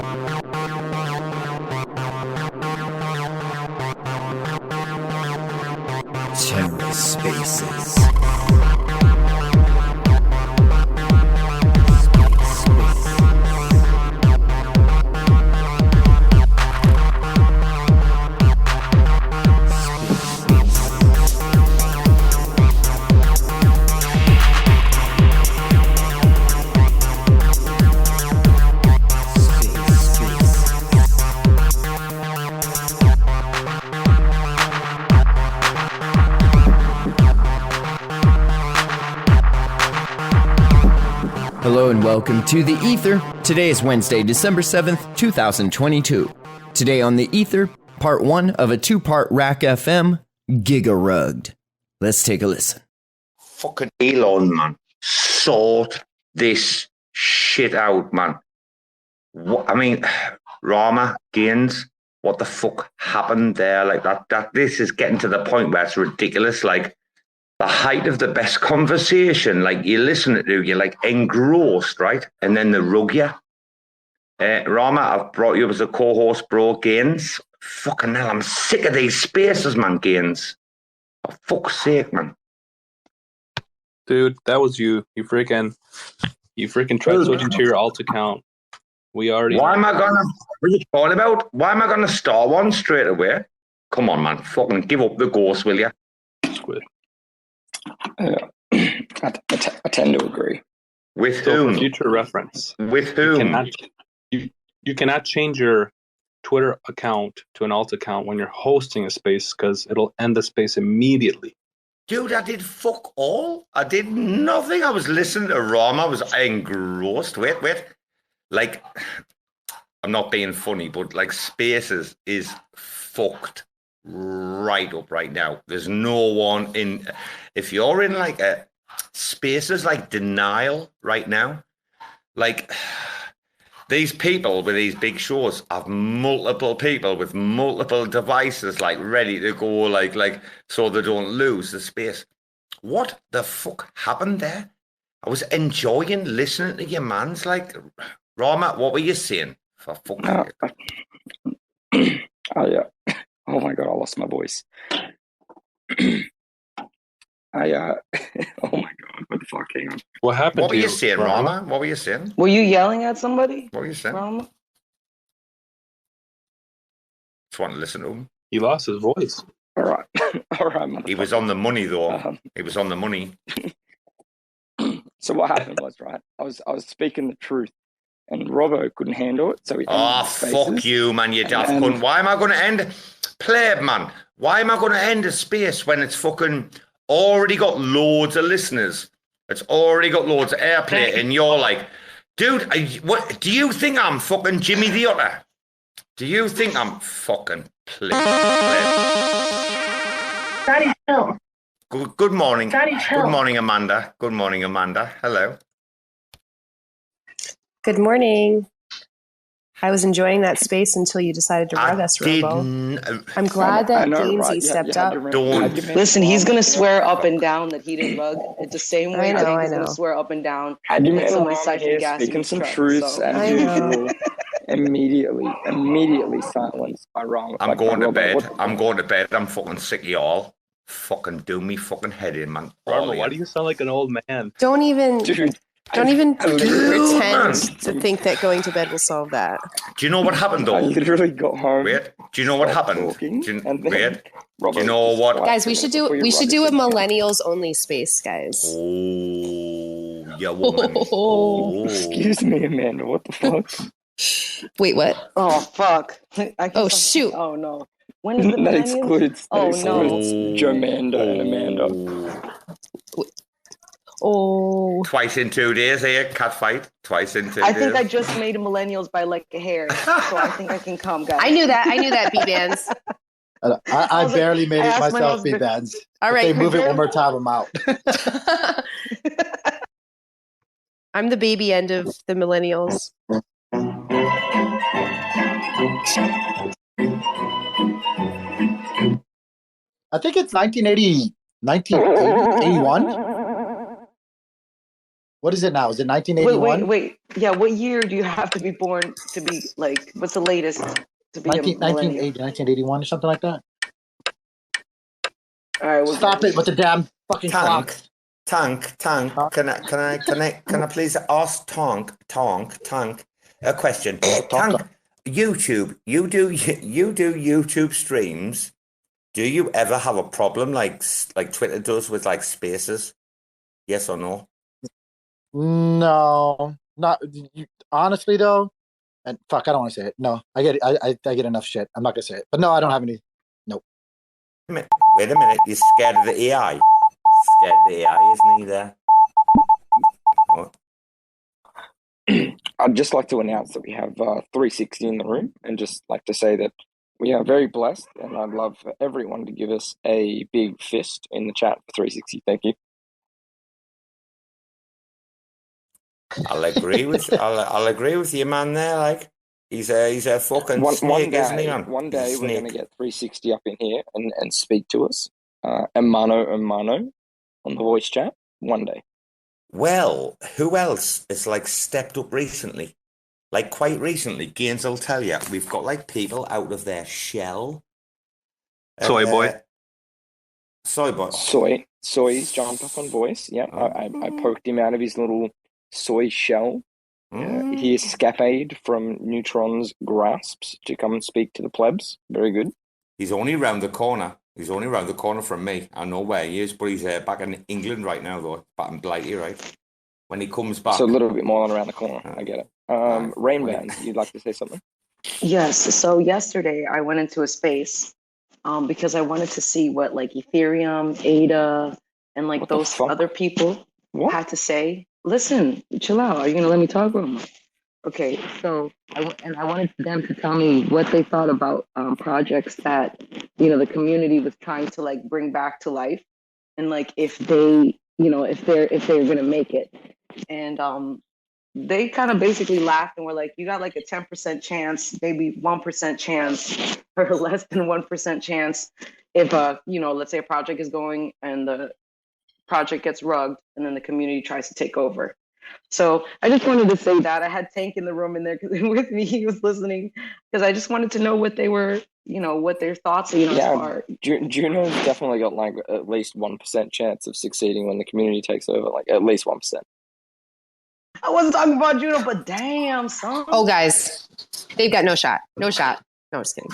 Terror Spaces. Hello and welcome to The Ether. Today is Wednesday, December 7th, 2022. Today on The Ether, part 1 of a 2-part RAC FM, Giga Rugged. Let's take a listen. Fucking Elon, man. Sort this shit out, man. I mean, Rarma, Gaines, what the fuck happened there? Like that this is getting to the point where it's ridiculous. Like, the height of the best conversation, like you listen to, you're like engrossed, right? And then the rug you. Rarma, I've brought you as a co-host, bro. Gaines. Fucking hell, I'm sick of these spaces, man, Gaines. For fuck's sake, man. Dude, that was you. You freaking tried switching to your alt account. We already. What are you talking about? Why am I gonna start one straight away? Come on, man. Fucking give up the ghost, will you? Squid. Yeah, I tend to agree. With So whom? for future reference, With whom? you cannot change your Twitter account to an alt account when you're hosting a space because it'll end the space immediately. Dude, I did fuck all. I did nothing. I was listening to Rarma. I was engrossed. Wait. Like, I'm not being funny, but like Spaces is fucked right up right now. There's no one in. If you're in like a Spaces like denial right now, like these people with these big shows have multiple people with multiple devices like ready to go, like so they don't lose the space. What the fuck happened there? I was enjoying listening to your man's like Rarma. What were you saying? For fuck's sake. Yeah. Oh my god, I lost my voice. Oh my god, what the fuck? Hang on. What happened? What were to you saying, Rarma? What were you saying? Were you yelling at somebody? What were you saying? Rarma? Just want to listen to him. He lost his voice. All right, He was on the money though. He was on the money. So what happened was, right, I was speaking the truth, and Robo couldn't handle it, so he. Oh, fuck you, man, you daft cunt. Why am I going to end? Pleb, man. Why am I going to end a space when it's fucking already got loads of listeners? It's already got loads of airplay, and you're like, dude, what? Do you think I'm fucking Jimmy the Otter? Do you think I'm fucking pleb? Daddy, chill. Good morning. Daddy, chill. Good morning, Amanda. Good morning, Amanda. Hello. Good morning. I was enjoying that space until you decided to rug us, Robo. I'm glad that Gainsey stepped up. Listen, he's going to swear up and down that he didn't rug. It's the same way I know. he's going to swear up and down. Had you that someone made siphoned gas speaking in his some truck, truths, so. and you immediately silenced by Rarma. I'm going to bed. I'm going to bed. I'm fucking sick of y'all. Fucking do me fucking head in, man. Rarma, why do you sound like an old man? Don't even pretend Dude. to think that going to bed will solve that. Do you know what happened though? I literally got home. Wait. Do you know what happened? Do you know what? Guys, we should do a millennials only space, guys. Oh, yeah, woman. Oh. Excuse me, Amanda. What the fuck? Wait, what? Oh, fuck. Shoot. Oh, no. When is the That millennials? excludes Jomanda and Amanda. Oh. Twice in 2 days here, cat fight. Twice in 2 days. I think I just made millennials by like a hair, so I think I can come, guys. I knew that, Bbandz. I barely made it myself, Bbandz. All right. If they move it one more time, I'm out. I'm the baby end of the millennials. I think it's 1980, 1981. What is it now? Is it 1981? Wait. Yeah, what year do you have to be born to be like? What's the latest to be 1981 or something like that? All right, stop it with the damn fucking clock. Tank. Can I please ask Tank a question? Tank, YouTube. You do YouTube streams. Do you ever have a problem like Twitter does with like spaces? Yes or no? No, not honestly though. And fuck, I don't want to say it. No, I get enough shit. I'm not gonna say it. But no, I don't have any. Nope. Wait a minute. You're scared of the AI? Scared of the AI, isn't he there? What? I'd just like to announce that we have 360 in the room, and just like to say that we are very blessed, and I'd love for everyone to give us a big fist in the chat for 360. Thank you. I'll agree with you, man. There, like he's a fucking snake, isn't he, man? One day we're gonna get 360 up in here and speak to us, Amano on the voice chat. One day. Well, who else has like stepped up recently? Like quite recently, Gaines will tell you, we've got like people out of their shell. Soy boy. Soy's jumped up on voice. Yeah, I poked him out of his little soy shell. He escaped from Neutron's grasps to come and speak to the plebs. Very good. He's only round the corner. He's only round the corner from me. I know where he is, but he's back in England right now, though. Back in Blighty, right? When he comes back. So a little bit more than around the corner. I get it. Rainband, you'd like to say something? Yes. So yesterday I went into a space because I wanted to see what like Ethereum, ADA, and like those other people had to say. Listen, chill out. Are you going to let me talk or not? Okay, so I wanted them to tell me what they thought about projects that, the community was trying to like bring back to life, and like if they, if they're going to make it. And they kind of basically laughed and were like, you got like a 10% chance, maybe 1% chance, or less than 1% chance if let's say a project is going and the project gets rugged and then the community tries to take over. So I just wanted to say that I had Tank in the room in there with me. He was listening because I just wanted to know what they were, what their thoughts are. Juno's definitely got like at least 1% chance of succeeding when the community takes over, like at least 1%. I wasn't talking about Juno, but damn, son. Oh, guys, they've got no shot. No shot. No, I'm just kidding.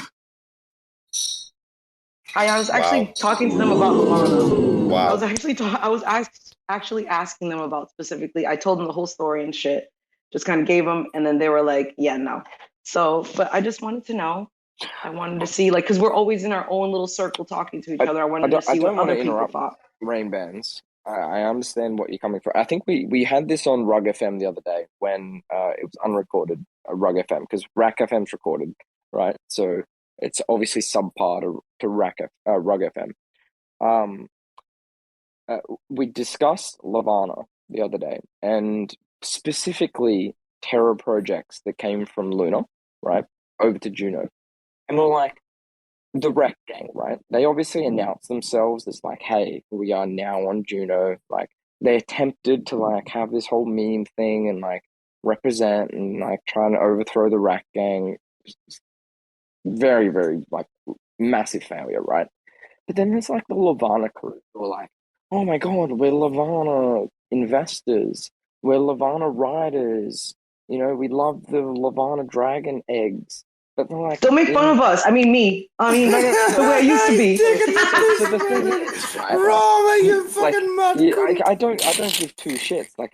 I was actually talking to them about Lavana. Wow. I was actually asking them about specifically. I told them the whole story and shit. Just kind of gave them, and then they were like, "Yeah, no." So, but I just wanted to know. I wanted to see, like, because we're always in our own little circle talking to each other. I wanted to see what other people thought. Rainbands. I understand what you're coming from. I think we had this on RAC FM the other day when it was unrecorded, RAC FM, because RAC FM's recorded, right? So it's obviously subpar to RAC FM. We discussed Lavana the other day, and specifically terror projects that came from Luna, right, over to Juno. And we're like, the REC gang, right? They obviously announced themselves as like, hey, we are now on Juno. Like, they attempted to like have this whole meme thing and like represent and like trying to overthrow the REC gang. Very, very like massive failure, right? But then there's like the Lavana crew who are like, oh my god, we're Lavana investors, we're Lavana riders, we love the Lavana dragon eggs. But they're like, don't make fun of us. I mean, me. I mean, like, the way I used to be. Rarma, you fucking mad. I don't give two shits. Like,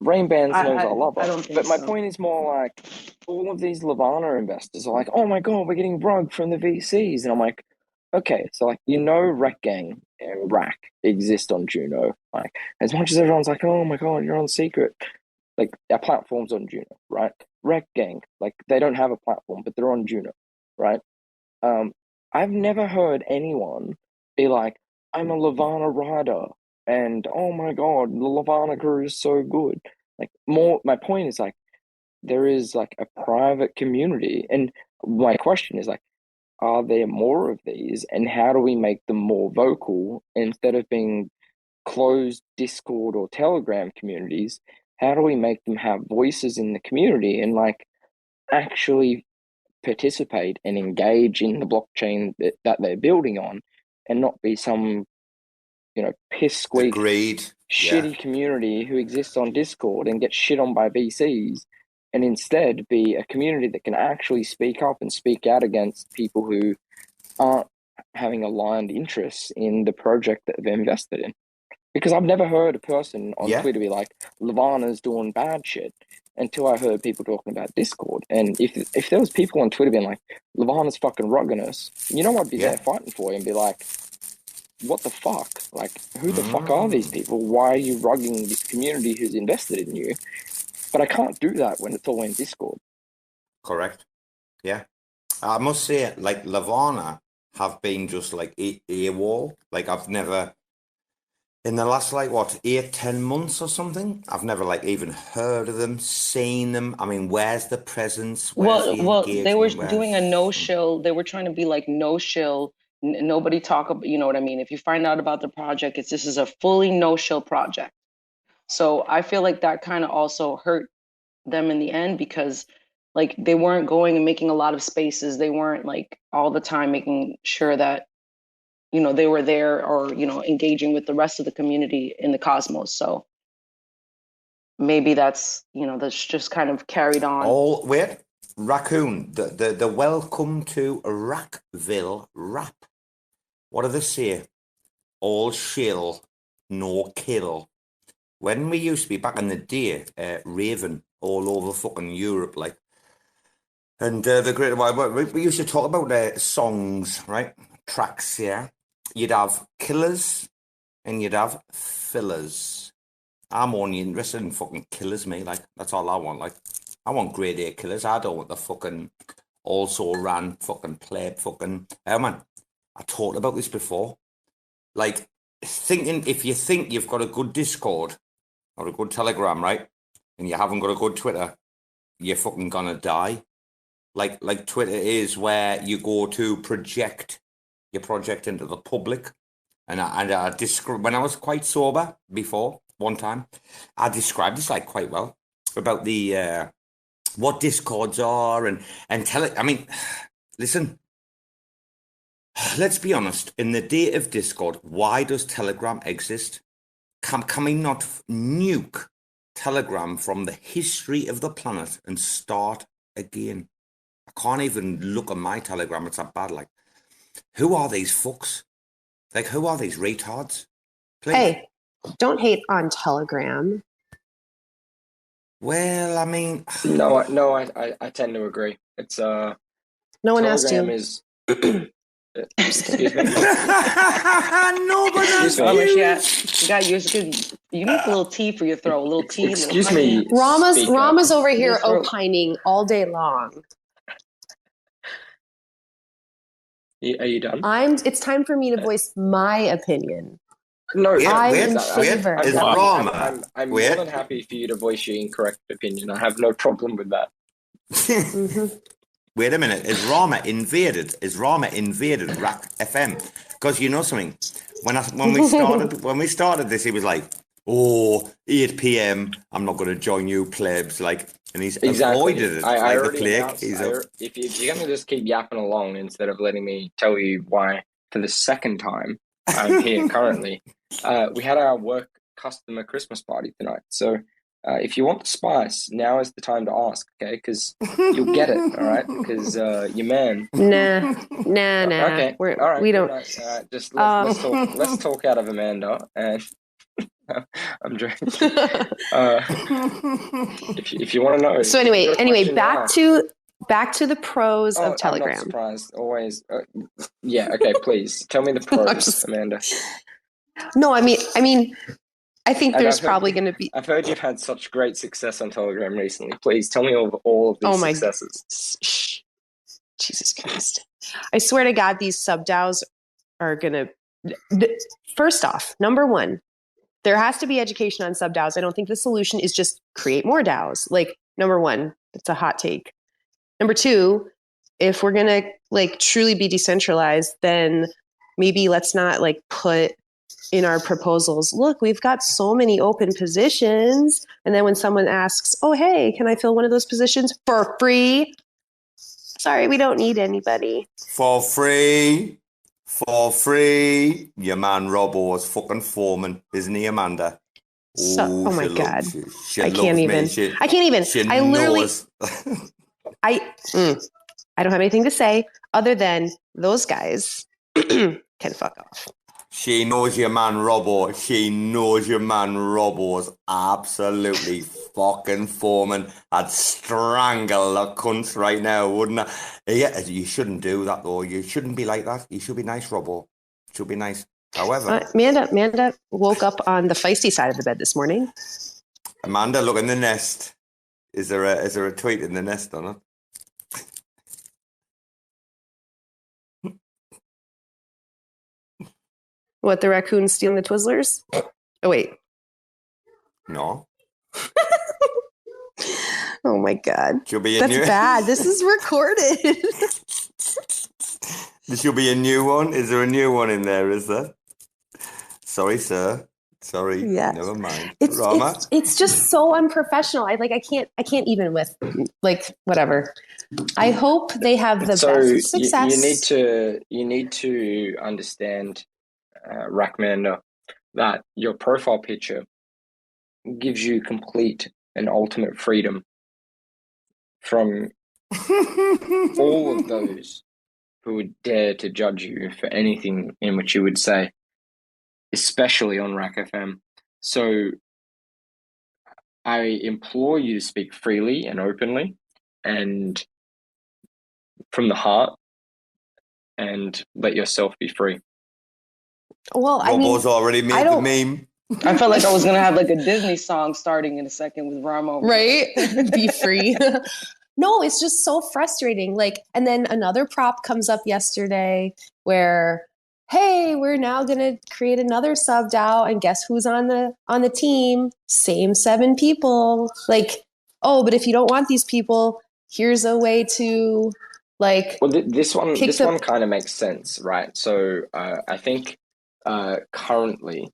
Rainbands knows I love it. But my point is more like, all of these Lavana investors are like, oh my god, we're getting rugged from the VCs. And I'm like, okay, so like, REC gang and RAC exist on Juno. Like, as much as everyone's like, oh my god, you're on secret. Like, our platform's on Juno, right? REC gang, like, they don't have a platform, but they're on Juno, right? I've never heard anyone be like, I'm a Lavana rider, and oh my god, the Lavana crew is so good. Like, my point is like, there is like a private community, and my question is like, are there more of these, and how do we make them more vocal instead of being closed Discord or Telegram communities, how do we make them have voices in the community and like actually participate and engage in the blockchain that they're building on, and not be some, you know, piss squeak shitty community who exists on Discord and gets shit on by VCs, and instead be a community that can actually speak up and speak out against people who aren't having aligned interests in the project that they've invested in. Because I've never heard a person on Twitter be like, Levana's doing bad shit, until I heard people talking about Discord. And if there was people on Twitter being like, Levana's fucking rugging us, you know, I'd be there fighting for you and be like, what the fuck? Like, who the fuck are these people? Why are you rugging this community who's invested in you? But I can't do that when it's all in Discord. Correct. Yeah. I must say, like, Levana have been just like AWOL. Like, I've never... In the last, like, 8-10 months or something, I've never, like, even heard of them, seen them. I mean, where's the presence? Well, they were doing a no-shill. They were trying to be like no-shill. Nobody talk about, you know what I mean? If you find out about the project, this is a fully no-shill project. So I feel like that kind of also hurt them in the end, because, like, they weren't going and making a lot of spaces. They weren't, like, all the time making sure that, you know, they were there, or, you know, engaging with the rest of the community in the cosmos. So maybe that's, you know, that's just kind of carried on. Oh, wait, Racøøn, the welcome to Rackville rap. What do they say? All shill, no kill. When we used to be back in the day, raving all over fucking Europe, like, and the great, we used to talk about songs, right? Tracks, yeah. You'd have killers and you'd have fillers. I'm only interested in fucking killers, mate. Like, that's all I want. Like, I want grade A killers. I don't want the fucking also ran fucking pleb fucking. Oh man, I talked about this before. Like, thinking, if you think you've got a good Discord or a good Telegram, right, and you haven't got a good Twitter, you're fucking gonna die. Like Twitter is where you go to project your project into the public. And I describe, when I was quite sober before, one time, I described this like quite well about the what Discords are and tell it. I mean, listen, let's be honest. In the day of Discord, why does Telegram exist? Can we not nuke Telegram from the history of the planet and start again? I can't even look at my Telegram. It's that bad. Like, who are these fucks? Like, who are these retards? Please. Hey, don't hate on Telegram. Well, I mean, no, I tend to agree. It's no one asked you. Is excuse me. Nobody asked you. You need a little tea for your throat. A little tea. Excuse me. Rama's over here opining all day long. Are you done? It's time for me to voice my opinion. No, I'm in favor. I'm more than happy for you to voice your incorrect opinion. I have no problem with that. Mm-hmm. Wait a minute. Is Rarma invaded RAC FM? Because you know something. When we started this, he was like, "Oh, 8 p.m. I'm not going to join you plebs." Like, and he's avoided it. I already announced, if you're going to just keep yapping along instead of letting me tell you why for the second time I'm here currently. We had our work customer Christmas party tonight. So if you want the spice, now is the time to ask, okay? Because you'll get it, all right? Because your man. Nah. Okay, all right. We don't. Just let's talk out of Amanda and. I'm joking. If you want to know. So anyway, back to the pros of Telegram. I'm not surprised. Always. Yeah. Okay. Please tell me the pros, Amanda. No, I mean, I think there's probably going to be. I've heard you've had such great success on Telegram recently. Please tell me all of these successes. Jesus Christ! I swear to God, these sub DAOs are going to. First off, number one. There has to be education on sub DAOs. I don't think the solution is just create more DAOs. Like, number one, it's a hot take. Number two, if we're going to like truly be decentralized, then maybe let's not like put in our proposals, look, we've got so many open positions. And then when someone asks, oh, hey, can I fill one of those positions for free? Sorry, we don't need anybody. For free. Your man Robo was fucking foreman, isn't he, Amanda? Oh my God. I can't even. I literally, I don't have anything to say other than those guys can fuck off. She knows your man Robo. She knows your man Robo was absolutely fucking foreman. I'd strangle the cunts right now, wouldn't I? Yeah, you shouldn't do that though. You shouldn't be like that. You should be nice, Robo. Should be nice. However, Amanda woke up on the feisty side of the bed this morning. Amanda, look in the nest. Is there a tweet in the nest on it? What, the raccoon stealing the Twizzlers? Oh, wait. No. Oh, my God. That's bad. This is recorded. There should be a new one. Is there a new one in there, is there? Sorry, sir. Sorry. Yeah. Never mind. Rarma? It's just so unprofessional. I can't even with, like, whatever. I hope they have the best success. You need to understand, RAC that your profile picture gives you complete and ultimate freedom from all of those who would dare to judge you for anything in which you would say, especially on RAC FM. So I implore you to speak freely and openly and from the heart and let yourself be free. Well, Robo's already made the meme. I felt like I was going to have like a Disney song starting in a second with Rarma. Right? Be free. No, it's just so frustrating. Like, and then another prop comes up yesterday where, hey, we're now going to create another sub DAO, and guess who's on the team? Same 7 people. Like, oh, but if you don't want these people, here's a way to like. Well, this one kind of makes sense, right? So I think currently,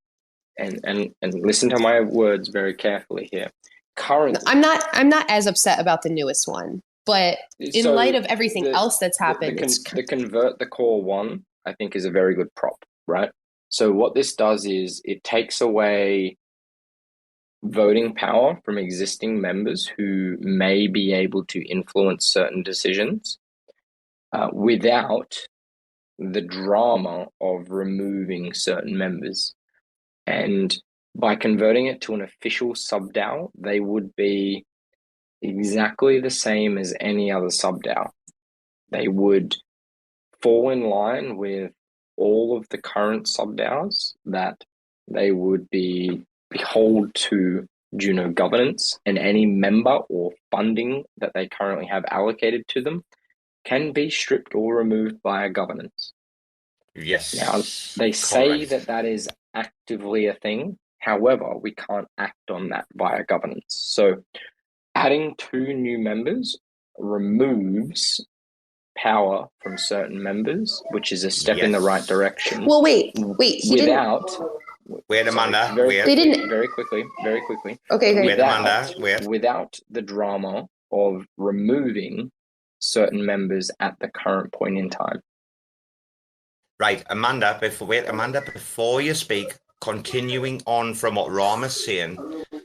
and listen to my words very carefully here. Currently, I'm not as upset about the newest one, but in light of everything else that's happened, the convert the core one, I think, is a very good prop, right? So what this does is it takes away voting power from existing members who may be able to influence certain decisions without the drama of removing certain members. And by converting it to an official sub DAO, they would be exactly the same as any other sub DAO. They would fall in line with all of the current sub DAOs, that they would be beholden to Juno governance, and any member or funding that they currently have allocated to them can be stripped or removed via governance. Yes. Now, they say that is actively a thing. However, we can't act on that via governance. So adding 2 new members removes power from certain members, which is a step in the right direction. Well, wait. Wait, Amanda. Very quickly. Okay. Wait, Amanda. Without the drama of removing certain members at the current point in time. Right, Amanda, before you speak, continuing on from what Rarma's saying,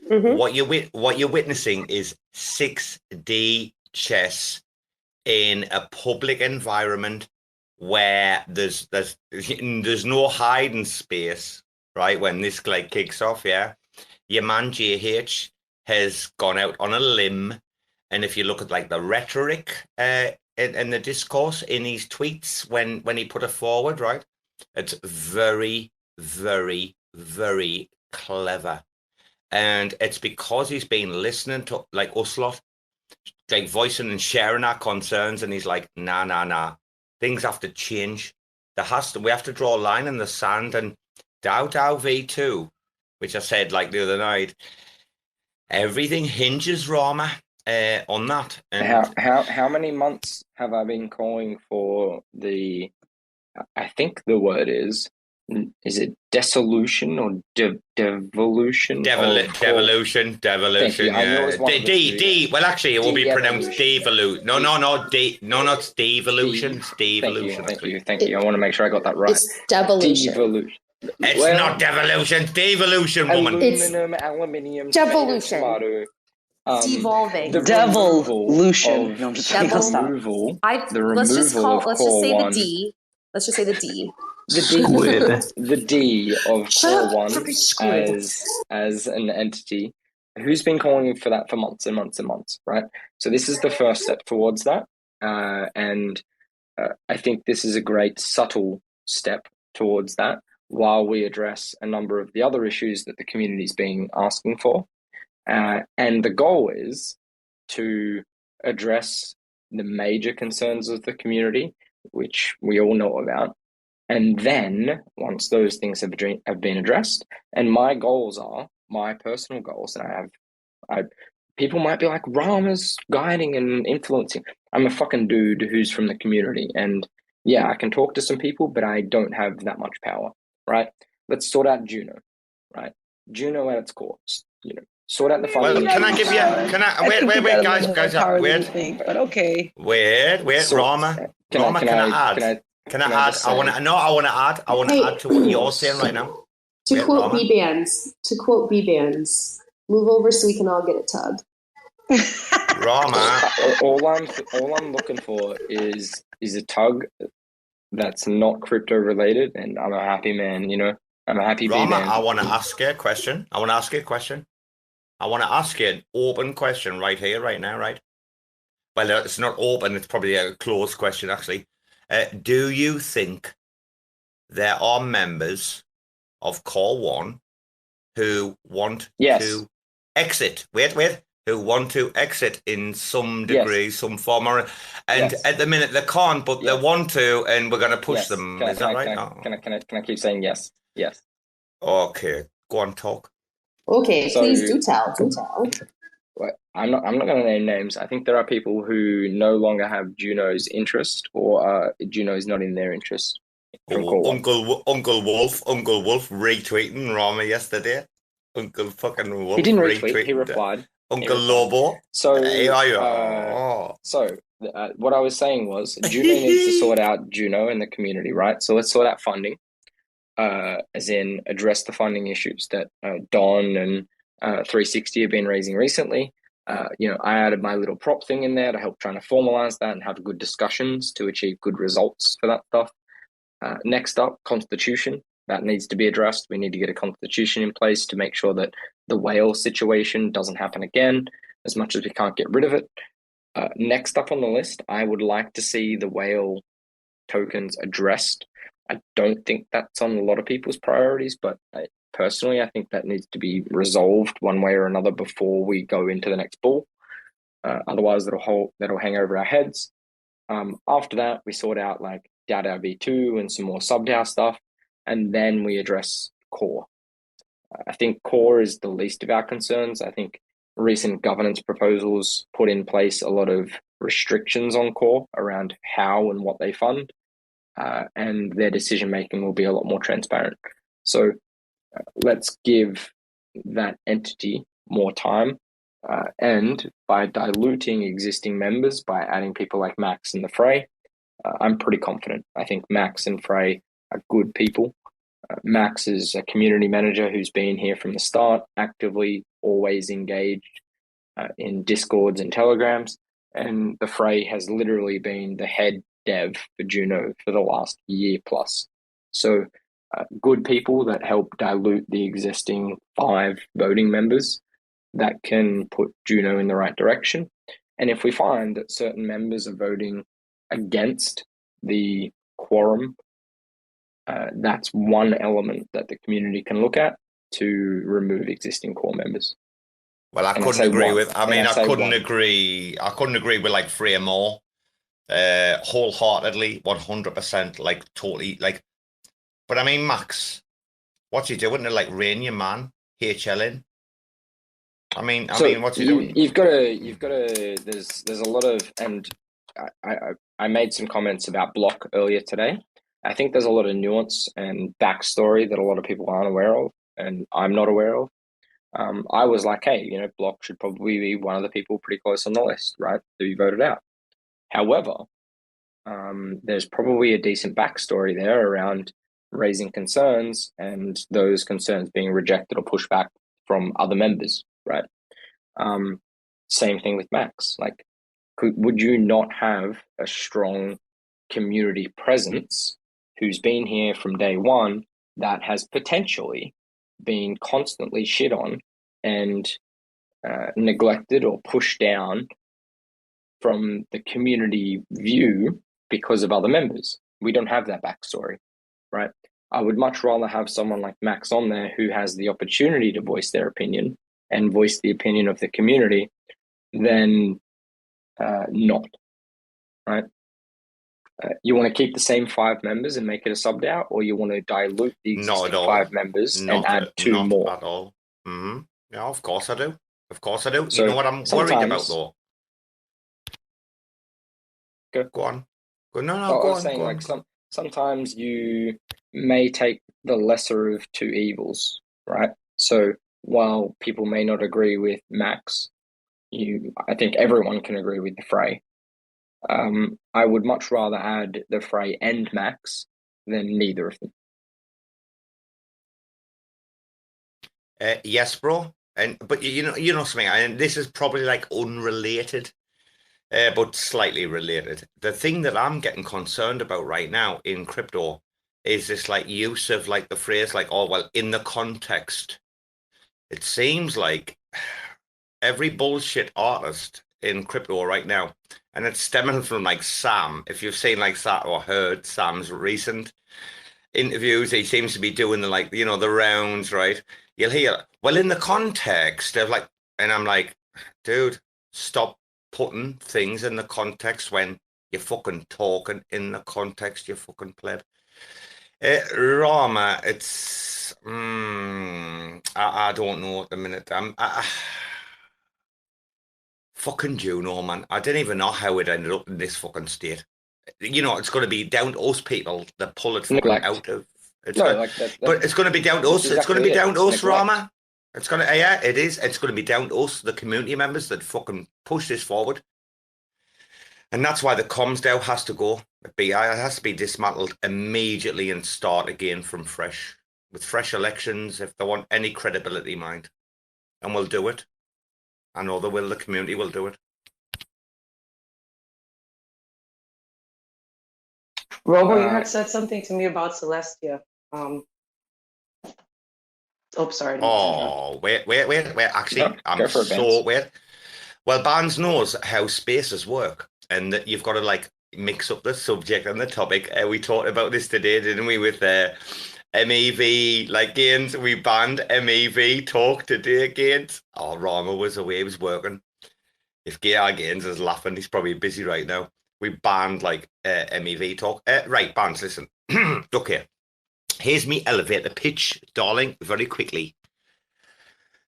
what you're witnessing is 6D chess in a public environment where there's no hiding space, right? When this like kicks off, yeah, your man JH has gone out on a limb, and if you look at like the rhetoric in the discourse in his tweets when he put it forward, right, it's very, very, very clever, and it's because he's been listening to like us lot, like voicing and sharing our concerns, and he's like, nah, things have to change. We have to draw a line in the sand. And DAO V2, which I said like the other night, everything hinges, Rarma, on that. And how many months have I been calling for the? I think the word is is it dissolution or devolution? Devolution. Yeah. D. Well, actually, it will be pronounced devolution. No, not devolution. It's devolution. Thank you. I want to make sure I got that right. It's devolution. Devolution. It's not devolution. Devolution, woman. Aluminum, aluminium, devolution. tomato. Devolving. Devolution. No, I'm just kidding. Devil- Stop. Let's just say the D. Let's just say the D. The D of Core 1 as an entity who's been calling for that for months and months and months, right? So this is the first step towards that. And I think this is a great subtle step towards that while we address a number of the other issues that the community's been asking for. And the goal is to address the major concerns of the community, which we all know about. And then once those things have been addressed, and my goals are my personal goals, and people might be like, Rarma's guiding and influencing. I'm a fucking dude who's from the community, and yeah, I can talk to some people, but I don't have that much power, right? Let's sort out Juno, right? Juno at its core, sort out the funding. Well, can I give you? Wait, guys, wait. But okay. Wait, Rarma. Rarma, can I add? Can I add? I want to add to what you're saying right now. To quote Bbandz, move over so we can all get a tug. Rarma. All I'm looking for is a tug that's not crypto related, and I'm a happy man. I'm a happy Rarma. Bbandz. I want to ask you a question. I want to ask you an open question right here, right now, right? Well, it's not open. It's probably a closed question, actually. Do you think there are members of Core 1 who want to exit? Who want to exit in some degree, some form, and at the minute they can't, but they want to, and we're going to push them. Is that right? Can I keep saying yes? Yes. Okay, go on, talk. Okay, so, please do tell. I'm not going to name names. I think there are people who no longer have Juno's interest, or Juno is not in their interest. Uncle Wolf retweeting Rarma yesterday. Uncle fucking Wolf. He didn't retweet. He replied. Uncle Lobo. So what I was saying was Juno needs to sort out Juno and the community, right? So let's sort out funding, as in address the funding issues that Don and 360 have been raising recently. I added my little prop thing in there to help trying to formalize that and have good discussions to achieve good results for that stuff. Next up, constitution. That needs to be addressed. We need to get a constitution in place to make sure that the whale situation doesn't happen again, as much as we can't get rid of it. Next up on the list, I would like to see the whale tokens addressed. I don't think that's on a lot of people's priorities, but personally, I think that needs to be resolved one way or another before we go into the next bull. Otherwise, that'll hang over our heads. After that, we sort out like DAO V2 and some more sub-DAO stuff, and then we address core. I think core is the least of our concerns. I think recent governance proposals put in place a lot of restrictions on core around how and what they fund, and their decision making will be a lot more transparent. So let's give that entity more time, and by diluting existing members, by adding people like Max and the Fray, I'm pretty confident. I think Max and Fray are good people. Max is a community manager who's been here from the start, actively always engaged in Discords and Telegrams, and the Fray has literally been the head dev for Juno for the last year plus. So good people that help dilute the existing 5 voting members that can put Juno in the right direction. And if we find that certain members are voting against the quorum, that's one element that the community can look at to remove existing core members. Well, I couldn't agree with like 3 or more wholeheartedly, 100%, like totally, like. But I mean, Max, what's he doing to like rein your man HLN? I mean, what's he doing? You've got to. There's a lot of, and I made some comments about block earlier today. I think there's a lot of nuance and backstory that a lot of people aren't aware of, and I'm not aware of. I was like, hey, you know, Block should probably be one of the people pretty close on the list, right, to be voted out. However, there's probably a decent backstory there around raising concerns and those concerns being rejected or pushed back from other members, right? Same thing with Max. Like, would you not have a strong community presence who's been here from day one that has potentially been constantly shit on and neglected or pushed down from the community view because of other members? We don't have that backstory, right? I would much rather have someone like Max on there who has the opportunity to voice their opinion and voice the opinion of the community than not, right? You want to keep the same 5 members and make it a sub-DAO, or you want to dilute the existing 5 members and add 2 more? Not at all. Mm-hmm. Yeah, of course I do. Of course I do. So you know what I'm worried about, though? Go on. No, go on. Saying, like, sometimes you may take the lesser of 2 evils, right? So while people may not agree with Max, I think everyone can agree with the Fray. I would much rather add the Fray and Max than neither of them. Yes, bro. But you know something, and this is probably like unrelated, but slightly related. The thing that I'm getting concerned about right now in crypto is this like use of like the phrase like, oh well, in the context. It seems like every bullshit artist in crypto right now, and it's stemming from like Sam. If you've seen like Sam or heard Sam's recent interviews, he seems to be doing the like, you know, the rounds, right? You'll hear, well, in the context of like, and I'm like, dude, stop putting things in the context when you're fucking talking in the context, you fucking pleb. Rarma, it's, I don't know at the minute. Fucking Juno, man. I didn't even know how it ended up in this fucking state. You know, it's going to be down to us people that pull it fucking out of. But it's going to be down to us. It's going to be down to us, Rarma. It's going to, yeah, it is. It's going to be down to us, the community members that fucking push this forward. And that's why the comms DAO has to go. It has to be dismantled immediately and start again from fresh, with fresh elections, if they want any credibility, mind. And we'll do it. I know they will. The community will do it. Robo, you had said something to me about Celestia. Sorry. Oh, wait. Actually, I'm so weird. Well, Bbandz knows how spaces work, and that you've got to like mix up the subject and the topic. We talked about this today, didn't we? With MEV, like Gaines, we banned MEV talk today, Gaines. Oh, Rarma was away, he was working. If Gaines is laughing, he's probably busy right now. We banned like MEV talk. Right, Bbandz, listen. Okay. Here's me elevator pitch, darling, very quickly.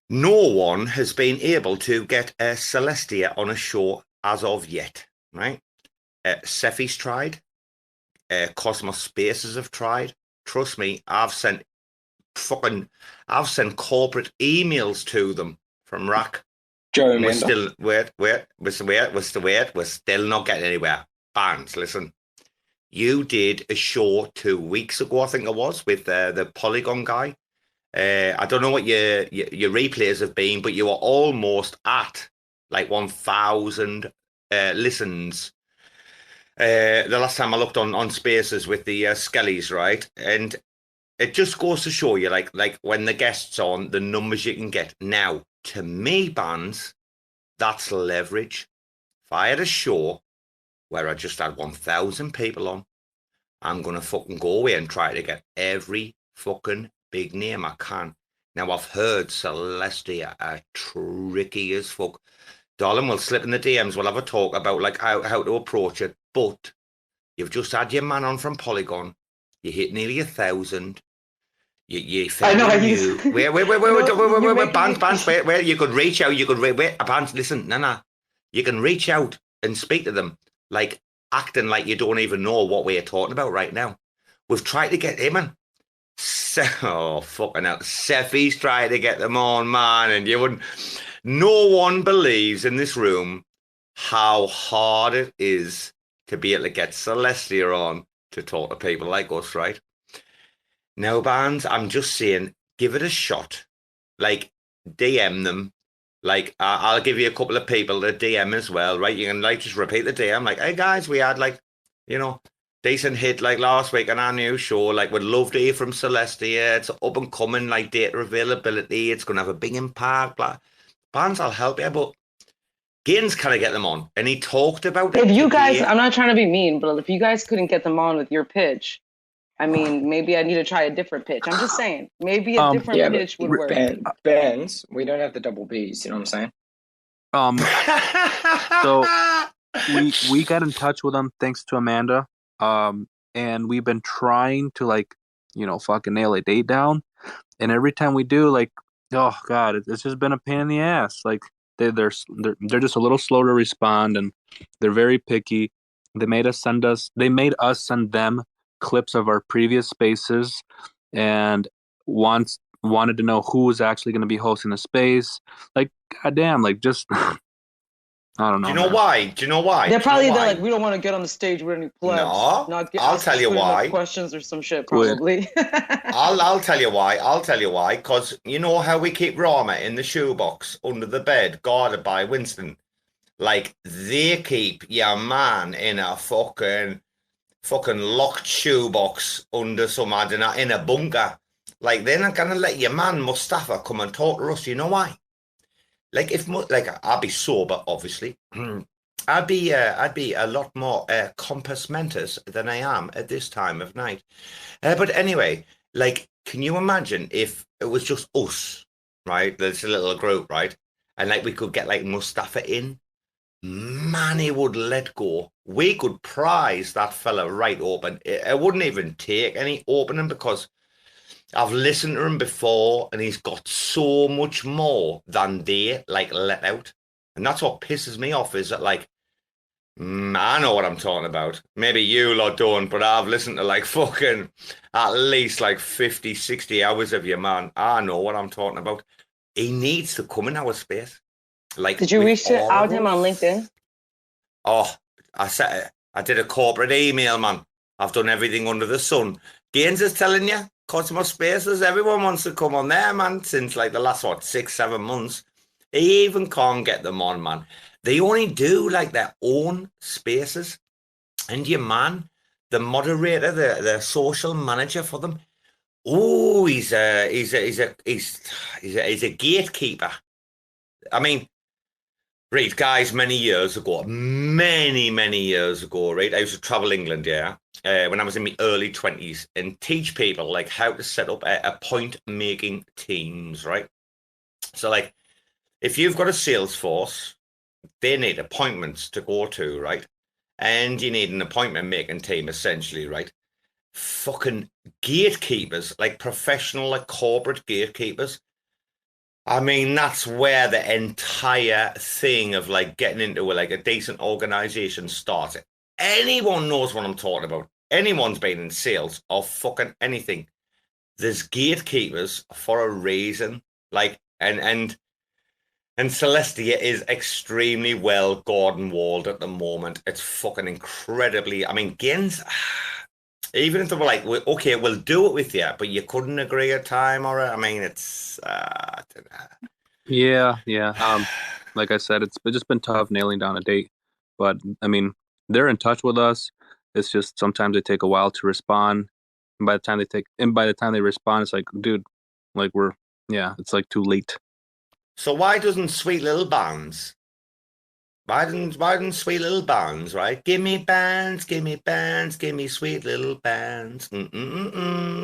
No one has been able to get Celestia on a show as of yet, right? Cephis tried. Cosmos Spaces have tried. Trust me, I've sent corporate emails to them from RAC. Joe, we're still we're still not getting anywhere. Bbandz, listen. You did a show 2 weeks ago, I think it was, with the Polygon guy. I don't know what your replays have been, but you were almost at like 1,000 listens. The last time I looked on Spaces with the Skellies, right? And it just goes to show you, like when the guests on, the numbers you can get. Now, to me, Bbandz, that's leverage. If I had a show where I just had 1,000 people on, I'm going to fucking go away and try to get every fucking big name I can. Now, I've heard Celestia are tricky as fuck. Darling, we'll slip in the DMs. We'll have a talk about like how to approach it. But you've just had your man on from Polygon. You hit nearly 1,000. You I know. Wait, Bbandz, wait. You could reach out. Bbandz, listen, no. You can reach out and speak to them, like acting like you don't even know what we're talking about right now. we've tried to get him in. Oh, fucking hell. Seffi's trying to get them on, man. And you wouldn't. No one believes in this room how hard it is to be able to get Celestia on to talk to people like us, right? Now, Bbandz, I'm just saying, give it a shot. Like, DM them. Like, I'll give you a couple of people to DM as well, right? You can, like, just repeat the DM. Like, hey, guys, we had, like, you know, decent hit, like, last week on our new show. Like, we'd love to hear from Celestia. It's up and coming, like, data availability. It's going to have a big impact. Like, Bbandz, I'll help you, but Gaines kind of get them on. And he talked about it. If you guys, I'm not trying to be mean, but if you guys couldn't get them on with your pitch, I mean, maybe I need to try a different pitch. I'm just saying, maybe a different pitch would work. Bbandz, we don't have the double Bs. You know what I'm saying? So we got in touch with them thanks to Amanda. And we've been trying to, like, you know, fucking nail a date down. And every time we do, like, oh God, it's just been a pain in the ass. Like, they're just a little slow to respond, and they're very picky. They made us send them clips of our previous spaces, and wanted to know who was actually going to be hosting the space. Like, goddamn, like, just I don't know. Do you know why? They're probably like, we don't want to get on the stage with any plebs. No, I'll tell you why. Questions or some shit, probably. I'll tell you why. Because you know how we keep Rarma in the shoebox under the bed, guarded by Winston. Like, they keep your man in a fucking locked shoebox under some, I don't know, in a bunker. Like, they're not gonna let your man Mustafa come and talk to us. You know why? Like, I'd be sober, obviously. I'd be a lot more compos mentis than I am at this time of night. But anyway, like, can you imagine if it was just us, right? There's a little group, right? And, like, we could get, like, Mustafa in. Man, he would let go. We could prize that fella right open. It wouldn't even take any opening, because I've listened to him before, and he's got so much more than they, like, let out. And that's what pisses me off, is that, like, I know what I'm talking about. Maybe you lot don't, but I've listened to, like, fucking at least, like, 50, 60 hours of your man. I know what I'm talking about. He needs to come in our space. Like, did you reach out to him on LinkedIn? Oh, I did a corporate email, man. I've done everything under the sun. Gaines is telling you, Cosmos Spaces, everyone wants to come on there, man, since, like, the last, 6-7 months. He even can't get them on, man. They only do, like, their own spaces. And your man, the moderator, the social manager for them, oh, he's a gatekeeper. I mean, right, guys, many years ago, right, I used to travel England, yeah, when I was in my early 20s, and teach people, like, how to set up a point-making teams, right? So, like, if you've got a sales force, they need appointments to go to, right? And you need an appointment-making team, essentially, right? Fucking gatekeepers, like professional, like corporate gatekeepers. I mean, that's where the entire thing of, like, getting into a decent organization starts. Anyone knows what I'm talking about. Anyone's been in sales or fucking anything. There's gatekeepers for a reason. Like, and Celestia is extremely well garden walled at the moment. It's fucking incredibly. I mean, Gaines, even if they were like, okay, we'll do it with you, but you couldn't agree a time, or I mean, it's yeah. Like I said, it's just been tough nailing down a date. But I mean, they're in touch with us. It's just sometimes they take a while to respond, and by the time they respond, it's like, dude, like, it's like too late. So why doesn't sweet little Bbandz? Why didn't sweet little Bbandz, right? Give me Bbandz, give me sweet little Bbandz.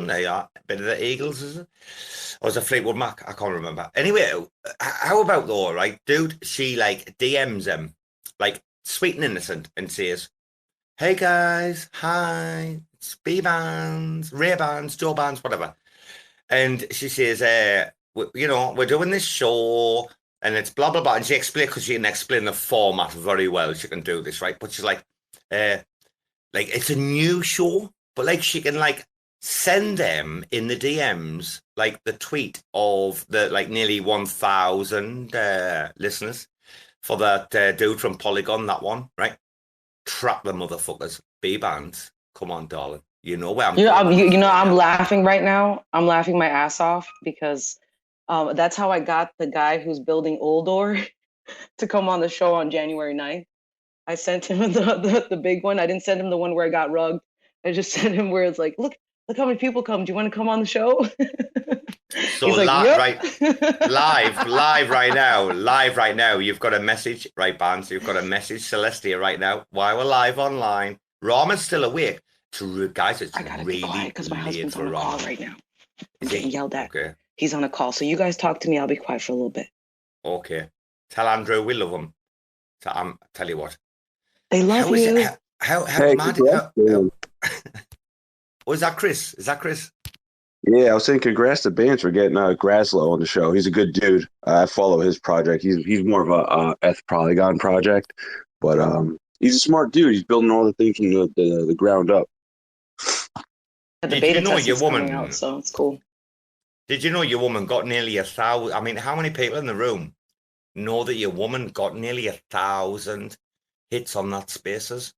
There you are. Bit of the Eagles, is it? Or was it Fleetwood Mac? I can't remember. Anyway, how about though, right? Dude, she, like, DMs him, like, sweet and innocent, and says, hey guys, hi, it's Bbandz, Bbandz Jo, whatever. And she says, you know, we're doing this show, and it's blah, blah, blah. And she explains, because she can explain the format very well. She can do this, right? But she's like, it's a new show, but, like, she can, like, send them in the DMs like the tweet of the like nearly 1,000 listeners for that dude from Polygon, that one, right? Trap the motherfuckers. Bbandz, come on, darling. You know where I'm going. I'm laughing right now. I'm laughing my ass off because that's how I got the guy who's building Uldor to come on the show on January 9th. I sent him the big one. I didn't send him the one where I got rugged. I just sent him where it's like, look how many people come. Do you want to come on the show? So he's like, yep. Right, live right now. You've got a message, right, Bbandz? You've got a message, Celestia, right now. While we're live online, Rarma's still awake. Guys, it's I gotta really be quiet because my husband's on a call right now. I'm getting yelled at. Okay. He's on a call, so you guys talk to me. I'll be quiet for a little bit. Okay. Tell Andrew we love him. Tell you what. They love you. How mad? Was that Chris? Is that Chris? Yeah, I was saying congrats to Bbandz for getting Graslow on the show. He's a good dude. I follow his project. He's more of a Eth Polygon project, but he's a smart dude. He's building all the things from the ground up. The beta test is coming out, so it's cool. Did you know your woman got nearly 1,000? I mean, how many people in the room know that your woman got nearly 1,000 hits on that Spaces?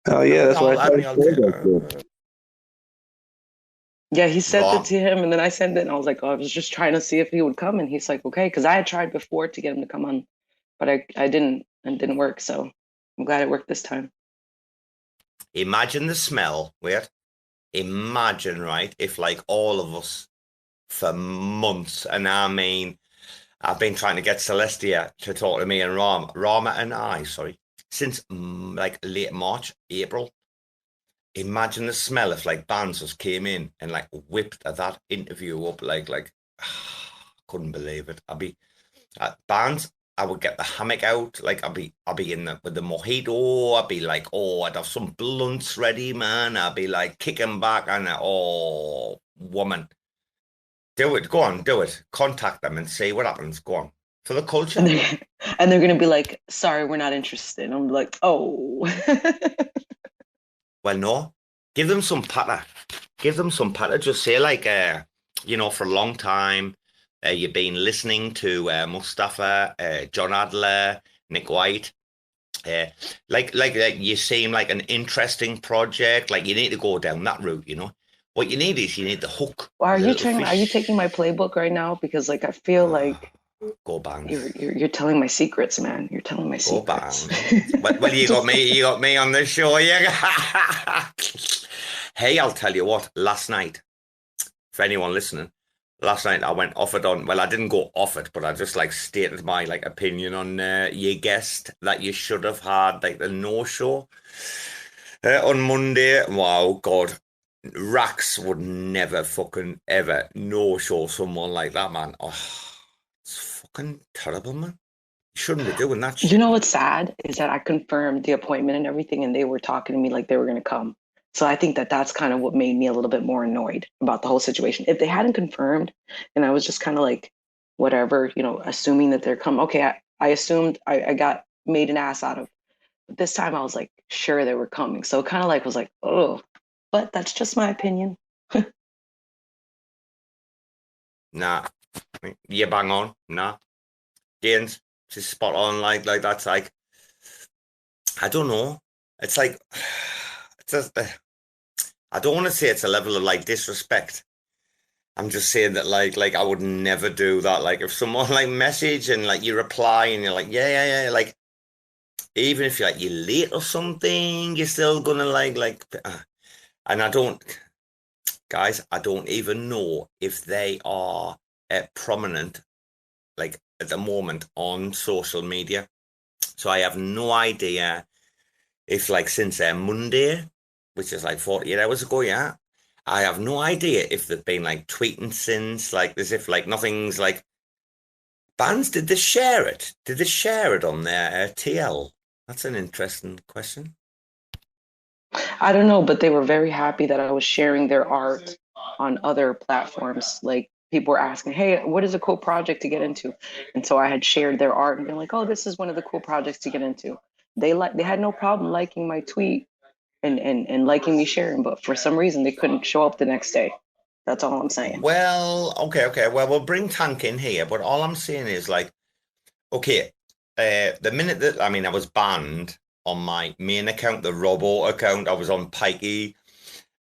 Oh yeah, that's what I thought. Yeah, he sent it to him, and then I sent it, and I was like, oh, I was just trying to see if he would come, and he's like, okay, because I had tried before to get him to come on, but I didn't, and it didn't work, so I'm glad it worked this time. Imagine the smell, wait. Imagine, right, if like all of us for months, and I mean, I've been trying to get Celestia to talk to me and Rarma and I, since like late March, April. Imagine the smell if like Bbandz just came in and like whipped that interview up like couldn't believe it. I'd be Bbandz. I would get the hammock out, like I'd be in with the mojito. I'd be like, oh, I'd have some blunts ready, man. I'd be like kicking back and woman, do it. Go on, do it. Contact them and see what happens. Go on for the culture. And they're gonna be like, sorry, we're not interested. I'm like, oh. Well, no, give them some patter. Give them some patter. Just say like, for a long time, you've been listening to Mustafa, John Adler, Nick White. Like you seem like an interesting project. Like you need to go down that route. What you need is the hook. Well, are you taking my playbook right now? Because like I feel like. Go Bbandz. You're telling my secrets, man. You're telling my secrets. Go Bbandz. Well, you got me on the show. Yeah. Hey, I'll tell you what. Last night, for anyone listening, I went off it on. Well, I didn't go off it, but I just like stated my like opinion on your guest that you should have had like the no show on Monday. Wow, God. Rax would never fucking ever no show someone like that, man. Oh. Fucking terrible, man. You shouldn't be doing that shit. You know what's sad is that I confirmed the appointment and everything, and they were talking to me like they were going to come. So I think that's kind of what made me a little bit more annoyed about the whole situation. If they hadn't confirmed, and I was just kind of like, whatever, assuming that they're coming. Okay, I assumed I got made an ass out of. But this time I was like, sure they were coming. So it kind of like was like, oh, but that's just my opinion. Nah. You bang on, nah. Gains, just spot on, like that's like, I don't know. It's like, I don't want to say it's a level of like disrespect. I'm just saying that like I would never do that. Like if someone like message and like you reply and you're like, yeah, like even if you're late or something, you're still gonna and I don't even know if they are prominent like at the moment on social media, so I have no idea if like since Monday, which is like 48 hours ago, I have no idea if they've been like tweeting since, like as if like nothing's like. Bbandz, did they share it on their TL? That's an interesting question. I don't know, but they were very happy that I was sharing their art on other platforms. Like people were asking, hey, what is a cool project to get into? And so I had shared their art and been like, oh, this is one of the cool projects to get into. They had no problem liking my tweet and liking me sharing, but for some reason they couldn't show up the next day. That's all I'm saying. Well, okay. Well, we'll bring Tank in here, but all I'm saying is like, okay, the minute that I was banned on my main account, the Robo account, I was on Pikey,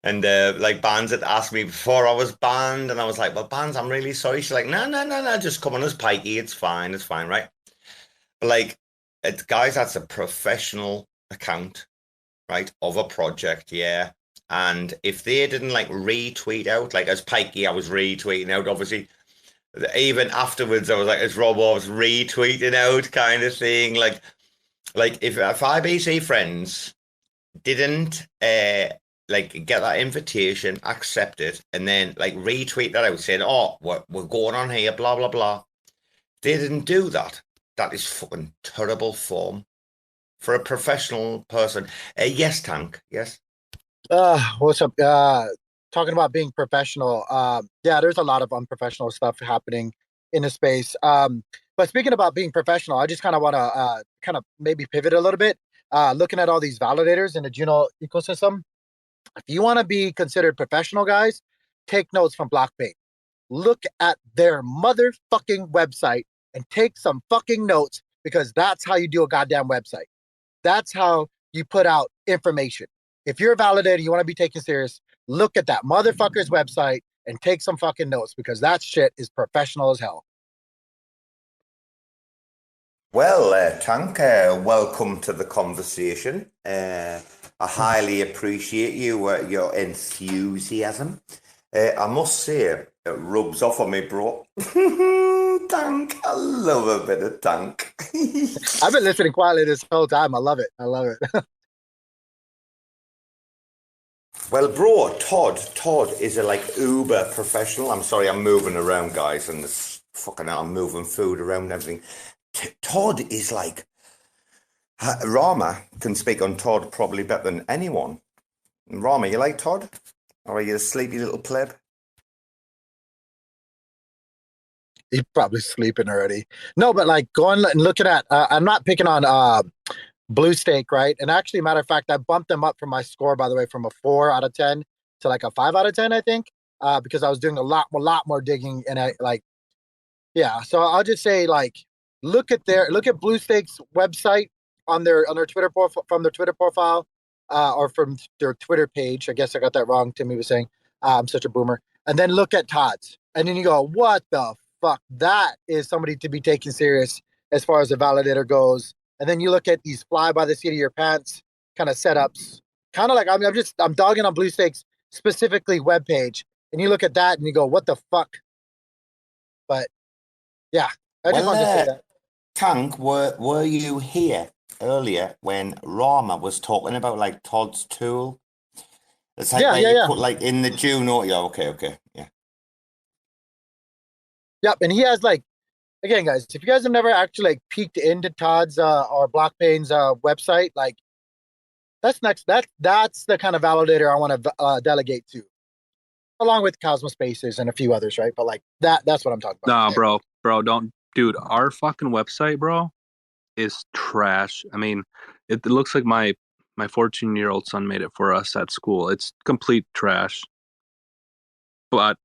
and like Bbandz had asked me before I was banned, and I was like, well, Bbandz, I'm really sorry. She's like, no, just come on as Pikey, it's fine, right? But like, guys, that's a professional account, right, of a project, yeah. And if they didn't like retweet out, like as Pikey, I was retweeting out, obviously. Even afterwards, I was like, as Robo, I was retweeting out kind of thing. Like if IBC friends didn't like get that invitation, accept it, and then like retweet that out saying, oh, we're going on here, blah, blah, blah. They didn't do that. That is fucking terrible form for a professional person. Yes, Tank, yes. What's up? Talking about being professional. Yeah, there's a lot of unprofessional stuff happening in the space. But speaking about being professional, I just kind of want to kind of maybe pivot a little bit. Looking at all these validators in the Juno ecosystem, if you want to be considered professional, guys, take notes from Blockchain. Look at their motherfucking website and take some fucking notes, because that's how you do a goddamn website. That's how you put out information. If you're a validator, you want to be taken serious, look at that motherfucker's website and take some fucking notes, because that shit is professional as hell. Well, Tank, welcome to the conversation. I highly appreciate your enthusiasm. I must say, it rubs off on me, bro. Tank, I love a bit of Tank. I've been listening quietly this whole time. I love it. Well, bro, Todd is a like uber professional. I'm sorry, I'm moving around, guys, and this fucking I'm moving food around and everything. Todd is like Rarma can speak on Todd probably better than anyone. Rarma, you like Todd? Or are you a sleepy little pleb? He's probably sleeping already. No, but like going and looking at, I'm not picking on Blue Stake, right? And actually, matter of fact, I bumped them up from my score, by the way, from a 4 out of 10 to like a 5 out of 10, I think, because I was doing a lot more digging, and I like, yeah. So I'll just say, like, look at Blue Stake's website on their Twitter profile, from their Twitter profile, or from their Twitter page. I guess I got that wrong. Timmy was saying, I'm such a boomer. And then look at Todd's, and then you go, what the fuck? That is somebody to be taken serious as far as a validator goes. And then you look at these fly by the seat of your pants kind of setups, kind of like I'm dogging on Blue Stake's specifically webpage, and you look at that and you go, what the fuck? But yeah, I just wanted to say that. Tank, were you here earlier when Rarma was talking about like Todd's tool? It's like yeah. Put like in the Juno. Yeah, okay, yeah. Yep, and he has like, again, guys, if you guys have never actually like peeked into Todd's or Blockchain's website, like that's the kind of validator I want to delegate to, along with Cosmos Spaces and a few others, right? But like that's what I'm talking about. Nah, bro, don't, dude. Our fucking website, bro, is trash. I mean, it looks like my 14-year-old son made it for us at school. It's complete trash. But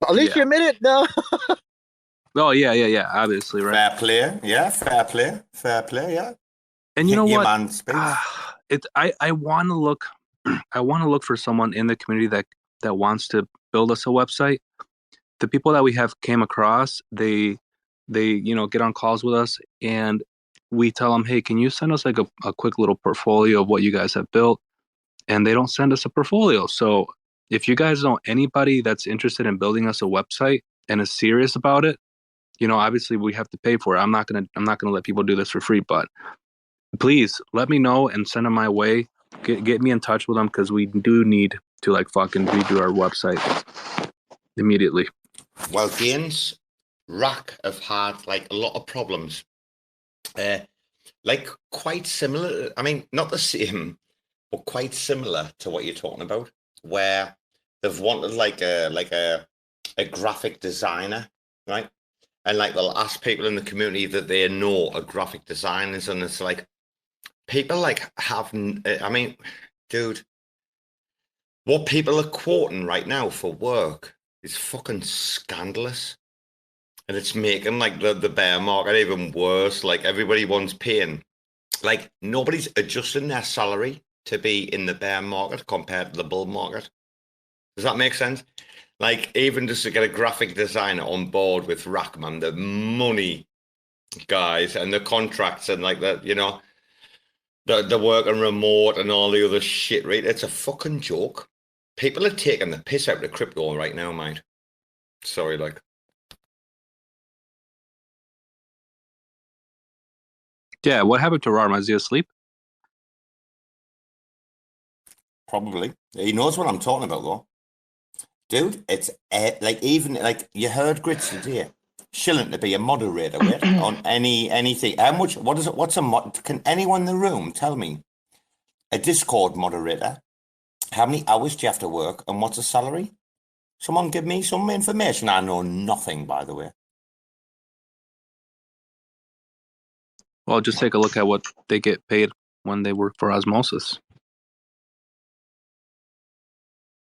at least you admit it, though. Oh yeah, obviously, right. Fair play, yeah. And you know what? I want to look. I want to look for someone in the community that wants to build us a website. The people that we have came across, they get on calls with us, and we tell them, hey, can you send us like a quick little portfolio of what you guys have built? And they don't send us a portfolio. So if you guys know anybody that's interested in building us a website and is serious about it, obviously we have to pay for it. I'm not gonna let people do this for free, but please let me know and send them my way. Get me in touch with them, because we do need to like fucking redo our website immediately. Well, Gaines, RAC have had like a lot of problems, like quite similar. I mean, not the same, but quite similar to what you're talking about, where they've wanted like a graphic designer, right? And like they'll ask people in the community that they know are graphic designers, and it's like people like have. I mean, dude, what people are quoting right now for work is fucking scandalous. And it's making like the bear market even worse. Like everybody wants paying. Like nobody's adjusting their salary to be in the bear market compared to the bull market. Does that make sense? Like even just to get a graphic designer on board with Racman, the money guys and the contracts and like the, you know, the work on remote and all the other shit, right? It's a fucking joke. People are taking the piss out of crypto right now, mate. Sorry, like. Yeah, what happened to Rarma? Is he asleep? Probably. He knows what I'm talking about, though. Dude, it's like even like you heard Grits today. Shilling to be a moderator with on anything. How much? What is it? What's a mod? Can anyone in the room tell me? A Discord moderator. How many hours do you have to work, and what's the salary? Someone give me some information. I know nothing, by the way. Well, just take a look at what they get paid when they work for Osmosis.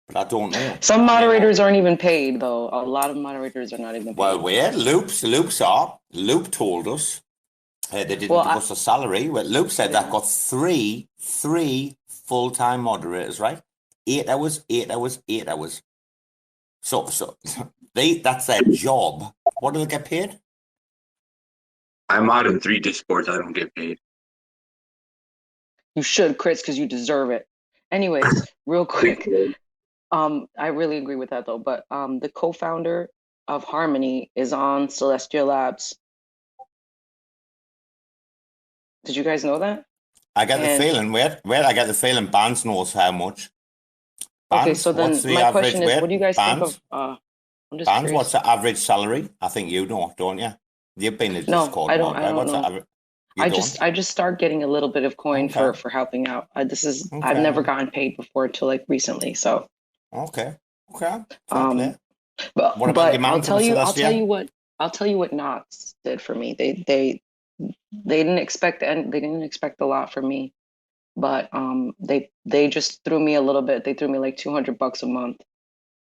But I don't know. Some moderators aren't even paid, though. A lot of moderators are not even paid. Well, Loops are. Loop told us they didn't give us a salary. Well, Loop said they've got three full-time moderators, right? 8 hours, 8 hours, 8 hours. So that's their job. What do they get paid? I'm out in 3 Discords. I don't get paid. You should, Chris, because you deserve it. Anyways, real quick. I really agree with that though. But the co-founder of Harmony is on Celestial Labs. Did you guys know that? I get the feeling. Where I get the feeling Bbandz knows how much. Bbandz, okay, so then my question is, what do you guys think of? I'm just Bbandz, curious. what's the average salary? I think you know, don't you? You've been in Discord. No, I don't know. I just start getting a little bit of coin for helping out. I've never gotten paid before until like recently. So okay. But I'll tell you what Knots did for me. They didn't expect a lot from me, but they just threw me a little bit. They threw me like $200 a month,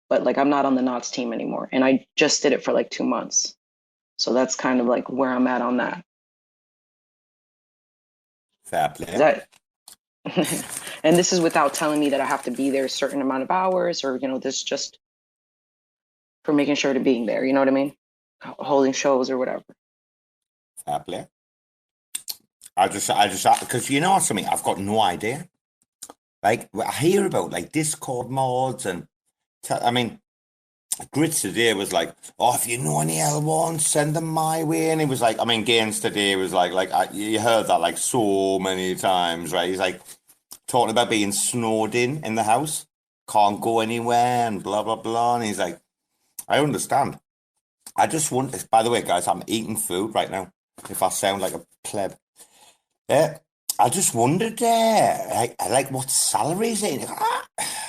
but like I'm not on the Knots team anymore, and I just did it for like 2 months. So that's kind of like where I'm at on that. Fair play. And this is without telling me that I have to be there a certain amount of hours, or this just for making sure to being there. You know what I mean? Holding shows or whatever. Fair play. I just because you know something, I've got no idea. Like I hear about like Discord mods and I mean. Grits today was like, oh, if you know any L1s, send them my way. And he was like, I mean, Gaines today was like you heard that like so many times, right? He's like talking about being snowed in the house, can't go anywhere and blah, blah, blah. And he's like, I understand. I just want, by the way, guys, I'm eating food right now. If I sound like a pleb. Yeah, I just wondered, like what salary is it?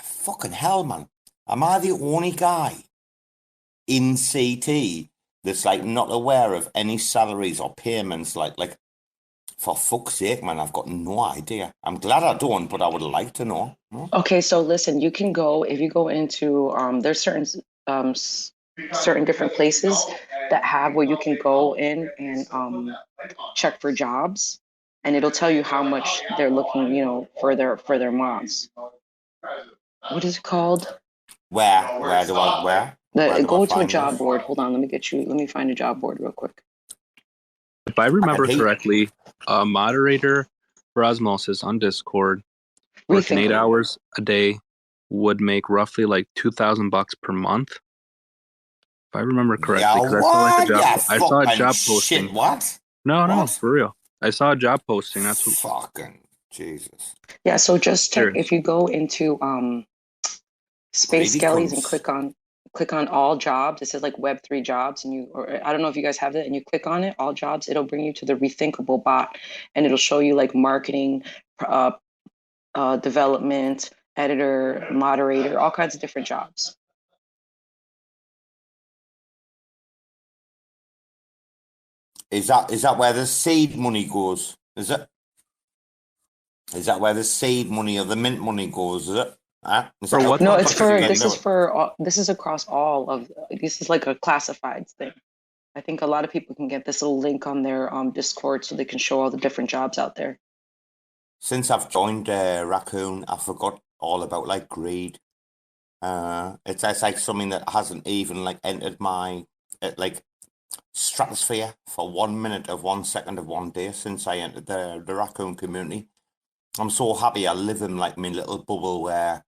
Fucking hell, man. Am I the only guy in CT that's like not aware of any salaries or payments? Like for fuck's sake, man, I've got no idea. I'm glad I don't, but I would like to know. Okay, so listen, you can go if you go into there's certain different places that have where you can go in and check for jobs, and it'll tell you how much they're looking, for their mods. What is it called? Where do I Go to a job board. Hold on, let me find a job board real quick. If I remember correctly, a moderator for Osmosis on Discord working 8 hours a day would make roughly like $2,000 per month. If I remember correctly, because I saw a job posting. Shit, what? No, for real. I saw a job posting. That's what. Fucking Jesus. Yeah, so just check if you go into Space Skellies and click on all jobs. It says like Web3 jobs, and I don't know if you guys have that, and you click on it, all jobs, it'll bring you to the Rethinkable bot, and it'll show you like marketing, development, editor, moderator, all kinds of different jobs. Is that where the seed money goes? Is it? Is that where the seed money or the mint money goes? Is it? Is For that how what? No, it's contractors for get this into is it? for this is across all of this is like a classifieds thing. I think a lot of people can get this little link on their Discord so they can show all the different jobs out there. Since I've joined Racøøn, I forgot all about like greed. It's like something that hasn't even like entered my like stratosphere for 1 minute of 1 second of 1 day since I entered the Racøøn community. I'm so happy I live in like my little bubble where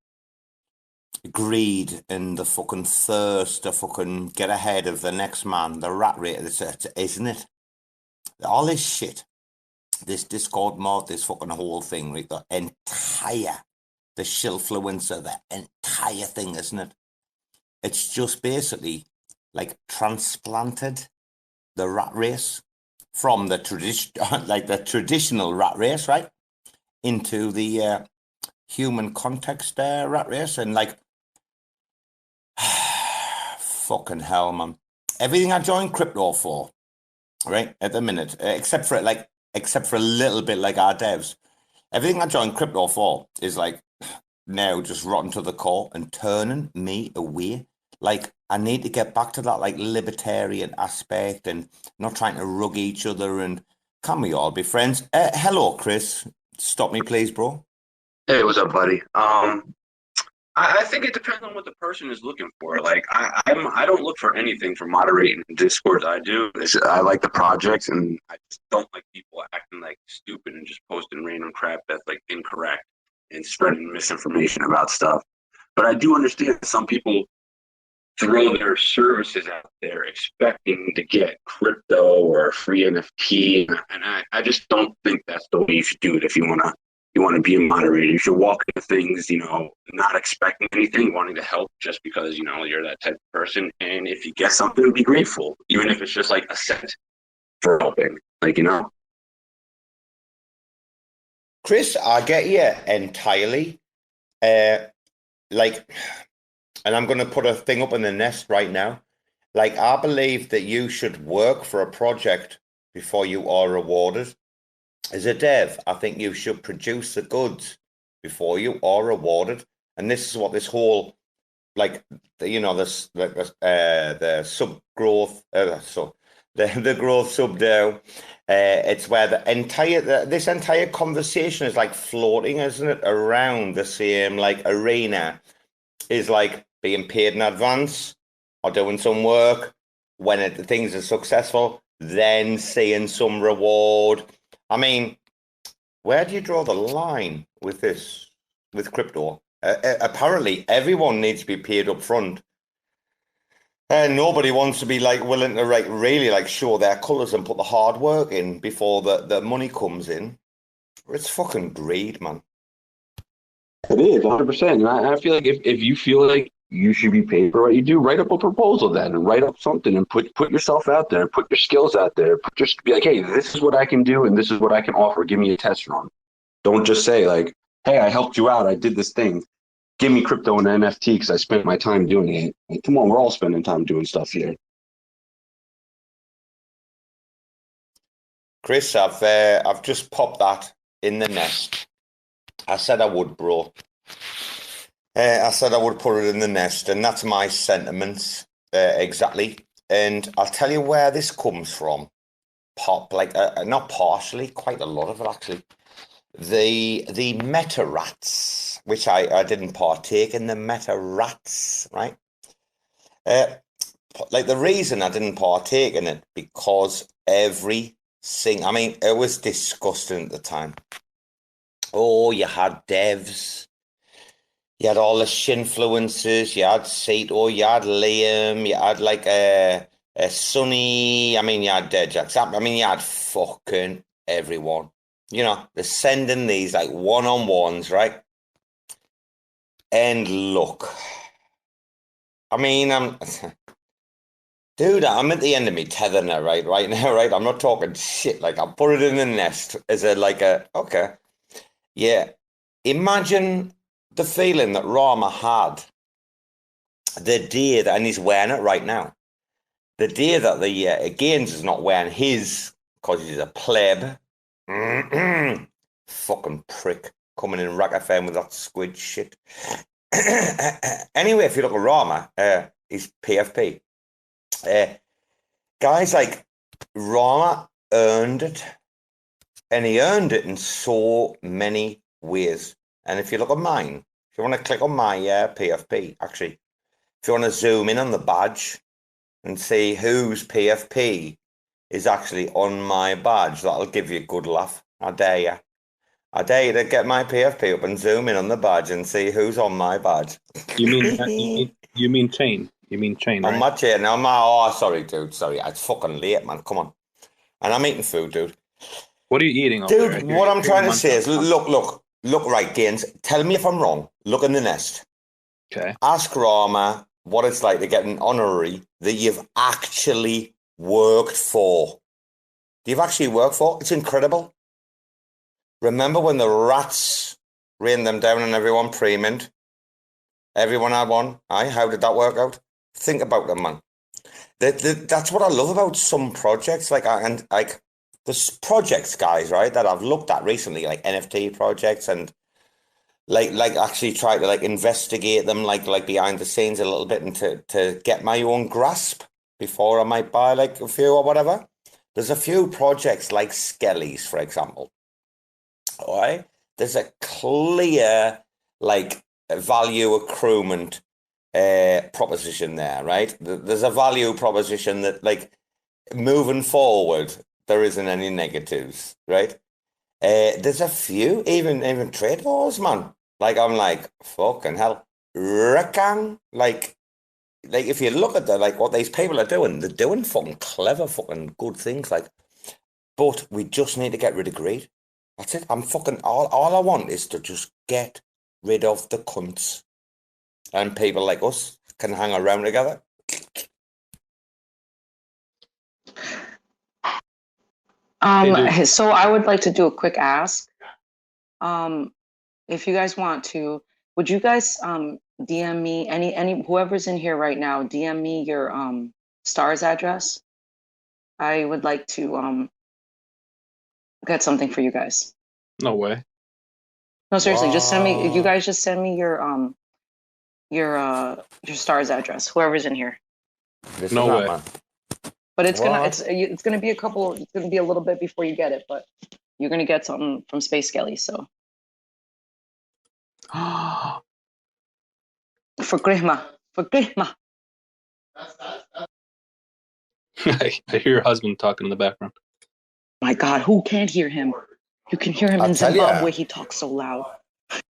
greed and the fucking thirst to fucking get ahead of the next man, the rat race, isn't it? All this shit, this Discord mod, this fucking whole thing, right? The shillfluencer, the entire thing, isn't it? It's just basically like transplanted the rat race from the tradition, like the traditional rat race, right, into the human context rat race, and like fucking hell, man. Everything I joined crypto for, right, at the minute, except for a little bit like our devs, everything I joined crypto for is like now just rotten to the core and turning me away. Like I need to get back to that like libertarian aspect and not trying to rug each other, and can we all be friends? Hello, Chris. Stop me, please, bro. Hey, what's up, buddy? I think it depends on what the person is looking for. Like, I don't look for anything from moderating Discord. I like the projects, and I just don't like people acting like stupid and just posting random crap that's like incorrect and spreading misinformation about stuff. But I do understand some people throw their services out there expecting to get crypto or a free NFT, and I just don't think that's the way you should do it. If you want to be a moderator, you should walk into things, not expecting anything, wanting to help just because, you're that type of person. And if you get something, be grateful, even if it's just like a cent for helping, Chris, I get you entirely. And I'm going to put a thing up in the nest right now. Like, I believe that you should work for a project before you are rewarded. As a dev, I think you should produce the goods before you are rewarded. And this is what this whole, the sub growth, the growth sub DAO. It's where this entire conversation is like floating, isn't it, around the same like arena. Is like being paid in advance or doing some work when things are successful, then seeing some reward. I mean, where do you draw the line with this, with crypto? Apparently, everyone needs to be paid up front. And nobody wants to be like willing to really show their colours and put the hard work in before the money comes in. It's fucking greed, man. It is 100%. And I feel like if you feel like you should be paid for what you do, write up a proposal then, and write up something and put yourself out there, put your skills out there, just be like, hey, this is what I can do and this is what I can offer. Give me a test run. Don't just say like, hey, I helped you out. I did this thing. Give me crypto and NFT because I spent my time doing it. Like, come on, we're all spending time doing stuff here. Chris, I've just popped that in the nest. I said I would, bro. I said I would put it in the nest, and that's my sentiments exactly. And I'll tell you where this comes from. Not partially, quite a lot of it actually. The meta rats, which I didn't partake in the meta rats, right? The reason I didn't partake in it because it was disgusting at the time. Oh, you had devs, you had all the shinfluencers, you had Sato, you had Liam, you had a Sunny, you had Jax, you had fucking everyone. They're sending these like one-on-ones, right? And look, dude, I'm at the end of me tether now, right now, right? I'm not talking shit. Like, I put it in the nest as okay. Yeah, imagine the feeling that Rarma had the day that, and he's wearing it right now, the day that the Gaines is not wearing his because he's a pleb. Fucking prick. Coming in RAC FM with that squid shit. Anyway, if you look at Rarma, he's PFP. Guys, like, Rarma earned it. And he earned it in so many ways. And if you look at mine, if you want to click on my PFP, actually, if you want to zoom in on the badge and see whose PFP is actually on my badge, that'll give you a good laugh. I dare you. I dare you to get my PFP up and zoom in on the badge and see who's on my badge. You mean chain? You mean chain, right? On my chain. Oh, sorry, dude. Sorry. It's fucking late, man. Come on. And I'm eating food, dude. What are you eating over there? Dude, what I'm trying to say is, look, right, Gaines. Tell me if I'm wrong. Look in the nest. Okay. Ask Rarma what it's like to get an honorary that you've actually worked for. You've actually worked for? It's incredible. Remember when the rats rained them down on everyone pre-mint? Everyone had one. Aye, how did that work out? Think about them, man. That's what I love about some projects. There's projects, guys, right, that I've looked at recently, like NFT projects, and like actually try to like investigate them like behind the scenes a little bit and to get my own grasp before I might buy like a few or whatever. There's a few projects like Skellies, for example. All right, there's a clear like value accruement proposition there, right? There's a value proposition that like moving forward there isn't any negatives, right? There's a few even trade wars, man. Like I'm like fucking hell, Racøøn, like if you look at like what these people are doing, they're doing fucking clever, fucking good things, like. But we just need to get rid of greed. That's it. I'm fucking all I want is to just get rid of the cunts, and people like us can hang around together. So I would like to do a quick ask. If you guys want to, would you guys DM me any whoever's in here right now, DM me your stars address. I would like to get something for you guys. No way. No, seriously, just send me. You guys just send me your stars address. Whoever's in here. No way. Man. But it's gonna be a couple. It's gonna be a little bit before you get it, but you're gonna get something from Space Skelly. So for Grandma. I hear your husband talking in the background. My God, who can't hear him? You can hear him in Zimbabwe. He talks so loud.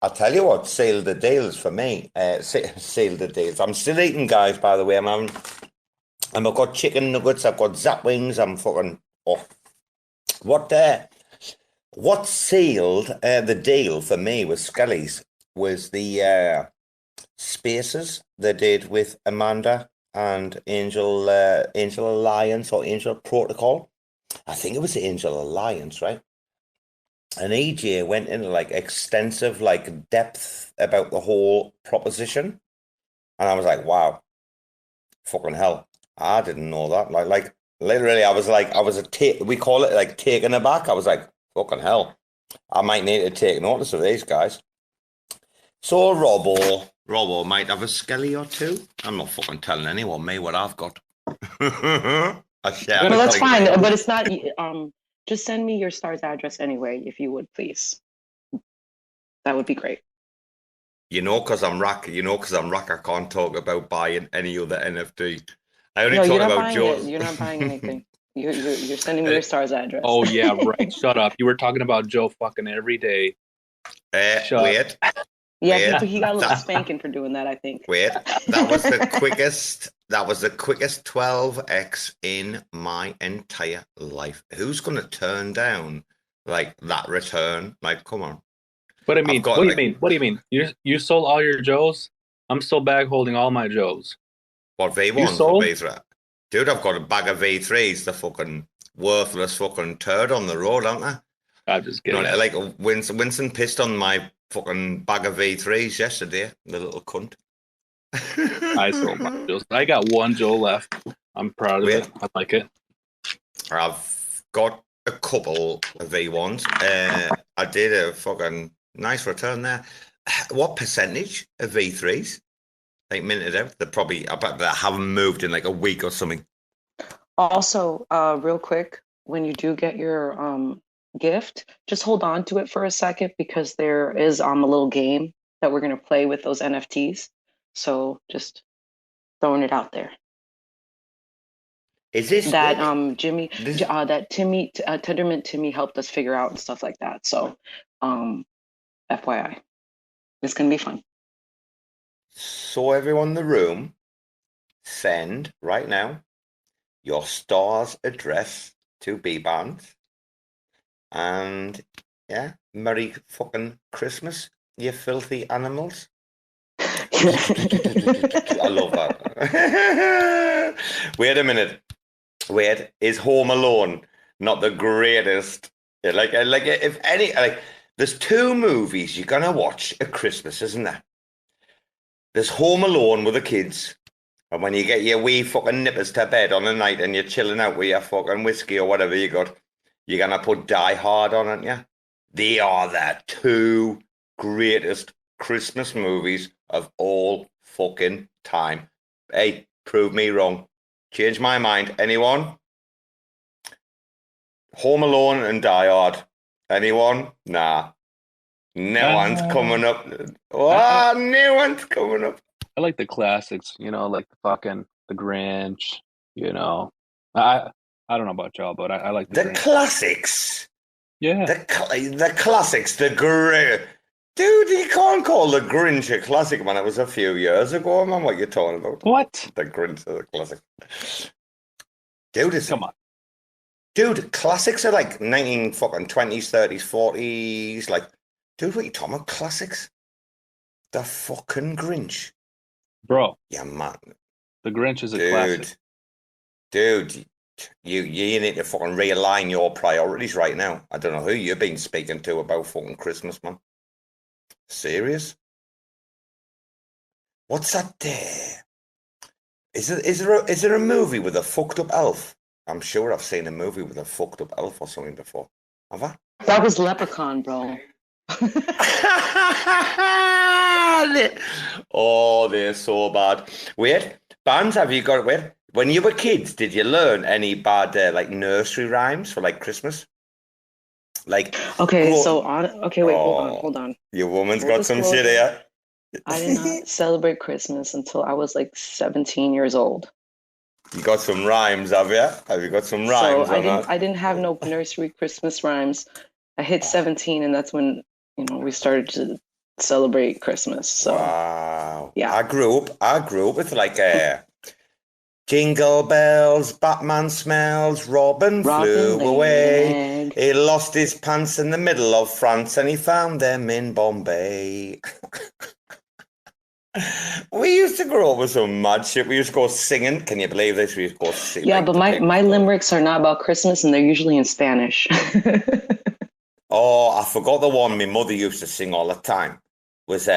I'll tell you what, seal the deals for me. Seal the deals. I'm still eating, guys, by the way. I've got chicken nuggets, I've got zap wings, I'm fucking off. What sealed the deal for me with Skelly's was the spaces they did with Amanda and Angel Alliance or Angel Protocol. I think it was the Angel Alliance, right? And EJ went into like extensive like depth about the whole proposition. And I was like, wow, fucking hell. I didn't know that. Like literally, we call it like taken aback. I was like, fucking hell. I might need to take notice of these guys. So Robo might have a Skelly or two. I'm not fucking telling anyone me what I've got. No, that's fine, but it's not. Just send me your stars address anyway, if you would, please. That would be great. Because I'm RAC. I can't talk about buying any other NFT. I only talk about Joe. You're not buying anything. You're sending me your stars address. Oh yeah, right. Shut up. You were talking about Joe fucking every day. Wait. Yeah, he got a little spanking for doing that, I think. Wait, that was the quickest. That was the quickest 12x in my entire life. Who's going to turn down like that return? Like, come on. What do you mean? You sold all your Joes? I'm still bag holding all my Joes. What, V1s or V3? Dude, I've got a bag of V3s, the fucking worthless fucking turd on the road, aren't I? I'm just kidding. Like Winston pissed on my fucking bag of V3s yesterday, the little cunt. I sold my Joes. I got one Joe left. I'm proud of it. I like it. I've got a couple of V1s. I did a fucking nice return there. What percentage of V3s? Like minted out? They're probably, I bet they haven't moved in like a week or something. Also, real quick, when you do get your gift, just hold on to it for a second because there is a little game that we're gonna play with those NFTs. So just throwing it out there. Is this that Jimmy that Timmy TendermintTimmy helped us figure out and stuff like that? So FYI, it's gonna be fun. So everyone in the room, send right now your star's address to Bbandz, and yeah, Merry fucking Christmas, you filthy animals. I love that. Wait a minute. Wait, is Home Alone not the greatest? Like if any, like, there's two movies you're gonna watch at Christmas, isn't there? There's Home Alone with the kids, and when you get your wee fucking nippers to bed on a night and you're chilling out with your fucking whiskey or whatever you got, you're gonna put Die Hard on it, yeah? They are the two greatest Christmas movies of all fucking time. Hey, prove me wrong. Change my mind. Anyone? Home Alone and Die Hard. Anyone? Nah. No one's coming up. Oh, no one's coming up. I like the classics, you know, like the Grinch, you know. I don't know about y'all, but I like the classics. Yeah. The classics, the great. Dude, you can't call the Grinch a classic, man. It was a few years ago, man. What you talking about? What? The Grinch is a classic. Dude, come on. Dude, classics are like 19 fucking 20s, 30s, 40s. Like, dude, what are you talking about? Classics? The fucking Grinch. Bro. Yeah, man. The Grinch is a classic. Dude, you need to fucking realign your priorities right now. I don't know who you've been speaking to about fucking Christmas, man. Serious? What's that there? Is there a movie with a fucked up elf? I'm sure I've seen a movie with a fucked up elf or something before. Have I? That was Leprechaun, bro. Oh, they're so bad. Wait, Bbandz, have you got wait? When you were kids, did you learn any bad like nursery rhymes for like Christmas? Like okay, wait, hold on. Your woman's got some shit here. I did not celebrate Christmas until I was like 17 years old. You got some rhymes, have you? Have you got some rhymes? So I didn't have no nursery Christmas rhymes. I hit 17, and that's when we started to celebrate Christmas. So wow, yeah. I grew up with like a jingle bells, Batman smells, Robin flew away. He lost his pants in the middle of France, and he found them in Bombay. We used to grow up with some mad shit. We used to go singing. Can you believe this? We used to go singing. Yeah, but my limericks are not about Christmas, and they're usually in Spanish. Oh, I forgot the one my mother used to sing all the time. Was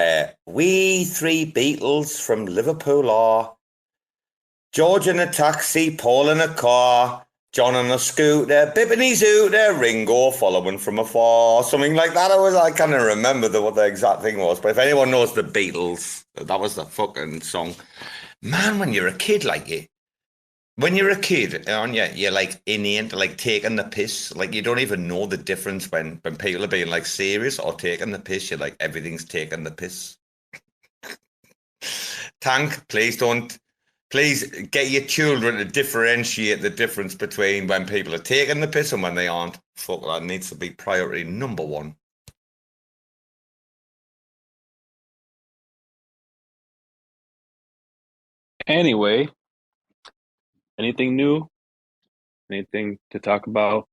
we three Beatles from Liverpool are George in a taxi, Paul in a car, John on a scooter, Bippity Zooter, Ringo following from afar, something like that. I can't remember what the exact thing was, but if anyone knows the Beatles, that was the fucking song. Man, when you're a kid, aren't you? You're like inane to like taking the piss. Like you don't even know the difference when people are being like serious or taking the piss. You're like, everything's taking the piss. Tank, please get your children to differentiate the difference between when people are taking the piss and when they aren't. Fuck, that needs to be priority number one. Anyway, anything new? Anything to talk about?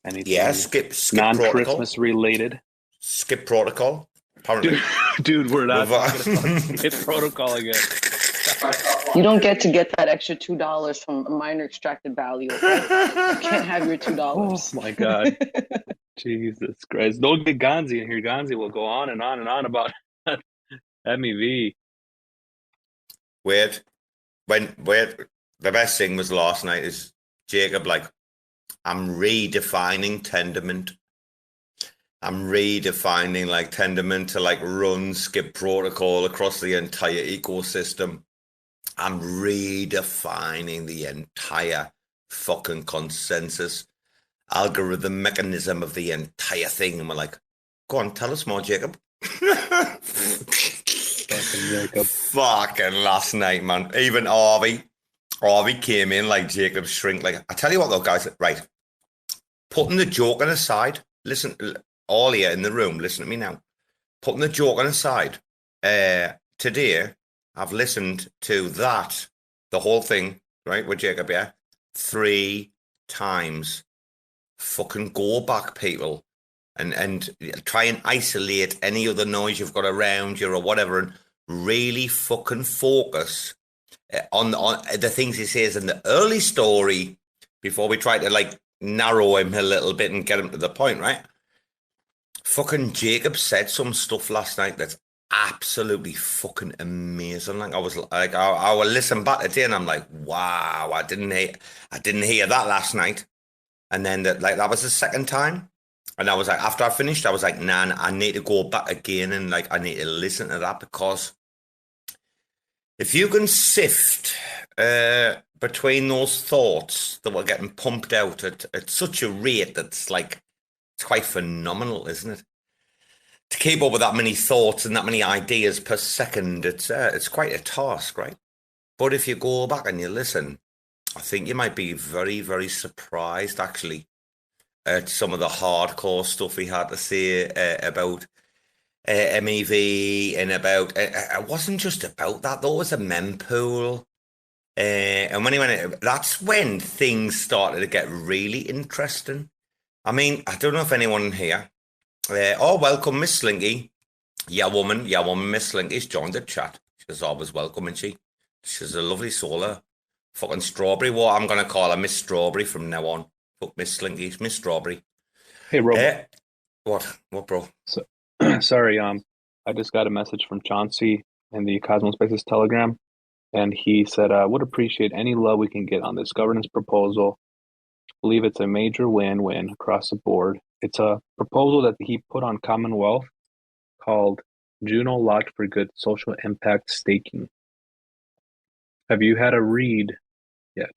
Anything? Yeah, skip non-Christmas related. Skip protocol. Apparently, dude, we're not talking about skip protocol again. You don't get to get that extra $2 from a minor extracted value. Okay? You can't have your $2. Oh my God. Jesus Christ. Don't get Gonzi in here. Gonzi will go on and on and on about MEV. Weird. The best thing was last night is Jacob, like, I'm redefining Tendermint. I'm redefining like Tendermint to like run skip protocol across the entire ecosystem. I'm redefining the entire fucking consensus algorithm mechanism of the entire thing. And we're like, go on, tell us more, Jacob. Fucking last night, man. Even Harvey came in like Jacob's shrink. Like, I tell you what though, guys, right. Putting the joking aside, listen, all here in the room, listen to me now. Putting the joking aside, today I've listened to the whole thing, right, with Jacob, yeah, 3 times. Fucking go back, people, and try and isolate any other noise you've got around you or whatever, and really fucking focus on the things he says in the early story before we try to like narrow him a little bit and get him to the point, right? Fucking Jacob said some stuff last night that's absolutely fucking amazing. Like I was like, I will listen back today and I'm like, wow, I didn't hear that last night. And then that was the second time. And I was like, after I finished, I was like, nah, I need to go back again and like I need to listen to that, because if you can sift between those thoughts that were getting pumped out at such a rate that's like, it's quite phenomenal, isn't it? To keep up with that many thoughts and that many ideas per second, it's quite a task, right? But if you go back and you listen, I think you might be very, very surprised, actually, at some of the hardcore stuff he had to say about MEV and about... it wasn't just about that, though. It was a mempool. And when he went... That's when things started to get really interesting. I mean, I don't know if anyone here... welcome, Miss Slinky. Yeah, woman, Miss Slinky's joined the chat. She's always welcome, isn't she? She's a lovely soul. Fucking Strawberry. What I'm going to call her Miss Strawberry from now on. Fuck Miss Slinky, Miss Strawberry. Hey, Robo. What, bro? Sorry, I just got a message from Chauncey in the Cosmos Spaces Telegram, and he said, would appreciate any love we can get on this governance proposal. Believe it's a major win-win across the board. It's a proposal that he put on Commonwealth called Juno Locked for Good Social Impact Staking. Have you had a read yet?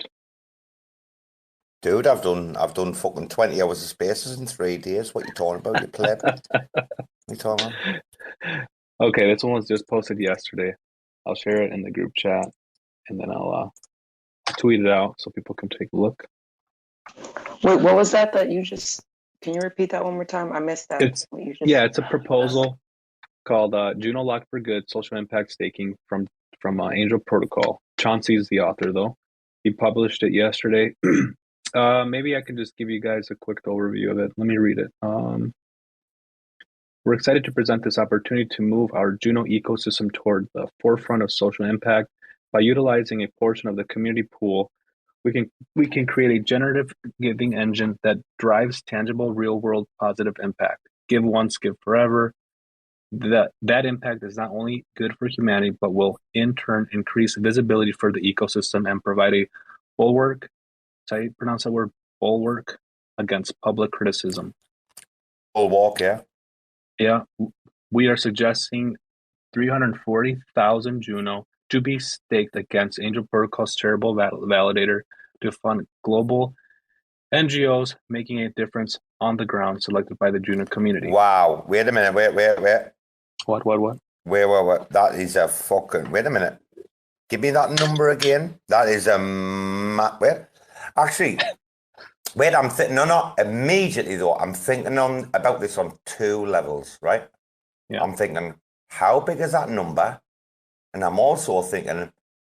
Dude, I've done fucking 20 hours of spaces in 3 days. What you talking about, you pleb? What you talking about? Okay, this one was just posted yesterday. I'll share it in the group chat, and then I'll tweet it out so people can take a look. Wait, what was that you just... Can you repeat that one more time? I missed that. It's a proposal called Juno Locked for Good Social Impact Staking from Angel Protocol. Chauncey's the author, though. He published it yesterday. Maybe I can just give you guys a quick overview of it. Let me read it. We're excited to present this opportunity to move our Juno ecosystem toward the forefront of social impact by utilizing a portion of the community pool. We can create a generative giving engine that drives tangible, real-world positive impact. Give once, give forever. That impact is not only good for humanity, but will in turn increase visibility for the ecosystem and provide a bulwark. How do you pronounce that word? Bulwark against public criticism. Bulwark, yeah. Yeah. We are suggesting 340,000 Juno to be staked against Angel Protocol's charitable validator to fund global NGOs making a difference on the ground selected by the Juno community. Wow. Wait a minute. Wait. What? Wait. That is a fucking... Wait a minute. Give me that number again. That is a... Wait. Actually, wait, I'm thinking... No. Immediately, though, I'm thinking about this on 2 levels, right? Yeah. I'm thinking, how big is that number? And I'm also thinking,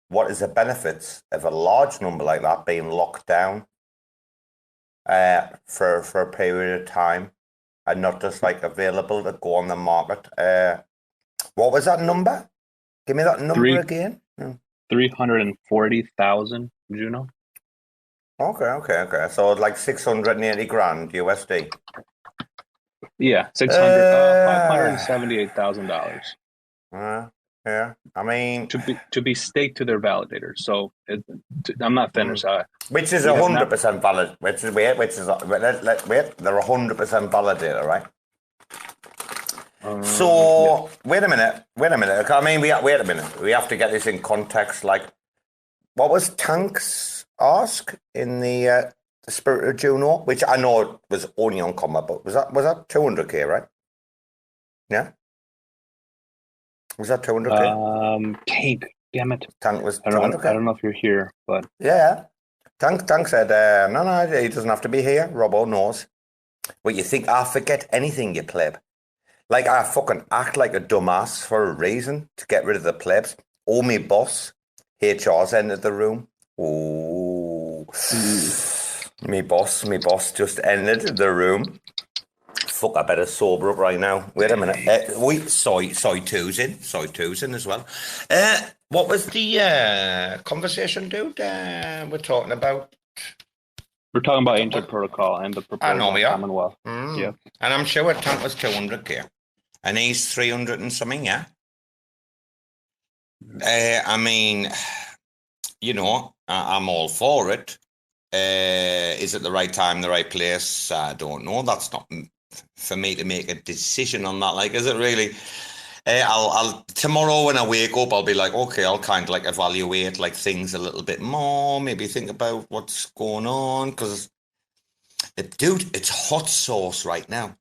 what is the benefits of a large number like that being locked down for a period of time and not just like available to go on the market? What was that number? Give me that number again. 340,000 Juno. Okay. So like 680 grand USD. Yeah, $578,000. Yeah. I mean, to be staked to their validator. So I'm not finished. Which is 100% valid. Which is they're 100% validator, right? So wait a minute. I mean, wait a minute. We have to get this in context. Like, what was Tank's ask in the Spirit of Juno, which I know was only on combat, but was that 200k, right? Yeah. Was that 200k? Tank. Damn it. Tank was 200k. I don't know if you're here, but yeah. Tank said, no, he doesn't have to be here. Robo knows. But you think I forget anything, you pleb? Like, I fucking act like a dumbass for a reason to get rid of the plebs. Oh, me boss. HR's entered the room. Oh. Me boss just entered the room. Fuck, I better sober up right now. Wait a minute. Soy 2's in. Soy 2's in as well. What was the conversation, dude? We're talking about Ancient Protocol and the proposal of Commonwealth. Yeah. And I'm sure Tank was 200k. And he's 300 and something, yeah? I mean, you know, I'm all for it. Is it the right time, the right place? I don't know. That's not for me to make a decision on that. Like, is it really? I'll tomorrow when I wake up, I'll be like, okay, I'll kind of like evaluate like things a little bit more. Maybe think about what's going on, because, dude, it's hot sauce right now,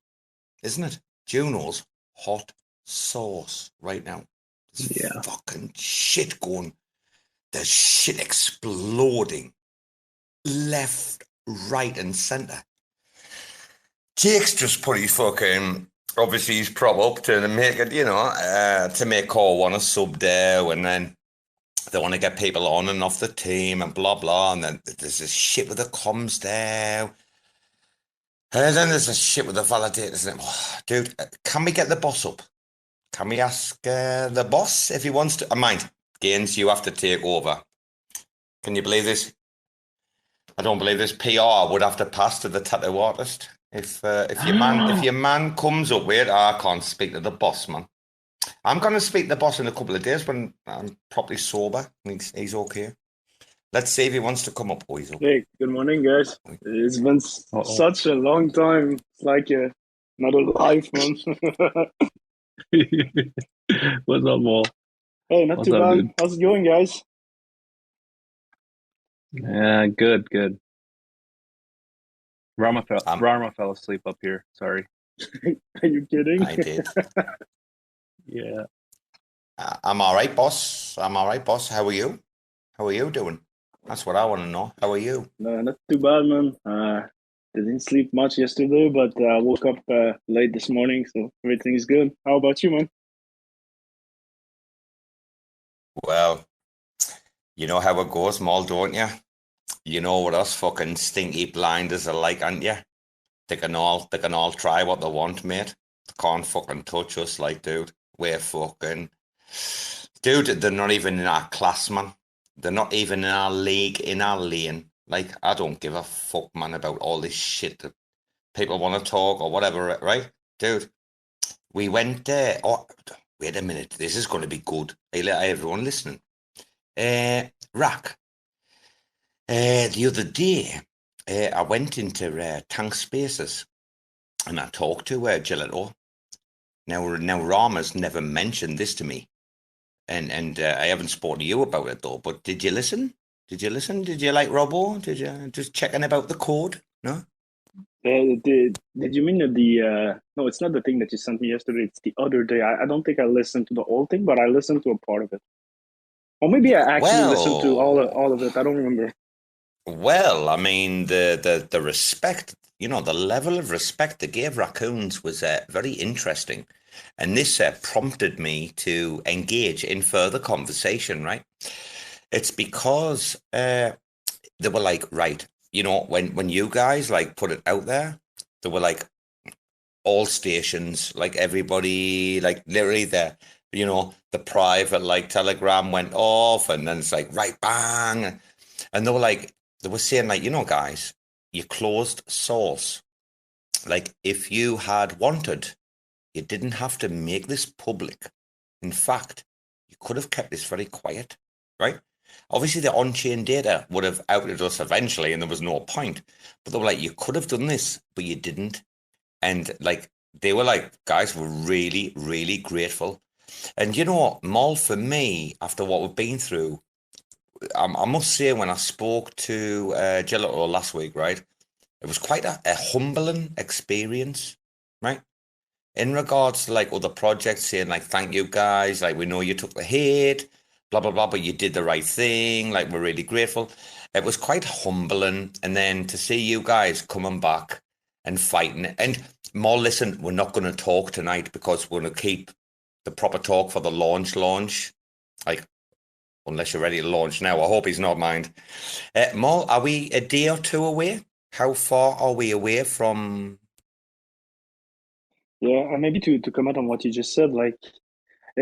isn't it? Juno's hot sauce right now. There's fucking shit going. There's shit exploding left, right, and centre. Jake's just put his fucking, obviously his prop up to make it, you know, to make Core 1 a sub there, and then they want to get people on and off the team and blah, blah, and then there's this shit with the comms there. And then there's this shit with the validators. And dude, can we get the boss up? Can we ask the boss if he wants to? Mind, Gaines, you have to take over. Can you believe this? I don't believe this. PR would have to pass to the tattoo artist. If your man comes up with, I can't speak to the boss, man. I'm going to speak to the boss in a couple of days when I'm properly sober. He's okay. Let's see if he wants to come up. Oh, he's okay. Hey, good morning, guys. It's been such a long time. It's like another life, man. What's up, Wall? Hey, not too bad. Dude? How's it going, guys? Yeah, good. Rarma fell asleep up here. Sorry. Are you kidding? I did. Yeah. I'm all right, boss. How are you? How are you doing? That's what I want to know. How are you? No, not too bad, man. Didn't sleep much yesterday, but I woke up late this morning, so everything's good. How about you, man? Well, you know how it goes, Maul, don't you? You know what us fucking stinky blinders are like, aren't you? They can all try what they want, mate. They can't fucking touch us, like, dude. We're fucking... Dude, they're not even in our class, man. They're not even in our league, in our lane. Like, I don't give a fuck, man, about all this shit that people want to talk or whatever, right? Dude, we went there. Oh, wait a minute. This is going to be good. Hey, everyone listening. RAC. The other day, I went into Tank Spaces and I talked to Gelato. Now Rarma's never mentioned this to me. And I haven't spoken to you about it, though. But did you listen? Did you like Robo? Did you just checking about the code? No? Did you mean the... No, it's not the thing that you sent me yesterday. It's the other day. I don't think I listened to the whole thing, but I listened to a part of it. Or maybe I actually listened to all of it. I don't remember. Well, I mean, the respect, you know, the level of respect they gave raccoons was very interesting. And this prompted me to engage in further conversation, right? It's because they were like, right, you know, when you guys like put it out there, they were like all stations, like everybody, like literally the private like Telegram went off, and then it's like, right, bang. And they were saying like, you know, guys, you closed source. Like if you had wanted, you didn't have to make this public. In fact, you could have kept this very quiet, right? Obviously, the on-chain data would have outed us eventually, and there was no point. But they were like, you could have done this, but you didn't. And like, they were like, guys, we're really, really grateful. And you know what, Mol, for me, after what we've been through, I must say, when I spoke to Gelato last week, right, it was quite a humbling experience, right? In regards to like other projects saying like, thank you guys, like we know you took the hit, blah, blah, blah, but you did the right thing, like we're really grateful. It was quite humbling. And then to see you guys coming back and fighting. And more, listen, we're not going to talk tonight because we're going to keep the proper talk for the launch. Like, unless you're ready to launch now. I hope he's not mind. Mol, are we a day or two away? How far are we away from... Yeah, and maybe to comment on what you just said, like,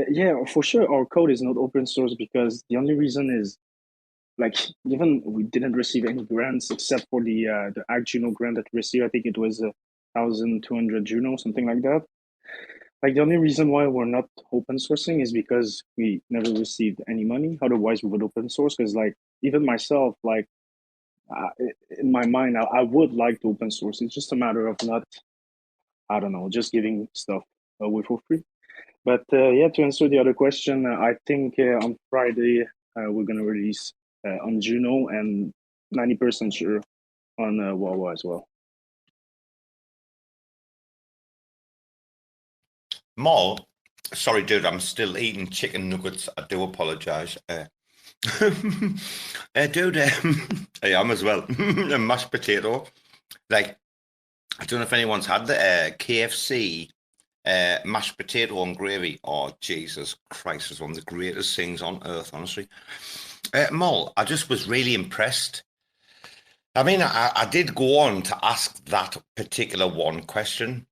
yeah, for sure, our code is not open source because the only reason is, like, even we didn't receive any grants except for the RAC Juno grant that we received. I think it was 1,200 Juno, something like that. Like, the only reason why we're not open sourcing is because we never received any money. Otherwise, we would open source. Because, like, even myself, like, in my mind, I would like to open source. It's just a matter of not, I don't know, just giving stuff away for free. But yeah, to answer the other question, I think on Friday we're gonna release on Juno and 90% sure on Wawa as well. Mol, sorry, dude, I'm still eating chicken nuggets. I do apologize. Dude, I am as well. A mashed potato. Like, I don't know if anyone's had the KFC mashed potato and gravy. Oh, Jesus Christ, it's one of the greatest things on earth, honestly. Mol, I just was really impressed. I mean, I did go on to ask that particular one question.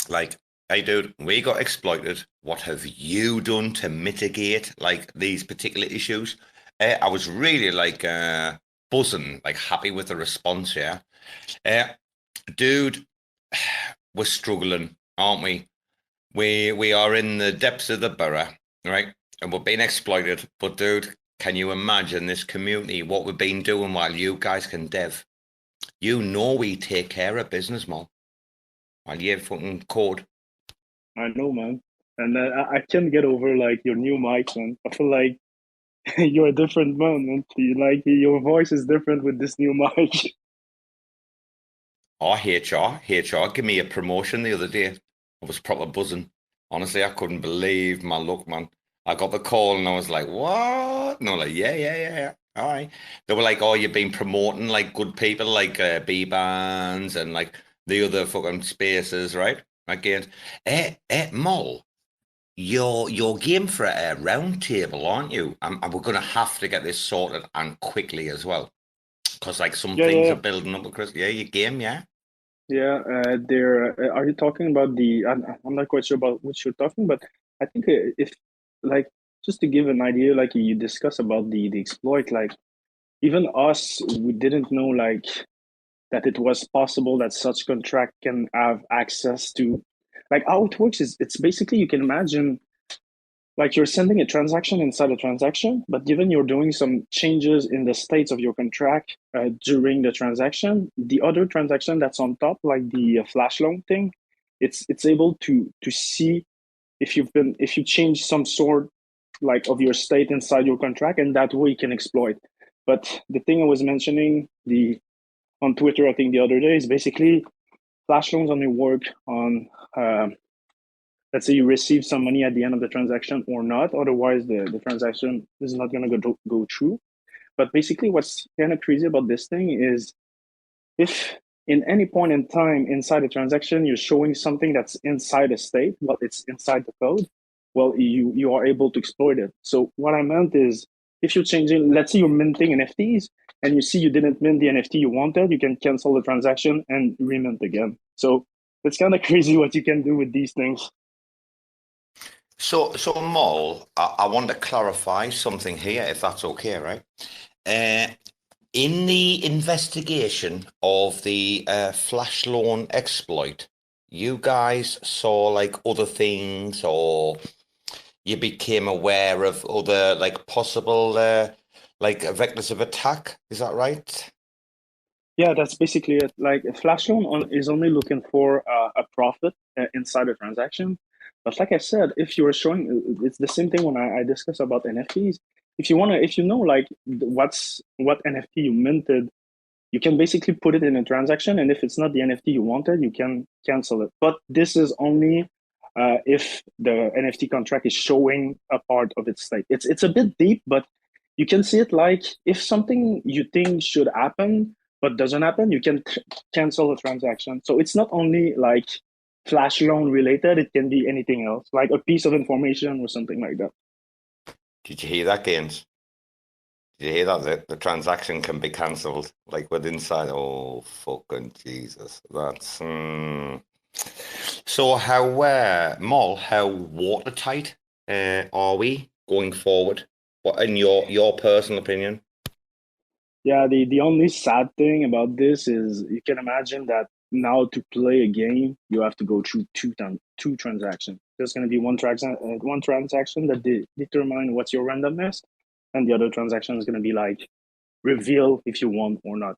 Like, hey, dude, we got exploited. What have you done to mitigate, like, these particular issues? I was really, like, buzzing, like, happy with the response, yeah. Dude, we're struggling, aren't we? We are in the depths of the borough, right? And we're being exploited. But, dude, can you imagine this community, what we've been doing while you guys can dev? You know we take care of business, man. While you fucking code. I know, man. And I can't get over, like, your new mic, man. I feel like you're a different man. Like, your voice is different with this new mic. Oh, HR, give me a promotion the other day. I was proper buzzing. Honestly, I couldn't believe my luck, man. I got the call and I was like, what? And I was like, yeah. All right. They were like, oh, you've been promoting like good people like Bbandz and like the other fucking spaces, right? Again, Mol, you're game for a round table, aren't you? And we're going to have to get this sorted and quickly as well. Because like some things are building up, Chris. Yeah, you game, yeah? Yeah, are you talking about the, I'm not quite sure about what you're talking, but I think if, like, just to give an idea, like you discuss about the exploit, like even us, we didn't know like that it was possible that such contract can have access to, like how it works is it's basically, you can imagine like you're sending a transaction inside a transaction, but given you're doing some changes in the states of your contract during the transaction, the other transaction that's on top, like the flash loan thing, it's able to see if you change some sort like of your state inside your contract, and that way you can exploit. But the thing I was mentioning on Twitter, I think the other day, is basically flash loans only work on let's say you receive some money at the end of the transaction or not, otherwise the transaction is not going to go through. But basically what's kind of crazy about this thing is if in any point in time inside a transaction, you're showing something that's inside a state, well, it's inside the code, well, you are able to exploit it. So what I meant is if you're changing, let's say you're minting NFTs and you see you didn't mint the NFT you wanted, you can cancel the transaction and remint again. So it's kind of crazy what you can do with these things. So Mol, I want to clarify something here, if that's okay, right? In the investigation of the flash loan exploit, you guys saw like other things, or you became aware of other like possible like vectors of attack. Is that right? Yeah, that's basically it. Like Flash loan is only looking for a profit inside a transaction. But like I said, if you're showing, it's the same thing when I discuss about NFTs. If you know like what NFT you minted, you can basically put it in a transaction, and if it's not the NFT you wanted, you can cancel it. But this is only if the NFT contract is showing a part of its stake. It's a bit deep, but you can see it like if something you think should happen but doesn't happen, you can cancel the transaction. So it's not only like flash loan related; it can be anything else, like a piece of information or something like that. Did you hear that, Gaines? Did you hear that? The transaction can be cancelled, like with inside. Oh, fucking Jesus. That's... So how, Mol, how watertight are we going forward? What, in your personal opinion? Yeah, the only sad thing about this is you can imagine that now to play a game, you have to go through two transactions. There's going to be one transaction that determine what's your randomness, and the other transaction is going to be like reveal if you won or not.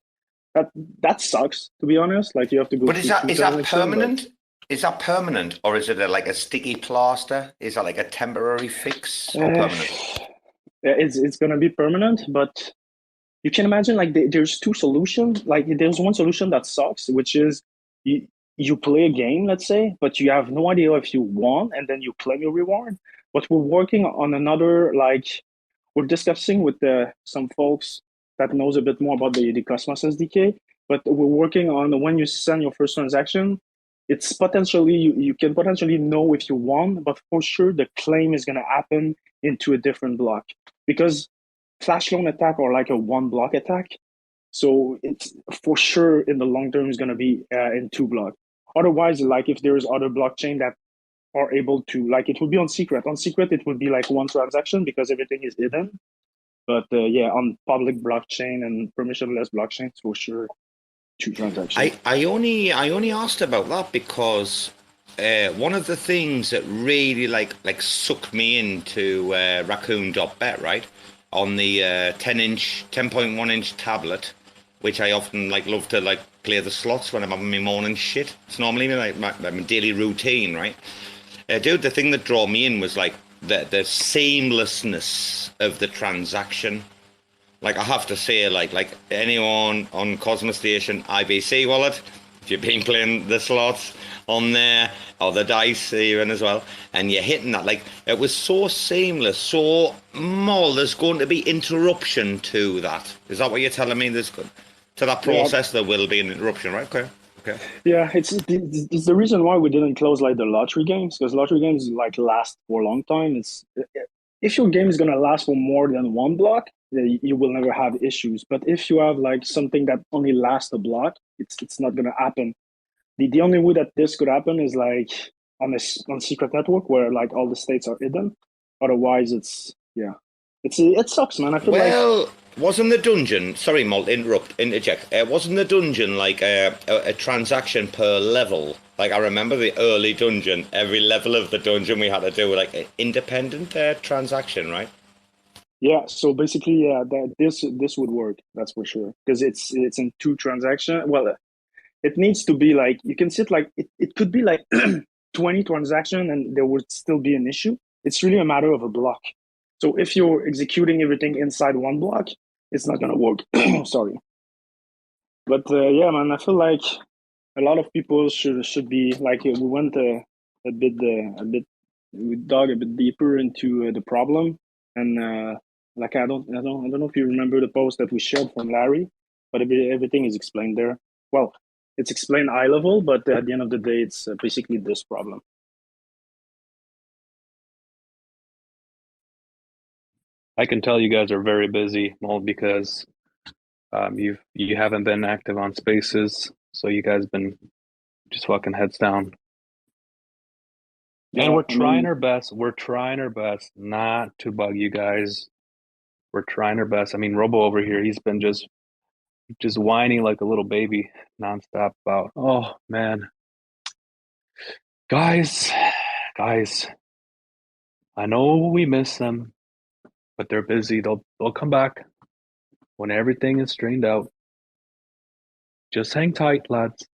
That sucks, to be honest. Like you have to go. But is that permanent? Is that permanent, or is it like a sticky plaster? Is that like a temporary fix or permanent? It's going to be permanent, but you can imagine like there's two solutions. Like there's one solution that sucks, which is you play a game, let's say, but you have no idea if you won, and then you claim your reward. But we're working on another, like we're discussing with some folks that knows a bit more about the Cosmos SDK. But we're working on when you send your first transaction, it's potentially you can potentially know if you won, but for sure the claim is going to happen into a different block because flash loan attack are like a one block attack. So it's for sure in the long term is going to be in two blocks. Otherwise, like if there's other blockchain that are able to, like it would be on secret. On secret, it would be like one transaction because everything is hidden. But yeah, on public blockchain and permissionless blockchains, for sure, two transactions. I only asked about that because one of the things that really like sucked me into Racøøn.bet, right? On the 10.1 inch tablet, which I often like love to like play the slots when I'm having my morning shit. It's normally like my daily routine, right? Dude, the thing that drew me in was like the seamlessness of the transaction. Like I have to say, like anyone on Cosmos Station IBC wallet, if you've been playing the slots on there or the dice even as well, and you're hitting that, like it was so seamless. So Mol, there's going to be interruption to that. Is that what you're telling me? There's to that process there will be an interruption, right? Okay. Yeah, it's the reason why we didn't close like the lottery games, because lottery games like last for a long time. It's if your game is gonna last for more than one block, you will never have issues. But if you have like something that only lasts a block, it's not gonna happen. The only way that this could happen is like on secret network where like all the states are hidden. Otherwise, it sucks, man. I feel like. Wasn't the dungeon? Sorry, Mol, interject. Wasn't the dungeon like a transaction per level? Like I remember the early dungeon. Every level of the dungeon we had to do like an independent transaction, right? Yeah. So basically, yeah, this would work. That's for sure because it's in two transactions. Well, it needs to be like you can sit like it could be like 20 transactions and there would still be an issue. It's really a matter of a block. So if you're executing everything inside one block, it's not gonna work. Sorry, but yeah, man, I feel like a lot of people should be like we went a bit we dug a bit deeper into the problem, and like I don't know if you remember the post that we shared from Larry, but everything is explained there. Well, it's explained high level, but at the end of the day, it's basically this problem. I can tell you guys are very busy, Mol, because you haven't been active on Spaces, so you guys been just fucking heads down. Yeah, and we're trying our best. We're trying our best not to bug you guys. We're trying our best. I mean, Robo over here, he's been just whining like a little baby nonstop about, oh man, guys, I know we miss them, but they're busy. They'll come back when everything is strained out. Just hang tight, lads.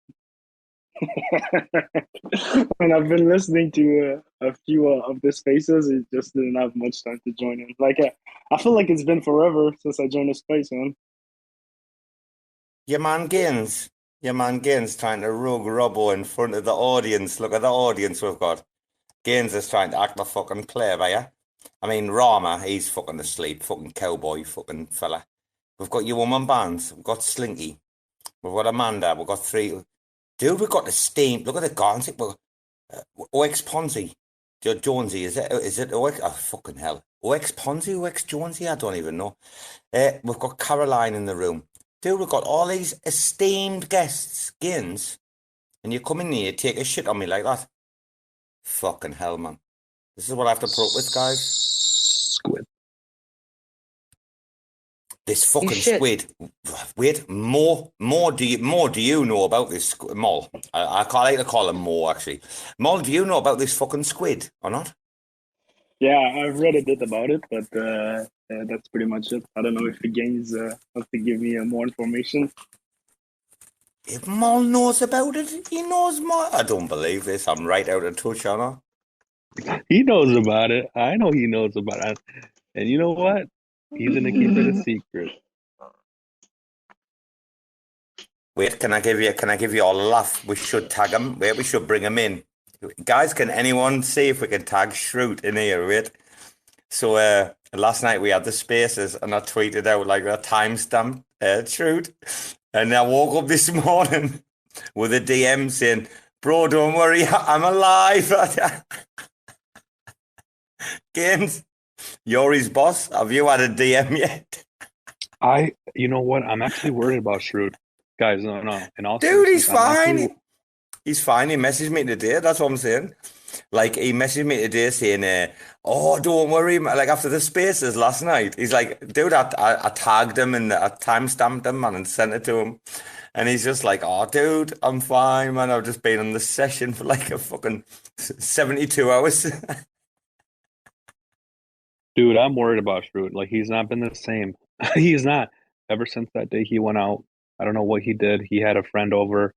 And I've been listening to a few of the spaces. It just didn't have much time to join in. Like I feel like it's been forever since I joined the space, man. Your man Gaines trying to rug Robo in front of the audience. Look at the audience we've got. Gaines is trying to act the fucking player, yeah? I mean, Rarma, he's fucking asleep. Fucking cowboy, fucking fella. We've got your woman Bbandz. We've got Slinky. We've got AmanDAO. We've got 3. Dude, we've got the steam. Look at the guns. OX Ponzi. Jonesy, is it OX? Oh, fucking hell. OX Ponzi, OX Jonesy? I don't even know. We've got Caroline in the room. Dude, we've got all these esteemed guests, Gaines, and you come in here, take a shit on me like that. Fucking hell, man. This is what I have to put up with, guys. Squid. This fucking squid. Wait, more do you know about this Mol? I like to call him more, actually. Mol, do you know about this fucking squid or not? Yeah, I've read a bit about it, but that's pretty much it. I don't know if the Gaines wants to give me more information. If Mol knows about it, he knows more. I don't believe this. I'm right out of touch, Anna. He knows about it. I know he knows about it. And you know what? He's gonna keep it a secret. Wait, can I give you all a laugh? We should tag him. Wait, we should bring him in. Guys, can anyone see if we can tag Shroot in here? Wait. So last night we had the spaces and I tweeted out like a timestamp, Shroot. And I woke up this morning with a DM saying, "Bro, don't worry, I'm alive." Gaines, you're his boss. Have you had a DM yet? You know what? I'm actually worried about Shroot. Guys, no. And also, dude, he's fine. He's fine. He messaged me today. That's what I'm saying. Like, he messaged me today saying, "Oh, don't worry." Like, after the spaces last night, he's like, "Dude, I tagged him and I timestamped him, man, and sent it to him." And he's just like, "Oh, dude, I'm fine, man. I've just been on the session for like a fucking 72 hours." Dude, I'm worried about Shroot. Like, he's not been the same. He's not. Ever since that day he went out, I don't know what he did. He had a friend over.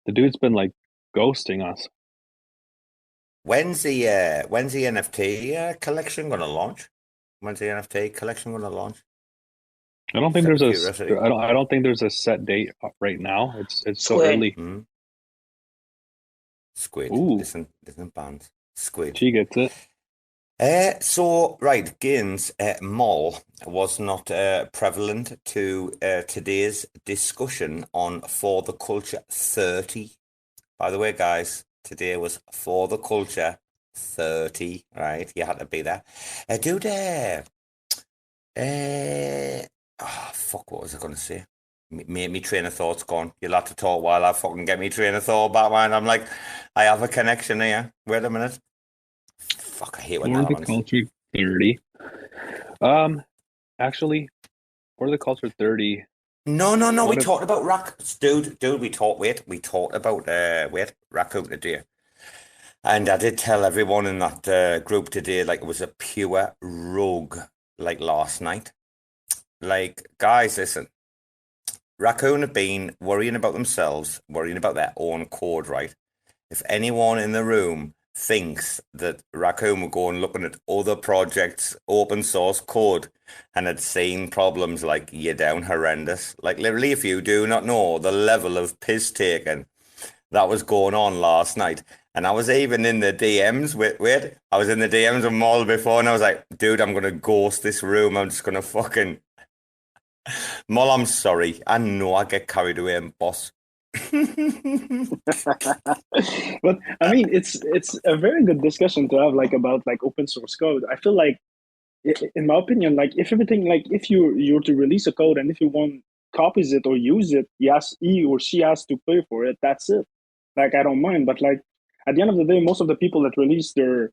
The dude's been like ghosting us. When's the NFT collection gonna launch? When's the NFT collection gonna launch? I don't think there's I don't think there's a set date right now. It's so early. Mm-hmm. Squid. Ooh. Listen, Bbandz. Squid. She gets it. So right, Gaines, Mol was not prevalent to today's discussion on For the Culture 30. By the way, guys, today was For the Culture 30, right? You had to be there. Dude, fuck, what was I going to say? Me train of thought's gone. You'll have to talk while I fucking get me train of thought back, man. I'm like, I have a connection here. Wait a minute. Fuck, I hate when that happens. For the Culture 30. Actually, For the Culture 30. No. We talked about Dude, we talked about Racøøn today. And I did tell everyone in that group today, like, it was a pure rug, like, last night. Like, guys, listen. Racøøn have been worrying about themselves, worrying about their own code, right? If anyone in the room thinks that Racøøn were going looking at other projects, open source code, and had seen problems, like, you're down horrendous. Like, literally, if you do not know the level of piss taking that was going on last night. And I was even in the DMs I was in the DMs of Mol before, and I was like, dude, I'm going to ghost this room. I'm just going to fucking... Mol, I'm sorry. I know I get carried away and boss. But I mean, it's a very good discussion to have, like, about like open source code. I feel like, in my opinion, like, if everything, like, if you're to release a code and if you want copies it or use it, yes, he or she has to pay for it. That's it. Like, I don't mind, but like at the end of the day, most of the people that release their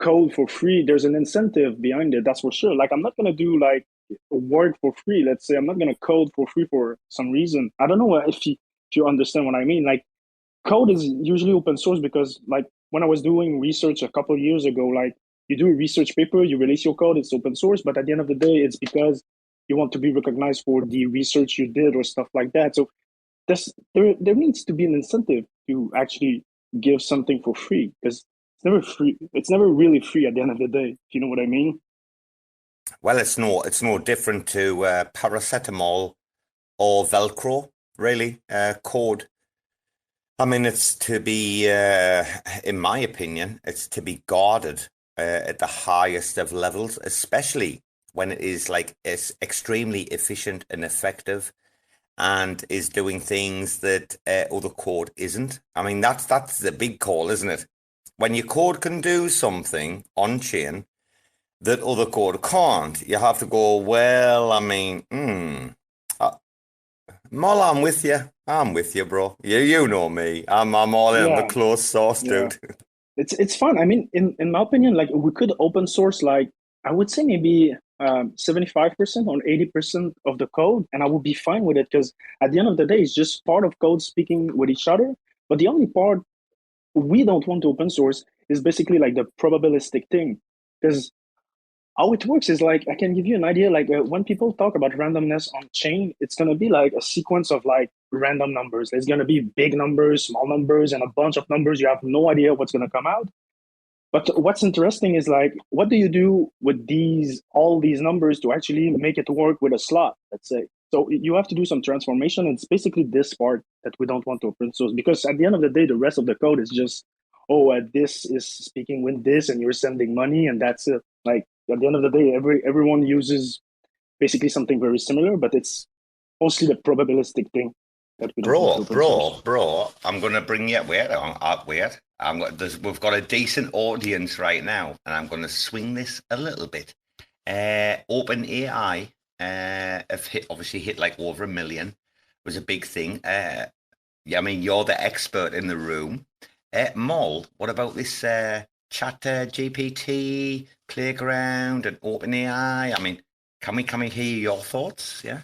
code for free, there's an incentive behind it. That's for sure. Like, I'm not gonna do like work for free. Let's say I'm not gonna code for free for some reason. I don't know if you understand what I mean. Like, code is usually open source because, like, when I was doing research a couple of years ago, like, you do a research paper, you release your code, it's open source, but at the end of the day, it's because you want to be recognized for the research you did or stuff like that. So there needs to be an incentive to actually give something for free, because it's never free. It's never really free at the end of the day. If you know what I mean? Well, it's no different to paracetamol or Velcro, really. Code. I mean, it's to be, in my opinion, it's to be guarded at the highest of levels, especially when it is like it's extremely efficient and effective, and is doing things that other code isn't. I mean, that's the big call, isn't it? When your code can do something on chain that other code can't, you have to go, well, I mean, Mol, I'm with you, bro. You know me. I'm all in the closed source, dude. It's fun. I mean, in my opinion, like we could open source, like I would say maybe 75% or 80% of the code, and I would be fine with it, because at the end of the day, it's just part of code speaking with each other. But the only part we don't want to open source is basically like the probabilistic thing, because how it works is like, I can give you an idea, like when people talk about randomness on chain, it's going to be like a sequence of like random numbers. There's going to be big numbers, small numbers, and a bunch of numbers. You have no idea what's going to come out. But what's interesting is like, what do you do with all these numbers to actually make it work with a slot, let's say? So you have to do some transformation. And it's basically this part that we don't want to open source, because at the end of the day, the rest of the code is just, this is speaking with this and you're sending money and that's it. Like at the end of the day, everyone uses basically something very similar, but it's mostly the probabilistic thing that we don't want to open source. Bro, I'm going to bring you wait. We've got a decent audience right now, and I'm going to swing this a little bit. OpenAI have obviously hit like over 1 million. It was a big thing. I mean, you're the expert in the room. Mol, what about this Chat GPT, Playground, and OpenAI? I mean, can we hear your thoughts? Yeah.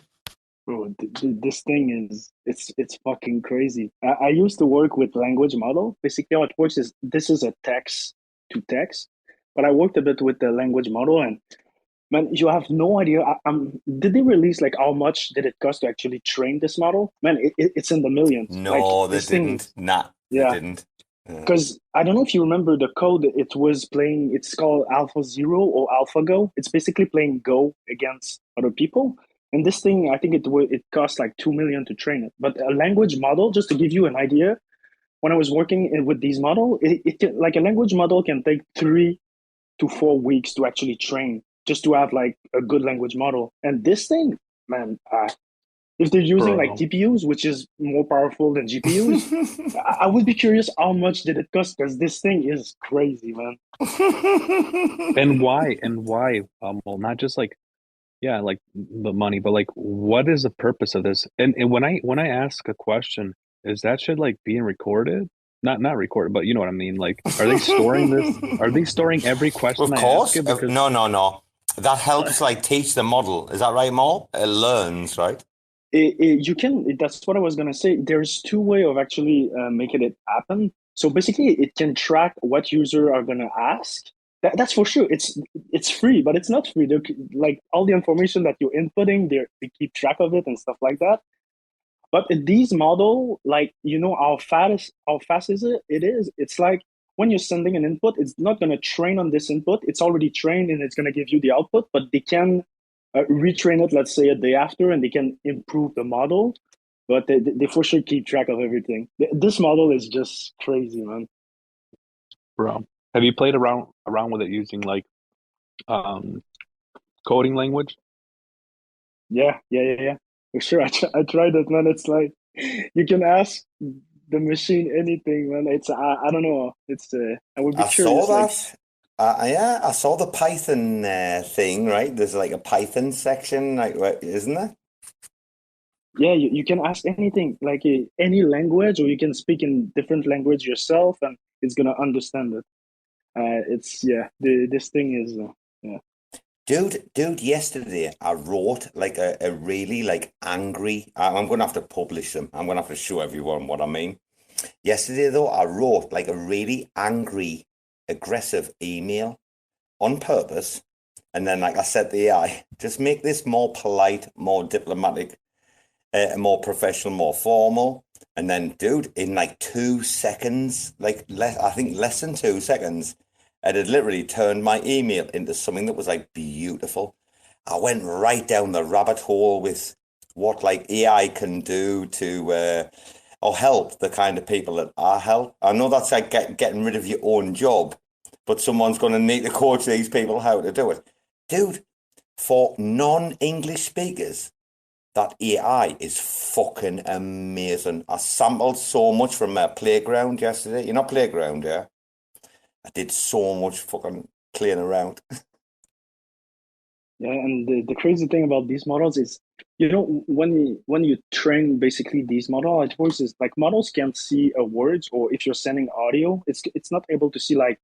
Bro, this thing it's fucking crazy. I used to work with language model. Basically, how it works is this is a text to text, but I worked a bit with the language model, and man, you have no idea. Did they release like how much did it cost to actually train this model? Man, it's in the millions. No, like, they didn't. They didn't. Because I don't know if you remember the code it was playing. It's called AlphaZero or AlphaGo. It's basically playing Go against other people. And this thing, I think it cost like 2 million to train it. But a language model, just to give you an idea, when I was working with these models, it can, like a language model can take 3 to 4 weeks to actually train, just to have like a good language model. And this thing, man, if they're using like TPUs, which is more powerful than GPUs, I would be curious how much did it cost, because this thing is crazy, man. And why? Well, not just like, like the money, but like, what is the purpose of this? And when I ask a question, is that shit like being recorded? Not recorded, but you know what I mean. Like, are they storing this? Are they storing every question? Of course. No. That helps like teach the model. Is that right, Mol? It learns, right? You can. That's what I was gonna say. There's 2 ways of actually making it happen. So basically, it can track what users are gonna ask. That's for sure. It's free, but it's not free. They're, like all the information that you're inputting, they keep track of it and stuff like that. But these model, like, you know how fast is it? It's like when you're sending an input, it's not going to train on this input. It's already trained and it's going to give you the output, but they can retrain it, let's say a day after, and they can improve the model, but they for sure keep track of everything. This model is just crazy, man. Bro, have you played around with it using like coding language? Yeah. For sure. I tried it, man. It's like you can ask the machine anything, man. It's I don't know. It's I would be curious. Saw that. I saw the Python thing, right? There's like a Python section, like, isn't there? Yeah, you can ask anything, like any language, or you can speak in different language yourself, and it's gonna understand it. This thing is Dude, yesterday I wrote like a really like angry, I'm going to have to publish them. I'm going to have to show everyone what I mean. Yesterday though, I wrote like a really angry, aggressive email on purpose. And then, like I said, the AI, just make this more polite, more diplomatic, more professional, more formal. And then, dude, in like 2 seconds, I think less than 2 seconds, it had literally turned my email into something that was like beautiful. I went right down the rabbit hole with what like AI can do to or help the kind of people that I help. I know that's like getting rid of your own job, but someone's going to need to coach these people how to do it. Dude, for non-English speakers, that AI is fucking amazing. I sampled so much from Playground yesterday. You know Playground, yeah? I did so much fucking playing around. Yeah, and the crazy thing about these models is, when you train basically these model voices, like models can't see words, or if you're sending audio, it's not able to see like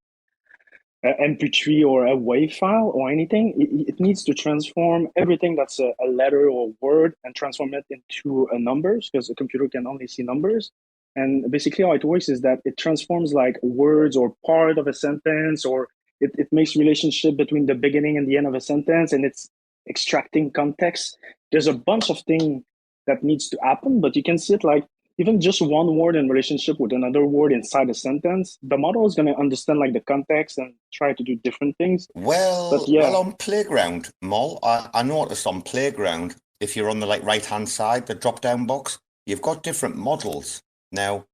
an MP3 or a WAV file or anything. It needs to transform everything that's a letter or word and transform it into numbers, because a computer can only see numbers. And basically how it works is that it transforms like words or part of a sentence, or it makes relationship between the beginning and the end of a sentence, and it's extracting context. There's a bunch of things that needs to happen, but you can see it like even just one word in relationship with another word inside a sentence, the model is going to understand like the context and try to do different things. Well, on Playground, Mol, I noticed on Playground, if you're on the like right-hand side, the drop-down box, you've got different models. Now,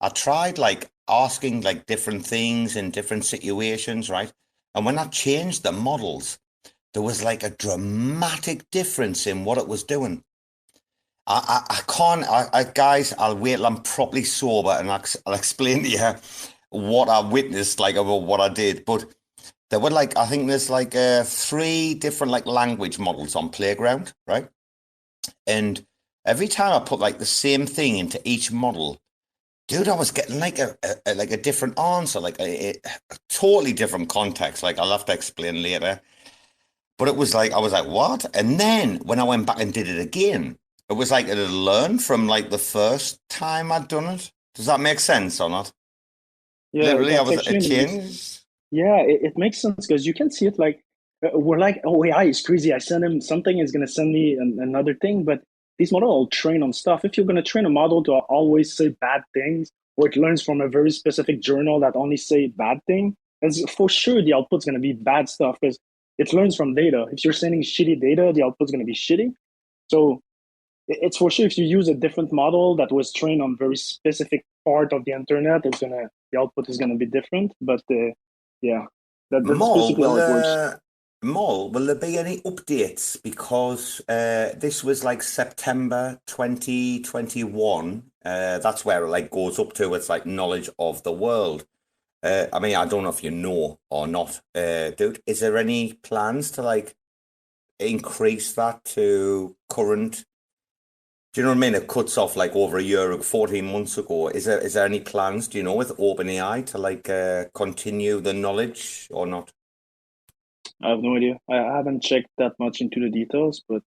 I tried like asking like different things in different situations, right? And when I changed the models, there was like a dramatic difference in what it was doing. I can't, guys, I'll wait till I'm properly sober and I'll explain to you what I witnessed, like about what I did. But there were like, I think there's like 3 different like language models on Playground, right? And every time I put like the same thing into each model, dude, I was getting like a different answer, like a totally different context. Like I'll have to explain later. But it was like, I was like, what? And then when I went back and did it again, it was like it had learned from like the first time I'd done it. Does that make sense or not? Yeah, literally, it changed. Yeah, it makes sense, because you can see it like we're like, oh, AI is crazy. I send him something, it's gonna send me another thing. But these models all train on stuff. If you're gonna train a model to always say bad things, or it learns from a very specific journal that only say bad thing, and for sure the output's gonna be bad stuff, because it learns from data. If you're sending shitty data, the output's gonna be shitty. So it's for sure if you use a different model that was trained on very specific part of the internet, the output is gonna be different. But yeah, that's basically how it works. Mol, will there be any updates? Because this was like September 2021. That's where it like goes up to. It's like knowledge of the world. I mean, I don't know if you know or not, dude. Is there any plans to like increase that to current? Do you know what I mean? It cuts off like over a year, 14 months ago. Is there any plans, do you know, with OpenAI to like continue the knowledge or not? I have no idea. I haven't checked that much into the details, but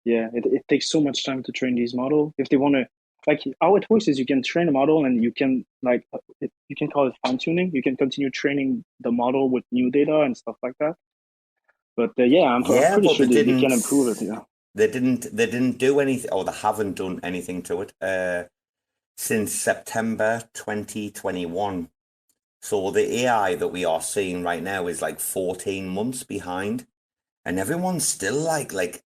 yeah, it takes so much time to train these models. If they want to, like how it works is you can train a model and you can like, you can call it fine tuning. You can continue training the model with new data and stuff like that. But yeah, I'm pretty sure they can improve it. Yeah. They didn't do anything, or they haven't done anything to it since September 2021. So the AI that we are seeing right now is like 14 months behind, and everyone's still like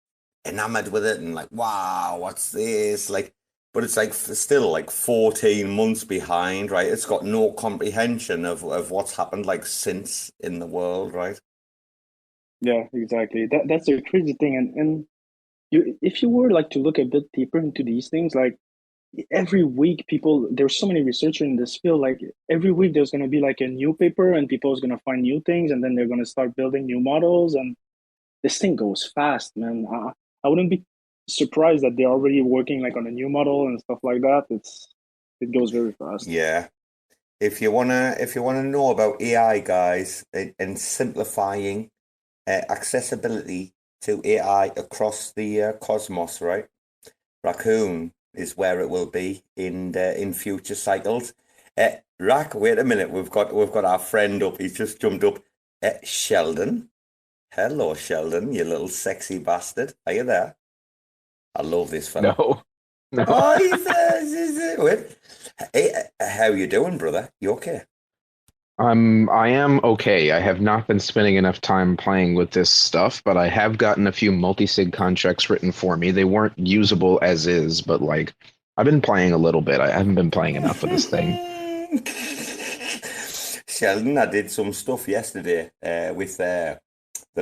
enamored with it and like, wow, what's this? Like, but it's like still like 14 months behind, right? It's got no comprehension of what's happened like since in the world, right? Yeah, exactly. That's a crazy thing, and if you were like to look a bit deeper into these things, like every week there's so many researchers in this field, like every week there's going to be like a new paper and people is going to find new things, and then they're going to start building new models, and this thing goes fast, man. I wouldn't be surprised that they're already working like on a new model and stuff like that. It goes very fast. Yeah. If you wanna know about AI, guys, and simplifying accessibility to AI across the cosmos, right? Racøøn is where it will be in future cycles. Rac, wait a minute, we've got our friend up. He's just jumped up. Sheldon. Hello, Sheldon, you little sexy bastard. Are you there? I love this fella. No. Oh, wait. Hey, how you doing, brother? You okay? I am okay. I have not been spending enough time playing with this stuff, but I have gotten a few multi-sig contracts written for me. They weren't usable as is, but like I've been playing a little bit. I haven't been playing enough of this thing. Sheldon, I did some stuff yesterday with the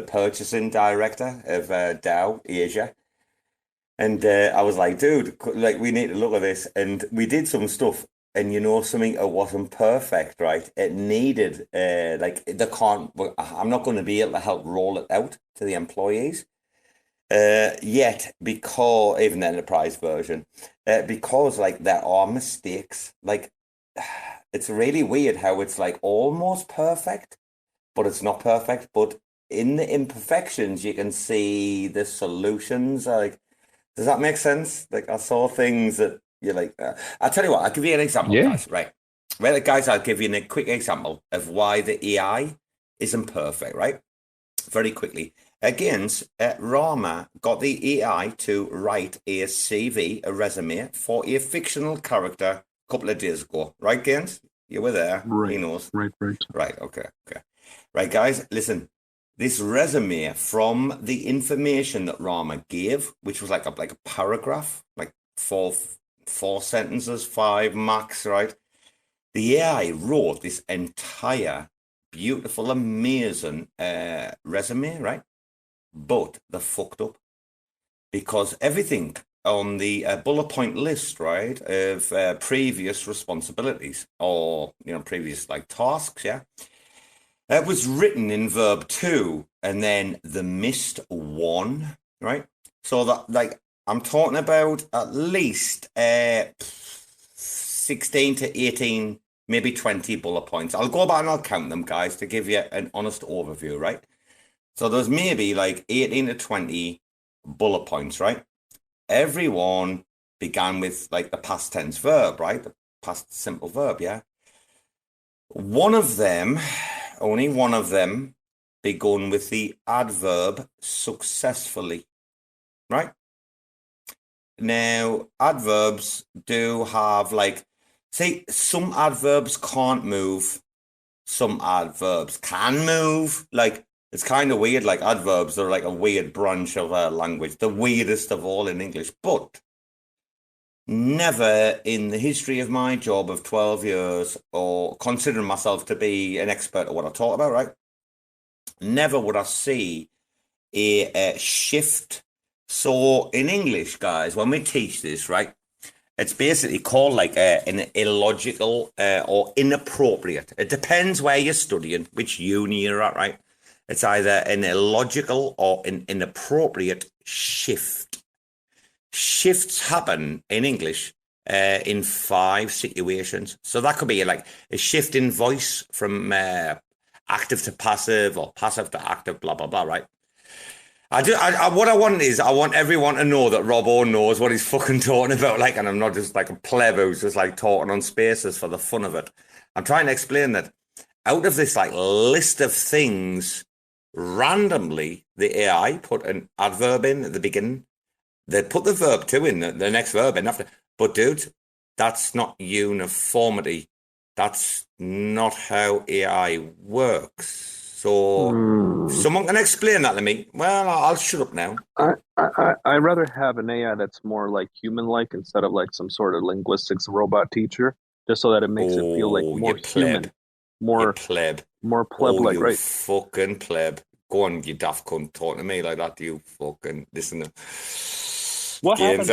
purchasing director of DAO Asia. And I was like, dude, like we need to look at this. And we did some stuff. And you know something, it wasn't perfect, right? It needed, I'm not going to be able to help roll it out to the employees yet, because, even the enterprise version, because like there are mistakes. Like, it's really weird how it's like almost perfect, but it's not perfect. But in the imperfections, you can see the solutions. Like, does that make sense? Like, I saw things that, you're like, I'll tell you what, I'll give you an example, guys, right? Well, guys, I'll give you a quick example of why the AI isn't perfect, right? Very quickly. Against Rarma got the AI to write a CV, a resume, for a fictional character a couple of days ago. Right, Gaines? You were there. Right. He knows. Right. Right, okay. Right, guys, listen. This resume, from the information that Rarma gave, which was like a paragraph, like four sentences, 5 max, right? The AI wrote this entire beautiful, amazing resume, right? But they fucked up because everything on the bullet point list, right, of previous responsibilities or, previous like tasks, yeah, it was written in verb 2 and then the missed 1, right? So that, like, I'm talking about at least 16 to 18, maybe 20 bullet points. I'll go back and I'll count them, guys, to give you an honest overview, right? So there's maybe like 18 to 20 bullet points, right? Every one began with like the past tense verb, right? The past simple verb, yeah? One of them, only one of them, begun with the adverb successfully, right? Now, adverbs do have like, see, some adverbs can't move. Some adverbs can move. Like, it's kind of weird. Like, adverbs are like a weird branch of our language, the weirdest of all in English. But never in the history of my job of 12 years, or considering myself to be an expert at what I talk about, right? Never would I see a shift. So in English, guys, when we teach this, right, it's basically called like an illogical or inappropriate. It depends where you're studying, which uni you're at, right? It's either an illogical or an inappropriate shift. Shifts happen in English in 5 situations. So that could be like a shift in voice from active to passive or passive to active, blah, blah, blah, right? What I want is, I want everyone to know that Robo knows what he's fucking talking about, like, and I'm not just like a pleb who's just like talking on spaces for the fun of it. I'm trying to explain that out of this like list of things, randomly the AI put an adverb in at the beginning. They put the verb 2 in, the next verb in after. But dude, that's not uniformity. That's not how AI works. So someone can explain that to me. Well, I'll shut up now. I'd rather have an AI that's more like human-like instead of like some sort of linguistics robot teacher, just so that it makes it feel like more human, more pleb-like, right? Fucking pleb. Go on, you daft cunt, talk to me like that. You fucking listen to. What happened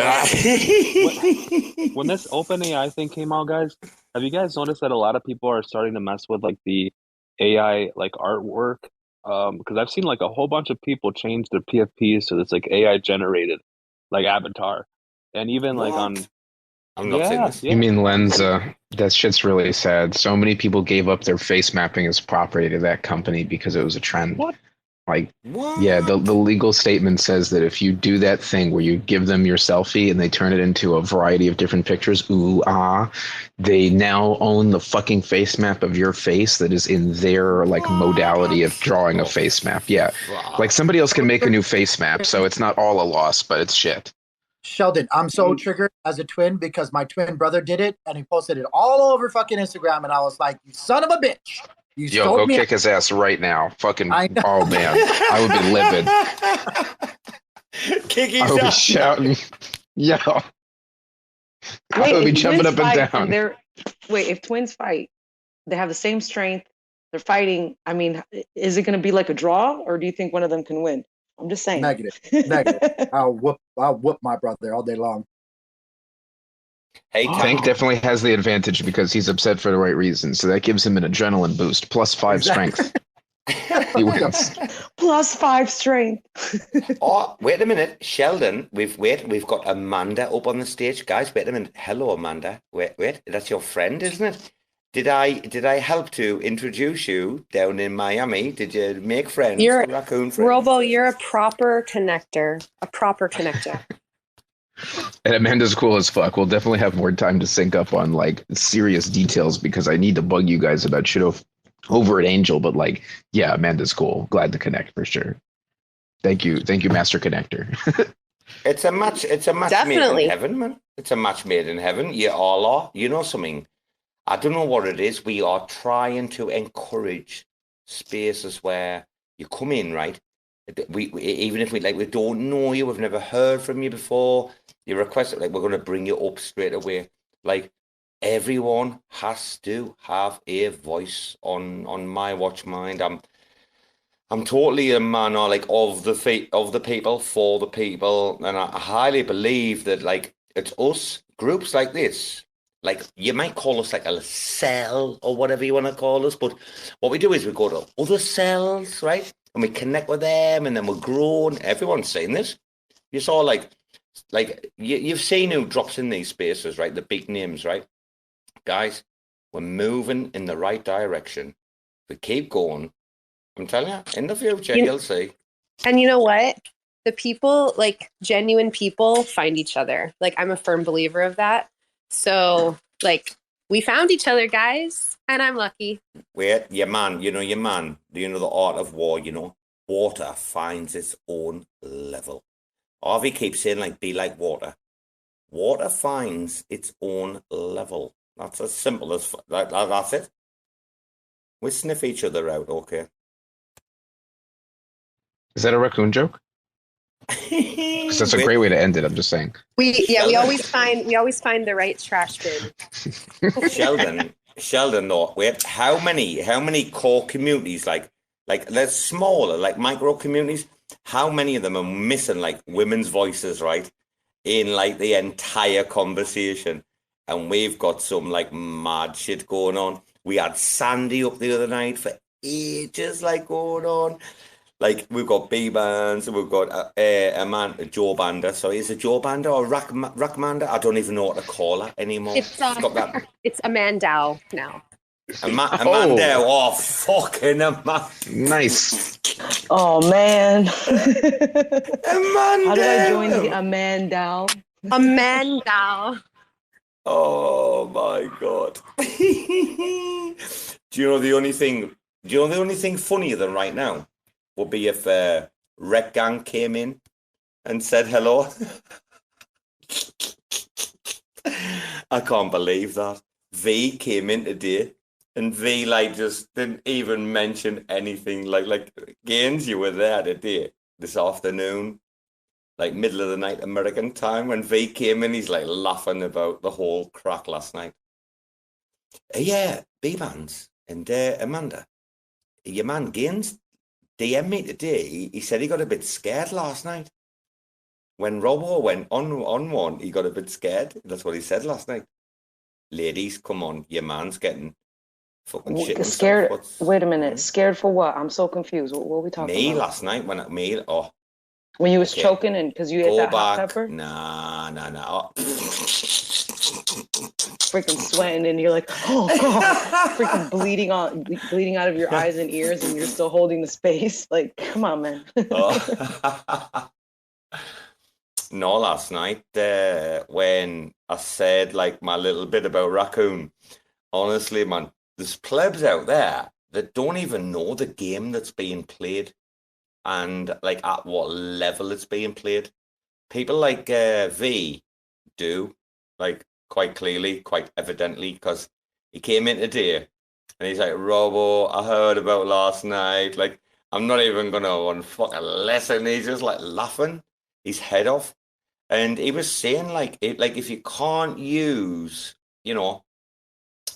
when this OpenAI thing came out, guys? Have you guys noticed that a lot of people are starting to mess with like the AI like artwork? Because I've seen like a whole bunch of people change their PFPs to this like AI generated like avatar, and even like on. I'm not saying this. Yeah. You mean Lenza? That shit's really sad. So many people gave up their face mapping as property to that company because it was a trend. What? Like, What? yeah, the legal statement says that if you do that thing where you give them your selfie and they turn it into a variety of different pictures, they now own the fucking face map of your face that is in their like modality of drawing a face map. Yeah, like somebody else can make a new face map, so it's not all a loss, but it's shit. Sheldon, I'm so triggered as a twin because my twin brother did it and he posted it all over fucking Instagram, and I was like, "You son of a bitch! You Yo, stole go me." kick his ass right now. Fucking, oh man, I would be livid. Kick his I would be ass. shouting. Yo. I Wait, would be if jumping twins up and fight, down. if twins fight, they have the same strength. They're fighting. I mean, is it going to be like a draw, or do you think one of them can win? I'm just saying. Negative. I'll whoop my brother all day long. Hey, Tank definitely has the advantage because he's upset for the right reasons, so that gives him an adrenaline boost. +5 strength. He wins. +5 strength. Oh, wait a minute, Sheldon. We've got Amanda up on the stage, guys. Wait a minute. Hello, Amanda. Wait. That's your friend, isn't it? Did I help to introduce you down in Miami? Did you make friends? Raccoon friends? Robo, you're a proper connector. And Amanda's cool as fuck. We'll definitely have more time to sync up on like serious details because I need to bug you guys about shit over at Angel. But like, yeah, Amanda's cool. Glad to connect for sure. Thank you, Master Connector. It's a match Definitely. made in heaven, man. It's a match made in heaven. You all are. You know something? I don't know what it is. We are trying to encourage spaces where you come in, right? We even if we don't know you, we've never heard from you before. You request it, like we're going to bring you up straight away. Like everyone has to have a voice on My Watch Mind. I'm totally a man of the people for the people, and I highly believe that like it's us groups like this. Like you might call us like a cell or whatever you want to call us, but what we do is we go to other cells, right? And we connect with them, and then we're grown. Everyone's saying this. You saw like you've seen who drops in these spaces, right? The big names, right? Guys, we're moving in the right direction. We keep going. I'm telling you, in the future, you'll see. And you know what? The people, like genuine people, find each other. Like I'm a firm believer of that. So, like, we found each other, guys, and I'm lucky. Wait, your man, do you know the art of war, water finds its own level. Harvey keeps saying, like, be like water. Water finds its own level. That's as simple as, that's it. We sniff each other out, okay? Is that a raccoon joke? Because that's a great way to end it. I'm just saying. We always find the right trash bin. Sheldon, though, wait, how many core communities, like they're smaller, like micro communities, how many of them are missing like women's voices, right? In like the entire conversation. And we've got some like mad shit going on. We had Sandy up the other night for ages, like going on. Like we've got Bbandz, we've got Jo Banda. So is it Jo Banda or Racmanda? I don't even know what to call her anymore. It's AmanDAO now. AmanDAO. Oh, fucking Amanda. Nice. Oh man. AmanDAO. How do I join the AmanDAO? AmanDAO. Oh my god. Do you know the only thing funnier than right now would be if Rec Gang came in and said hello. I can't believe that. V came in today and V like just didn't even mention anything. Like Gaines, you were there today, this afternoon, like middle of the night American time, when V came in, he's like laughing about the whole crack last night. Yeah, Bbandz and Amanda, your man Gaines DM me today. He said he got a bit scared last night. When Robo went on one, he got a bit scared. That's what he said last night. Ladies, come on, your man's getting fucking shit. Scared? Wait a minute. Scared for what? I'm so confused. What are we talking about? Me last night When you was choking and because you ate that hot pepper? Nah. Freaking sweating and you're like, oh God, freaking bleeding out of your eyes and ears and you're still holding the space. Like, come on, man. No, last night when I said like my little bit about Racøøn, honestly, man, there's plebs out there that don't even know the game that's being played and like at what level it's being played. People like V do, like quite clearly, quite evidently, because he came in today and he's like, Robo, I heard about last night. Like, I'm not even going to fucking listen. He's just like laughing his head off. And he was saying like, if you can't use, you know,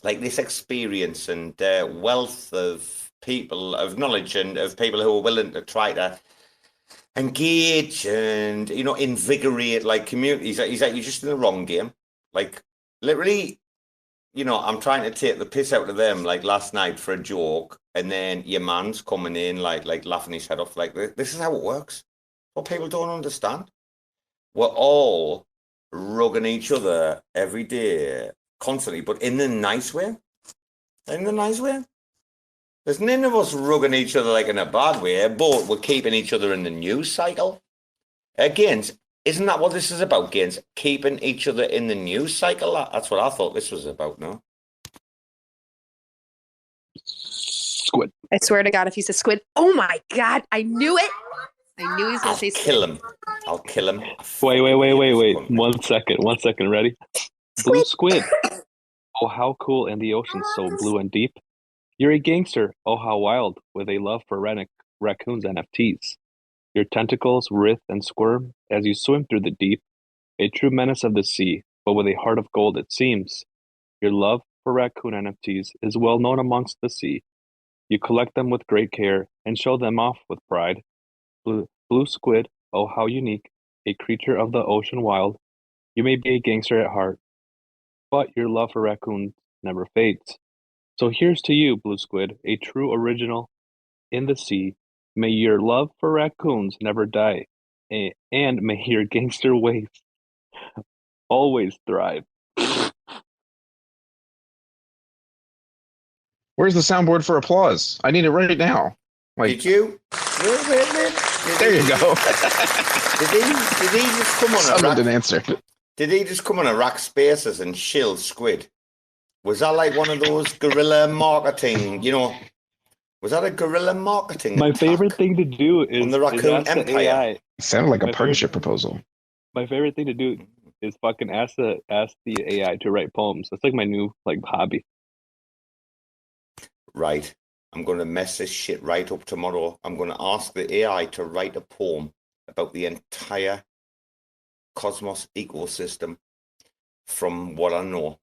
like this experience and wealth of people, of knowledge and of people who are willing to try to engage and, you know, invigorate like communities. He's like, you're just in the wrong game. Like, literally, you know, I'm trying to take the piss out of them like last night for a joke, and then your man's coming in like laughing his head off. Like, this is how it works. What people don't understand. We're all rugging each other every day, constantly, but in the nice way. In the nice way. There's none of us rugging each other like in a bad way, but we're keeping each other in the news cycle. Again, isn't that what this is about, Gaines? Keeping each other in the news cycle? That's what I thought this was about, no? Squid. I swear to God, if he says squid, oh my God, I knew it. I knew he was going to say squid. Kill him. I'll kill him. Wait. 1 second. Ready? Blue squid. Oh, how cool, and the ocean's so blue and deep. You're a gangster. Oh, how wild, with a love for raccoons NFTs. Your tentacles writhe and squirm as you swim through the deep. A true menace of the sea, but with a heart of gold, it seems. Your love for raccoon NFTs is well known amongst the sea. You collect them with great care and show them off with pride. Blue squid, oh how unique, a creature of the ocean wild. You may be a gangster at heart, but your love for raccoons never fades. So here's to you, blue squid, a true original in the sea. May your love for raccoons never die, and may your gangster ways always thrive. Where's the soundboard for applause? I need it right now. Like, did you? Wait. There you go. Did he just come on Someone didn't answer. Did he just come on a rack spaces and shill squid? Was that like one of those guerrilla marketing, you know? Was that a guerrilla marketing? My favorite thing to do is on the Raccoon Empire. AI. It sounded like a partnership proposal. My favorite thing to do is fucking ask the AI to write poems. That's like my new hobby. Right. I'm going to mess this shit right up tomorrow. I'm going to ask the AI to write a poem about the entire cosmos ecosystem. From what I know,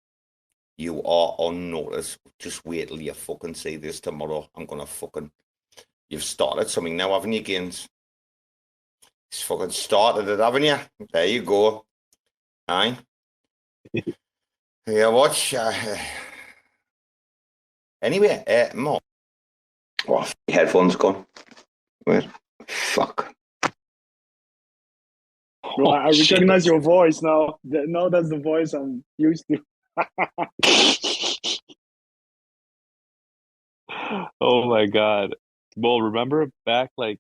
you are on notice. Just wait till you fucking see this tomorrow. I'm going to fucking... You've started something now, haven't you, Gaines? It's fucking started it, haven't you? There you go. Aye. Yeah, watch. Anyway, more. Oh, headphones gone. Wait. Fuck. Bro, I recognize your voice now. No, that's the voice I'm used to. Oh my God. Well, remember back like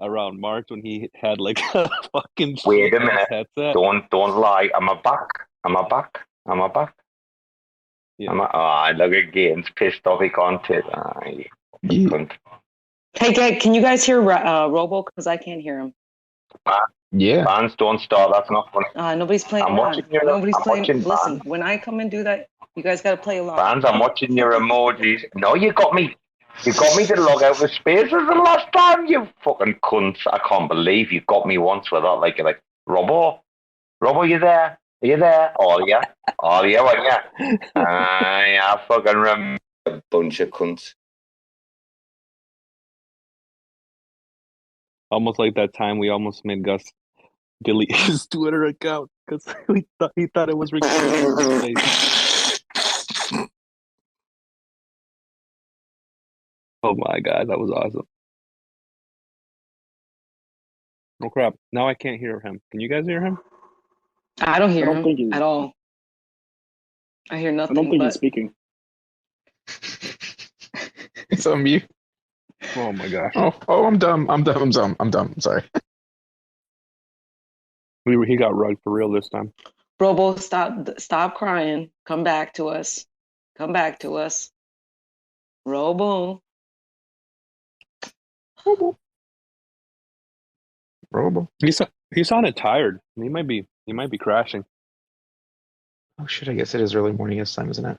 around March when he had like a fucking Wait a minute. headset? Don't lie. Am I back? Yeah. Look at Gaines pissed off he can't take. Hey, can you guys hear Robo? Because I can't hear him. Yeah. Fans don't start. That's not funny. Nobody's playing. Nobody's playing. Listen, when I come and do that, you guys got to play along. Fans, I'm watching your emojis. No, you got me. You got me to log out of spaces the last time, you fucking cunts. I can't believe you got me once with that. Like, you're like, Robo, you there? Are you there? All ya, weren't ya? I fucking remember a bunch of cunts. Almost like that time we almost made Gus delete his Twitter account because he thought it was recording. Oh my God, that was awesome. Oh crap! Now I can't hear him. Can you guys hear him? I don't hear I don't think him he's- at all. I hear I nothing. don't think but he's speaking. It's on mute. Oh my gosh! Oh, I'm dumb. I'm sorry. He got rugged for real this time. Robo, stop crying. Come back to us. Come back to us. Robo. Robo. He sounded tired. He might be crashing. Oh shit! I guess it is early morning this time, isn't it?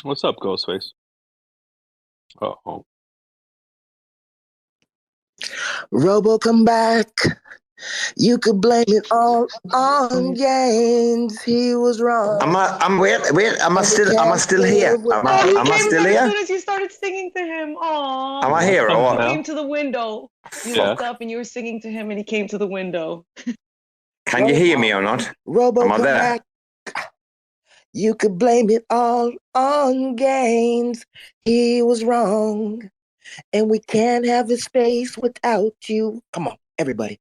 What's up, Ghostface? Oh. Robo, come back. You could blame it all on Gaines. He was wrong. Am I still here? Am I still here? As soon as you started singing to him. Aww. Am I here or He what? came to the window. You looked up and you were singing to him and he came to the window. Can you hear me or not? Robo, Am I come there? back. You could blame it all on Gaines. He was wrong. And we can't have a space without you. Come on, everybody.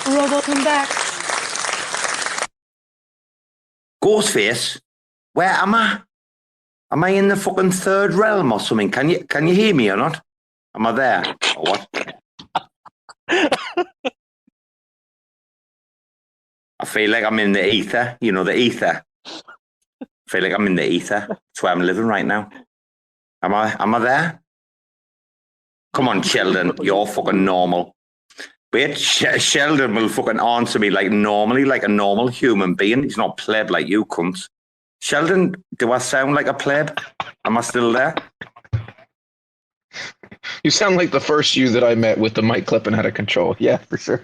Robo, come back. Ghostface, where am I? Am I in the fucking third realm or something? Can you hear me or not? Am I there or what? I feel like I'm in the ether. You know, the ether. I feel like I'm in the ether. That's where I'm living right now. Am I there? Come on, Sheldon. You're fucking normal. Wait, Sheldon will fucking answer me like normally, like a normal human being. He's not pleb like you cunts. Sheldon, do I sound like a pleb? Am I still there? You sound like the first you that I met with the mic clipping out of control. Yeah, for sure.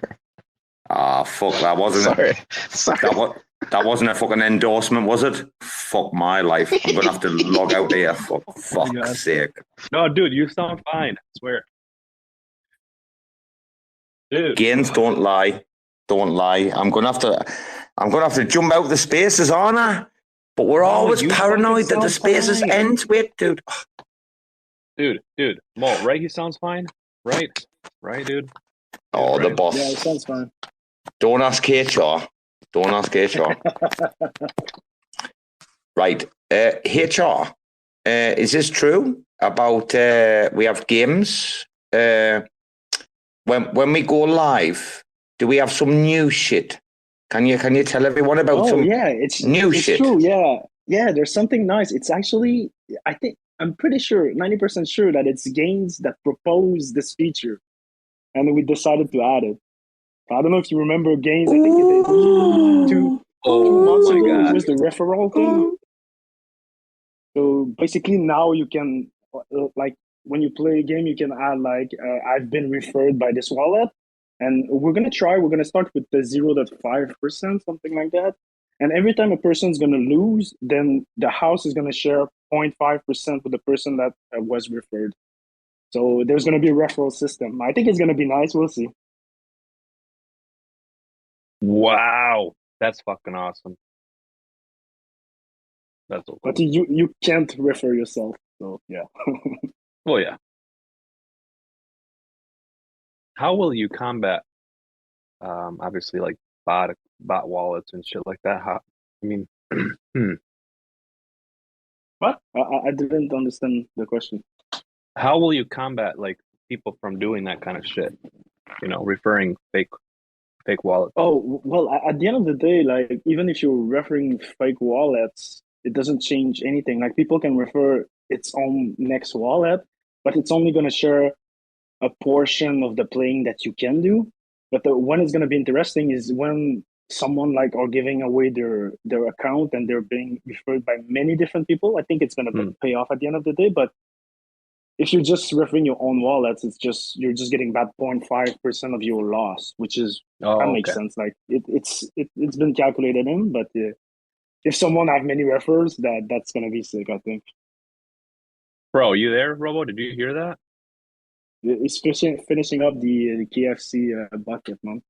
Ah, fuck, that wasn't Sorry. That wasn't a fucking endorsement, was it? Fuck my life. I'm going to have to log out here. Fuck's sake. No, dude, you sound fine. I swear. Dude. Gains, don't lie. Don't lie. I'm gonna have to jump out the spaces, aren't I? But we're always paranoid that the spaces end. Wait, dude. Dude, Mo, right? He sounds fine, right, dude. Oh, right. The boss. Yeah, it sounds fine. Don't ask HR. Don't ask HR. Right, HR. Is this true about we have games? When we go live, do we have some new shit? Can you tell everyone about some new shit? True, yeah. There's something nice. It's actually, I'm pretty sure, 90% sure that it's Gaines that proposed this feature, and we decided to add it. I don't know if you remember Gaines. I think it two months ago. It was the referral thing. So basically, now you can like when you play a game, you can add like I've been referred by this wallet. And we're going to start with the 0.5%, something like that. And every time a person's going to lose, then the house is going to share 0.5% with the person that was referred. So there's going to be a referral system. I think it's going to be nice. We'll see. Wow. That's fucking awesome. That's so cool. But you can't refer yourself. So, yeah. Well, yeah. How will you combat, obviously, like bot wallets and shit like that? What? I didn't understand the question. How will you combat like people from doing that kind of shit? You know, referring fake wallets. Oh, well, at the end of the day, like even if you're referring fake wallets, it doesn't change anything. Like people can refer its own next wallet, but it's only going to share a portion of the playing that you can do. But the one is going to be interesting is when someone like are giving away their account and they're being referred by many different people. I think it's going to pay off at the end of the day. But if you're just referring your own wallets, you're just getting about 0.5% of your loss, which is that makes sense. Like it's been calculated in, but if someone have many refers, that's going to be sick, I think. Bro, you there, Robo? Did you hear that? It's finishing up the KFC bucket, man.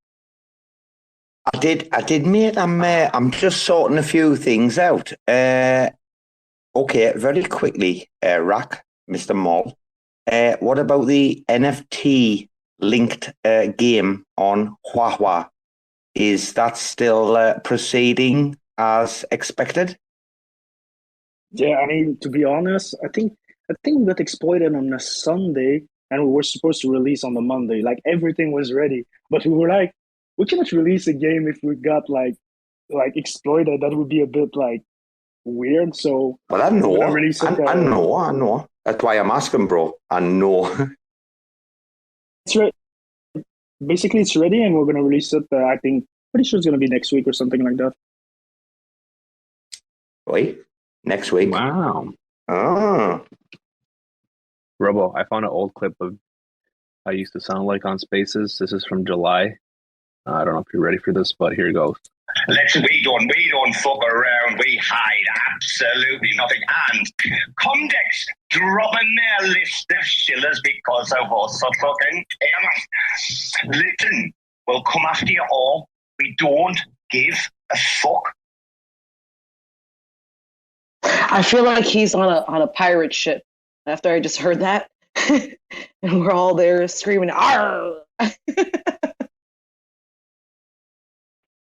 I did, mate. I'm just sorting a few things out. Okay, very quickly, RAC, Mr. Moll. What about the NFT linked game on Huahua. Is that still proceeding as expected? Yeah, I mean, to be honest, I think we got exploited on a Sunday, and we were supposed to release on the Monday. Like everything was ready, but we were like, we cannot release a game if we got like exploited. That would be a bit like weird. So, well, I know, I know. That's why I'm asking, bro. I know. It's right. Basically, it's ready, and we're gonna release it. I think pretty sure it's gonna be next week or something like that. Wait, next week? Wow. Oh. Robo, I found an old clip of how I used to sound like on Spaces. This is from July. I don't know if you're ready for this, but here goes. We don't fuck around. We hide absolutely nothing. And Comdex dropping their list of shillers because of us. So fucking listen, we'll come after you all. We don't give a fuck. I feel like he's on a pirate ship. After I just heard that, and we're all there screaming, "Arr!"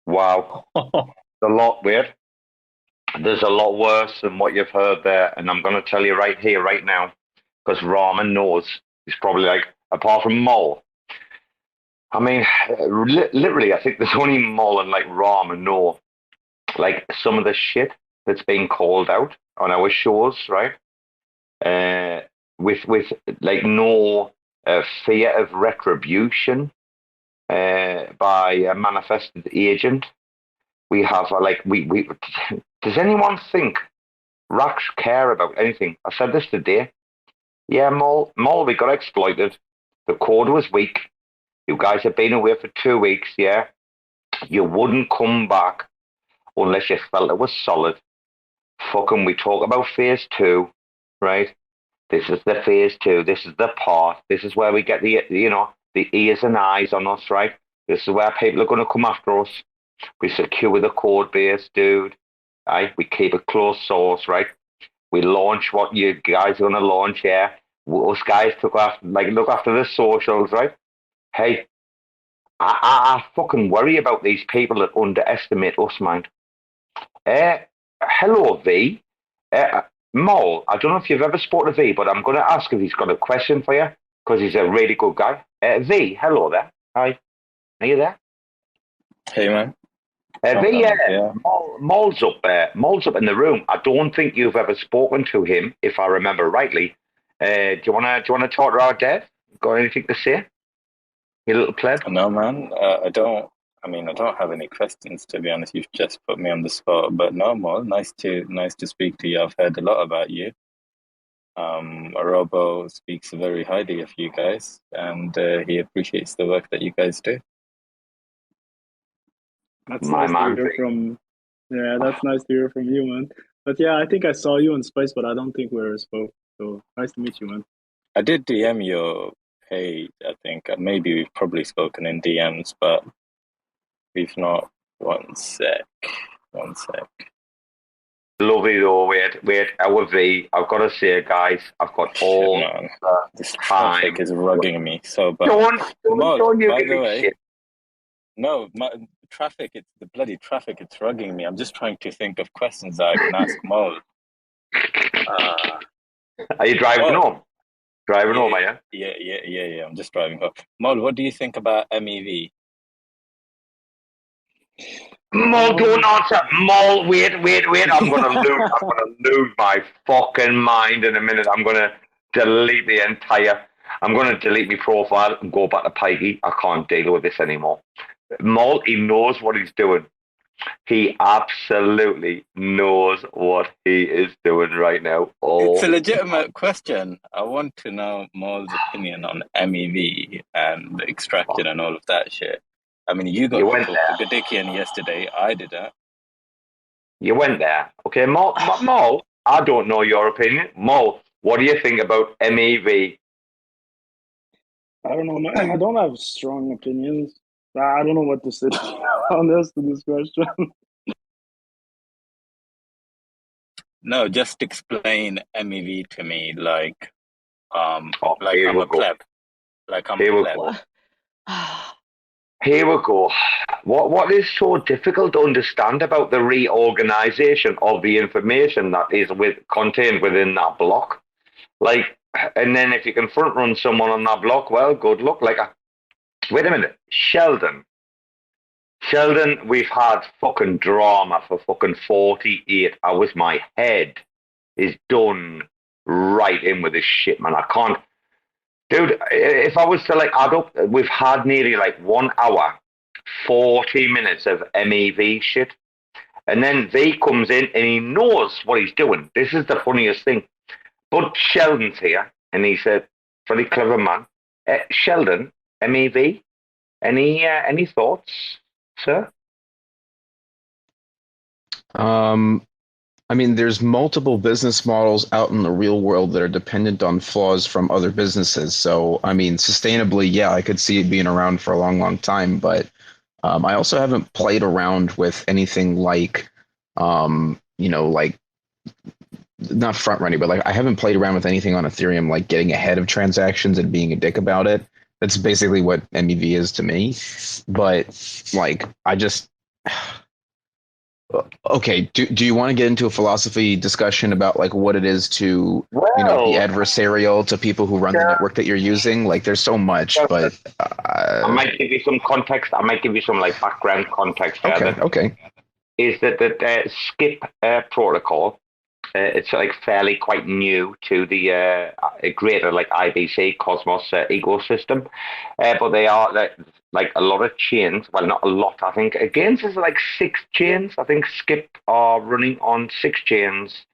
Wow. A lot weird. There's a lot worse than what you've heard there, and I'm going to tell you right here, right now, because Rarma knows. He's probably like, apart from Mole. I mean, literally, I think there's only Mole and like Rarma know, like some of the shit that's being called out on our shows, right? With like no fear of retribution. By a manifested agent. We have we does anyone think RACs care about anything? I said this today. Yeah, Mole, we got exploited. The code was weak. You guys have been away for 2 weeks, yeah? You wouldn't come back unless you felt it was solid. Fucking, we talk about phase 2, right? This is the phase 2. This is the part. This is where we get the ears and eyes on us, right? This is where people are going to come after us. We secure the code base, dude. Right? We keep a close source, right? We launch what you guys are going to launch, yeah? Us guys look after the socials, right? Hey, I fucking worry about these people that underestimate us, mind. Hello, V. Mole, I don't know if you've ever spoken to V, but I'm going to ask if he's got a question for you, because he's a really good guy. V, hello there. Hi. Are you there? Hey, man. V, Mole's up in the room. I don't think you've ever spoken to him, if I remember rightly. Do you want to talk to our dev? Got anything to say? You little pleb? No, man. I don't have any questions, to be honest. You've just put me on the spot. But no, Mole, nice to speak to you. I've heard a lot about you. Robo speaks very highly of you guys, and he appreciates the work that you guys do. That's nice to hear from. Yeah, that's nice to hear from you, man. But yeah, I think I saw you in Space, but I don't think we ever spoke. So nice to meet you, man. I did DM your page. I think maybe we've probably spoken in DMs, but we've not. One sec. Lovely though, wait, our V, I've got to say, guys, I've got all this traffic is rugging me so bad. Don't you by give the me way, shit. No, traffic, it's the bloody traffic, it's rugging me. I'm just trying to think of questions that I can ask Mole. Are you driving home? Home, are you? Yeah, I'm just driving home. Mole, what do you think about MEV? Mole, don't answer. Mole, wait. I'm gonna lose my fucking mind in a minute. I'm gonna delete my profile and go back to Pikey. I can't deal with this anymore. Mole, he knows what he's doing. He absolutely knows what he is doing right now. It's a legitimate question. I want to know Mole's opinion on MEV and extraction and all of that shit. I mean, you got to talk to Gadikian yesterday. I didn't. You went there. Okay, Mole, I don't know your opinion. Mole, what do you think about MEV? I don't know. I don't have strong opinions. I don't know what to say on this question. No, just explain MEV to me like I'm a pleb. Like I'm a pleb. Here we go. What is so difficult to understand about the reorganization of the information that is contained within that block? Like, and then if you can front run someone on that block, well, good luck. Like, wait a minute, Sheldon, we've had fucking drama for fucking 48 hours. My head is done right in with this shit, man. I can't. Dude, if I was to like add up, we've had nearly like 1 hour, 40 minutes of MEV shit. And then V comes in and he knows what he's doing. This is the funniest thing. But Sheldon's here and he's a very clever man. Sheldon, MEV, any thoughts, sir? I mean, there's multiple business models out in the real world that are dependent on flaws from other businesses. So, I mean, sustainably, yeah, I could see it being around for a long, long time. But I also haven't played around with anything like, like not front running, but like I haven't played around with anything on Ethereum, like getting ahead of transactions and being a dick about it. That's basically what MEV is to me. But like, I just... Okay, do you want to get into a philosophy discussion about like what it is to be adversarial to people who run the network that you're using? Like there's so much, but I might give you some context. I might give you some like background context. Okay. Is that the skip protocol? It's like fairly quite new to the greater like IBC Cosmos ecosystem, but they are like a lot of chains. Well, not a lot. I think again, there's like 6 chains. I think Skip are running on 6 chains,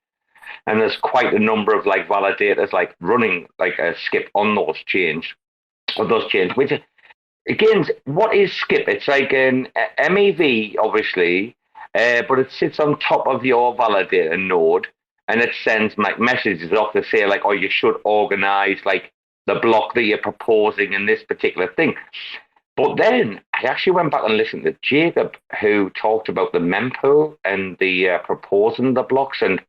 and there's quite a number of like validators like running like a Skip on those chains. Which again, what is Skip? It's like an MEV, obviously, but it sits on top of your validator node. And it sends like messages off to say like, oh, you should organize like the block that you're proposing in this particular thing. But then I actually went back and listened to Jacob, who talked about the mempool and the proposing the blocks, and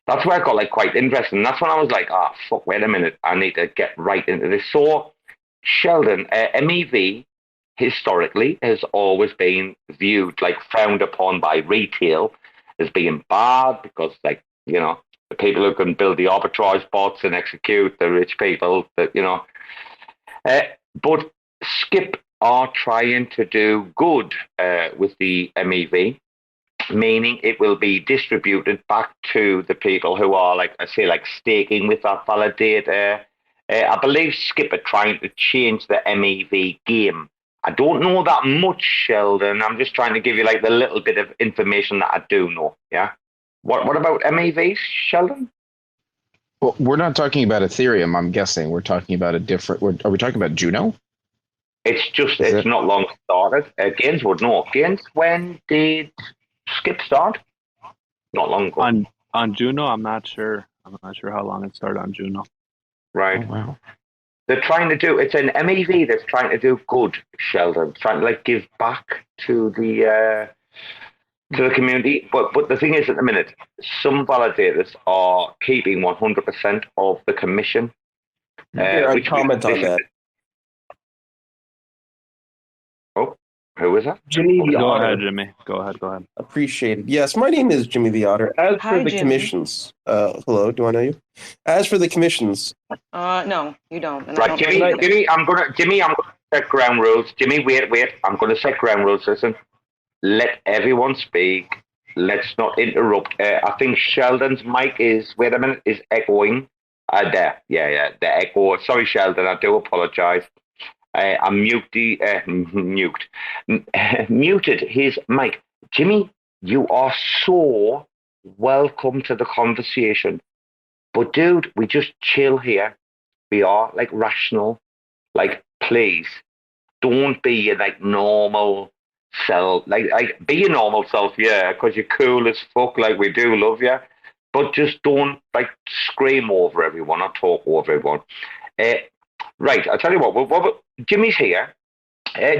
that's where I got like quite interested. And that's when I was like, fuck, wait a minute, I need to get right into this. So Sheldon, MEV historically has always been viewed like frowned upon by retail as being bad because like, the people who can build the arbitrage bots and execute, the rich people that, but Skip are trying to do good with the MEV, meaning it will be distributed back to the people who are like, I say, like staking with that validator. I believe Skip are trying to change the MEV game. I don't know that much, Sheldon. I'm just trying to give you like the little bit of information that I do know. Yeah. What about MEVs, Sheldon? Well, we're not talking about Ethereum, I'm guessing. We're talking about a different... Are we talking about Juno? It's not long started. Gaines would know. Gaines, when did Skip start? Not long ago. On Juno, I'm not sure. I'm not sure how long it started on Juno. Right. Oh, wow. They're trying to do... It's an MEV that's trying to do good, Sheldon. Trying to like give back to the community, but the thing is, at the minute, some validators are keeping 100% of the commission. I comment on that. Oh, who is that? Jimmy the Go Otter. ahead, Jimmy. Go ahead. Appreciate it. Yes, my name is Jimmy the Otter. As for the commissions, hello, do I know you? As for the commissions, no, you don't. And right, Jimmy, I'm gonna set ground rules. Jimmy, wait, I'm gonna set ground rules. Listen. Let everyone speak. Let's not interrupt. I think Sheldon's mic is echoing. There. Yeah, the echo. Sorry, Sheldon, I do apologize. I muted his mic. Jimmy, you are so welcome to the conversation. But dude, we just chill here. We are like rational. Like, please, don't be your like normal self, like be your normal self, yeah, because you're cool as fuck, like we do love you, but just don't like scream over everyone or talk over everyone. Right, I'll tell you what, Jimmy's here.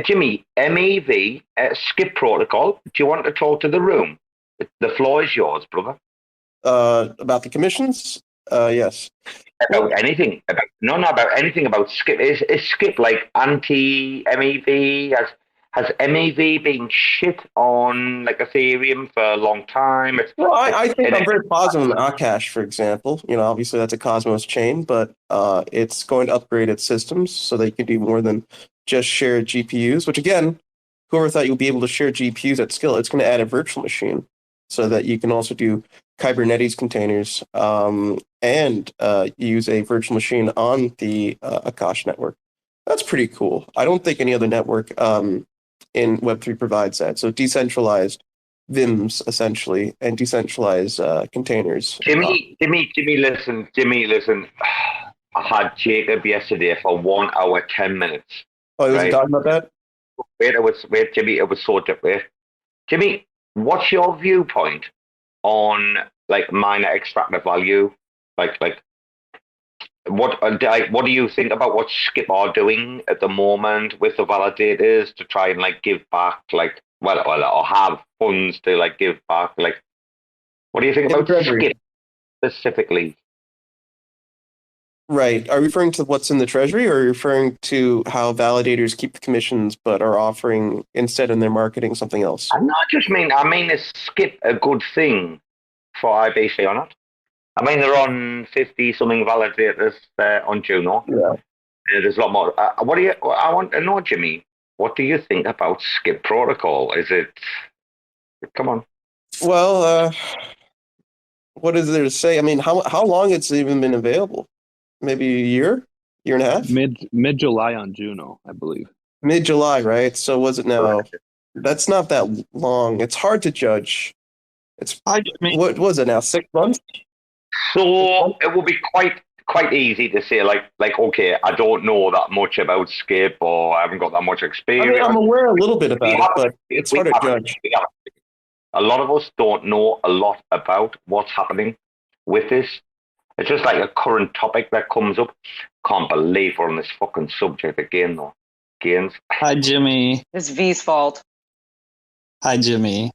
Jimmy, MEV, Skip Protocol, do you want to talk to the room? The floor is yours, brother. About the commissions, Yes. About anything about anything about Skip. Is Skip like anti MEV? Has MEV been shit on like Ethereum for a long time? Well, I think I'm very positive on Akash, for example. Obviously that's a Cosmos chain, but it's going to upgrade its systems so that you can do more than just share GPUs, which again, whoever thought you'd be able to share GPUs at scale, it's going to add a virtual machine so that you can also do Kubernetes containers and use a virtual machine on the Akash network. That's pretty cool. I don't think any other network in Web3 provides that. So decentralized VIMs, essentially, and decentralized containers. Jimmy, listen. I had Jacob yesterday for 1 hour, 10 minutes. Oh, he wasn't talking about that? Wait, Jimmy, it was so different. Jimmy, what's your viewpoint on like miner extractor value? What do you think about what Skip are doing at the moment with the validators to try and like give back, or have funds to like give back? Like, what do you think about Skip specifically? Right. Are you referring to what's in the treasury, or are you referring to how validators keep the commissions but are offering instead in their marketing something else? I mean, is Skip a good thing for IBC or not? I mean, they're on 50-something validators on Juno. Yeah. There's a lot more. I want to know, Jimmy, what do you think about Skip protocol? Is it... Come on. Well, what is there to say? I mean, how long it's even been available? Maybe a year and a half? Mid-July on Juno, I believe. Mid-July, right? So was it now? That's not that long. It's hard to judge. What was it now? 6 months? So it will be quite easy to say, like, okay, I don't know that much about Skip, or I haven't got that much experience. I mean, I'm aware a little bit about it, but it's hard to judge. A lot of us don't know a lot about what's happening with this. It's just like a current topic that comes up. Can't believe we're on this fucking subject again, though. Gains. Hi, Jimmy. It's V's fault. Hi, Jimmy.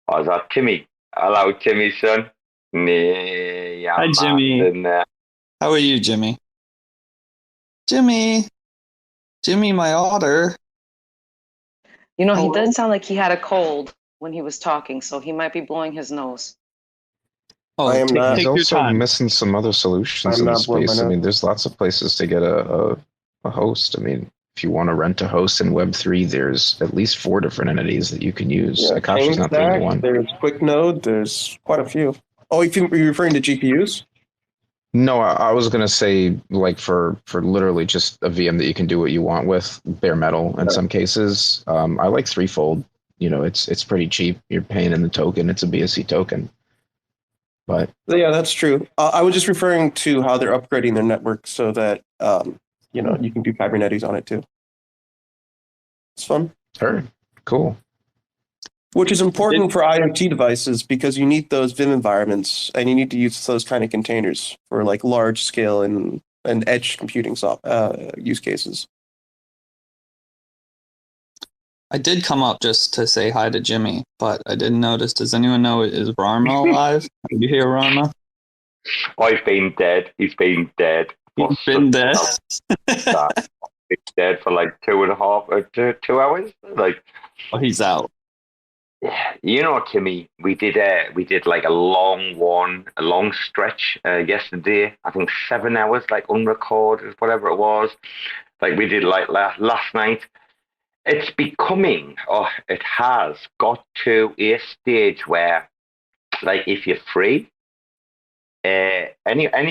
Oh, is that Timmy? Hello, Timmy, son. Yeah, hi, Jimmy. How are you, Jimmy? Jimmy, my otter. He didn't sound like he had a cold when he was talking, so he might be blowing his nose. Oh, I am not. He's also missing some other solutions in the space. I mean, there's lots of places to get a host. I mean, if you want to rent a host in Web3, there's at least 4 different entities that you can use. Yeah, Akash is not the only one. There's QuickNode. There's quite a few. Oh, are you referring to GPUs? No, I was going to say, like, for literally just a VM that you can do what you want with, bare metal in some cases. I like Threefold. It's pretty cheap. You're paying in the token. It's a BSC token. But yeah, that's true. I was just referring to how they're upgrading their network so that you can do Kubernetes on it too. It's fun. Sure. Cool. Which is important for IoT devices because you need those Vim environments and you need to use those kind of containers for like large scale and edge computing use cases. I did come up just to say hi to Jimmy, but I didn't notice. Does anyone know, is Rarma alive? Did you hear Rarma? Oh, he's been dead. He's been dead. He's been dead. He's dead for like 2 hours. Like, oh, he's out. Timmy, we did like a long stretch yesterday. I think 7 hours, like unrecorded, whatever it was. Like we did like last night. It's becoming, it has got to a stage where, like, if you're free, any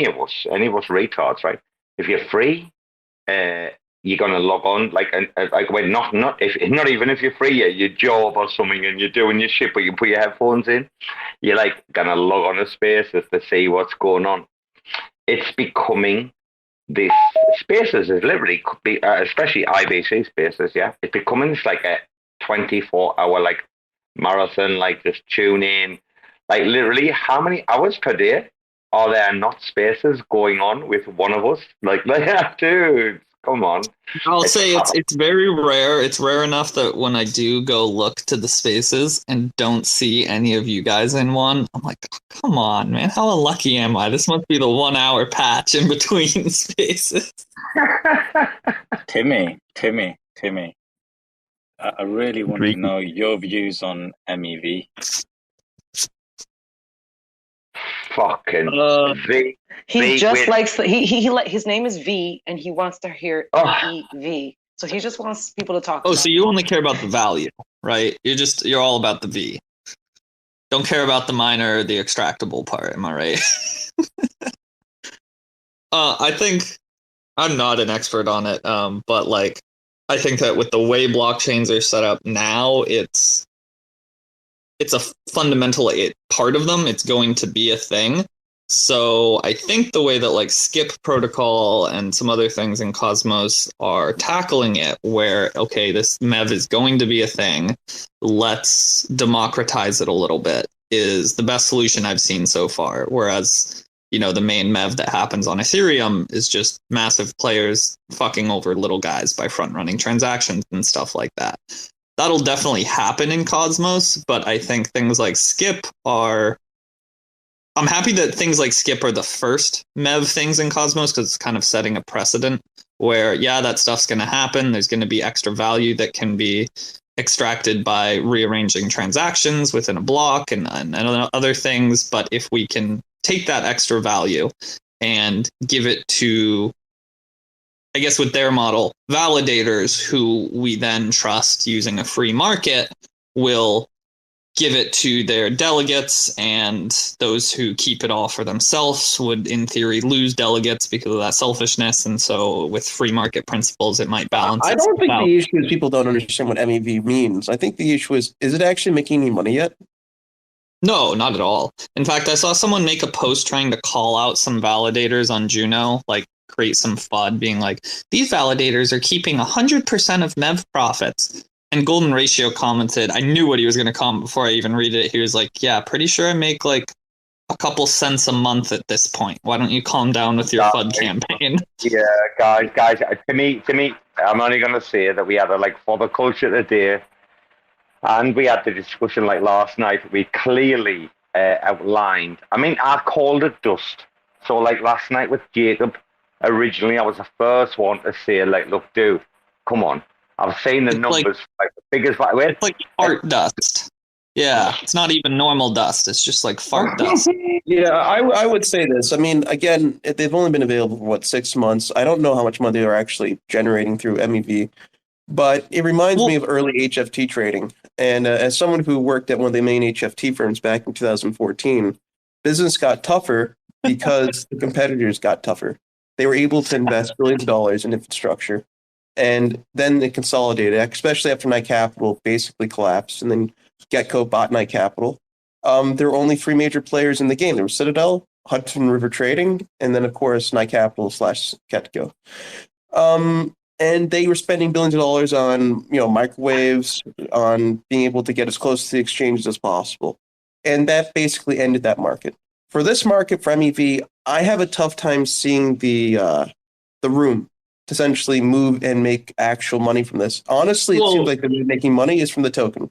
of us retards, right? If you're free, you're gonna log on, like when not even if you're free, your job or something, and you're doing your shit, but you put your headphones in, you're like gonna log on to Spaces to see what's going on. It's becoming. These Spaces is literally, especially IBC Spaces, yeah, it's becoming just like a 24-hour like marathon, like just tune in, like literally how many hours per day are there not Spaces going on with one of us? Like dude, Come on. I'll say it's very rare. It's rare enough that when I do go look to the spaces and don't see any of you guys in one, I'm like, oh, come on, man. How unlucky am I? This must be the 1 hour patch in between spaces. Timmy. I really want to know your views on MEV. Fucking V. He just likes his name is V, and he wants to hear EV. So he just wants people to talk. Oh, so you only care about the value, right? You're all about the V. Don't care about the miner or the extractable part. Am I right? I think I'm not an expert on it, but like I think that with the way blockchains are set up now, it's a fundamental part of them. It's going to be a thing. So I think the way that like Skip protocol and some other things in Cosmos are tackling it, where, okay, this MEV is going to be a thing, let's democratize it a little bit, is the best solution I've seen so far. Whereas, you know, the main MEV that happens on Ethereum is just massive players fucking over little guys by front running transactions and stuff like that. That'll definitely happen in Cosmos, but I think things like Skip are... I'm happy that things like Skip are the first MEV things in Cosmos, because it's kind of setting a precedent where, yeah, that stuff's going to happen. There's going to be extra value that can be extracted by rearranging transactions within a block and other things. But if we can take that extra value and give it to, I guess with their model, validators who we then trust using a free market will give it to their delegates, and those who keep it all for themselves would, in theory, lose delegates because of that selfishness. And so with free market principles, it might balance. I don't think the issue is people don't understand what MEV means. I think the issue is it actually making any money yet? No, not at all. In fact, I saw someone make a post trying to call out some validators on Juno, like create some FUD being like, these validators are keeping 100% of MEV profits. And Golden Ratio commented, I knew what he was going to comment before I even read it. He was like, yeah, pretty sure I make like a couple cents a month at this point. Why don't you calm down with your FUD campaign? Yeah, guys, to me, I'm only going to say that we had a for the culture today, and we had the discussion like last night. We clearly outlined. I mean, I called it dust. So like last night with Jacob, originally I was the first one to say like, look, dude, come on. I've seen the numbers, like the biggest. It's like fart dust. Yeah, it's not even normal dust. It's just like fart dust. Yeah, I would say this. I mean, again, they've only been available for 6 months. I don't know how much money they're actually generating through MEV, but it reminds me of early HFT trading. And as someone who worked at one of the main HFT firms back in 2014, business got tougher because the competitors got tougher. They were able to invest billions of dollars in infrastructure. And then they consolidated, especially after Knight Capital basically collapsed, and then Getco bought Knight Capital. There were only 3 major players in the game. There was Citadel, Hudson River Trading, and then, of course, Knight Capital / Getco. And they were spending billions of dollars on, microwaves, on being able to get as close to the exchanges as possible. And that basically ended that market. For this market, for MEV, I have a tough time seeing the room to essentially move and make actual money from this. Honestly, it seems like the making money is from the token,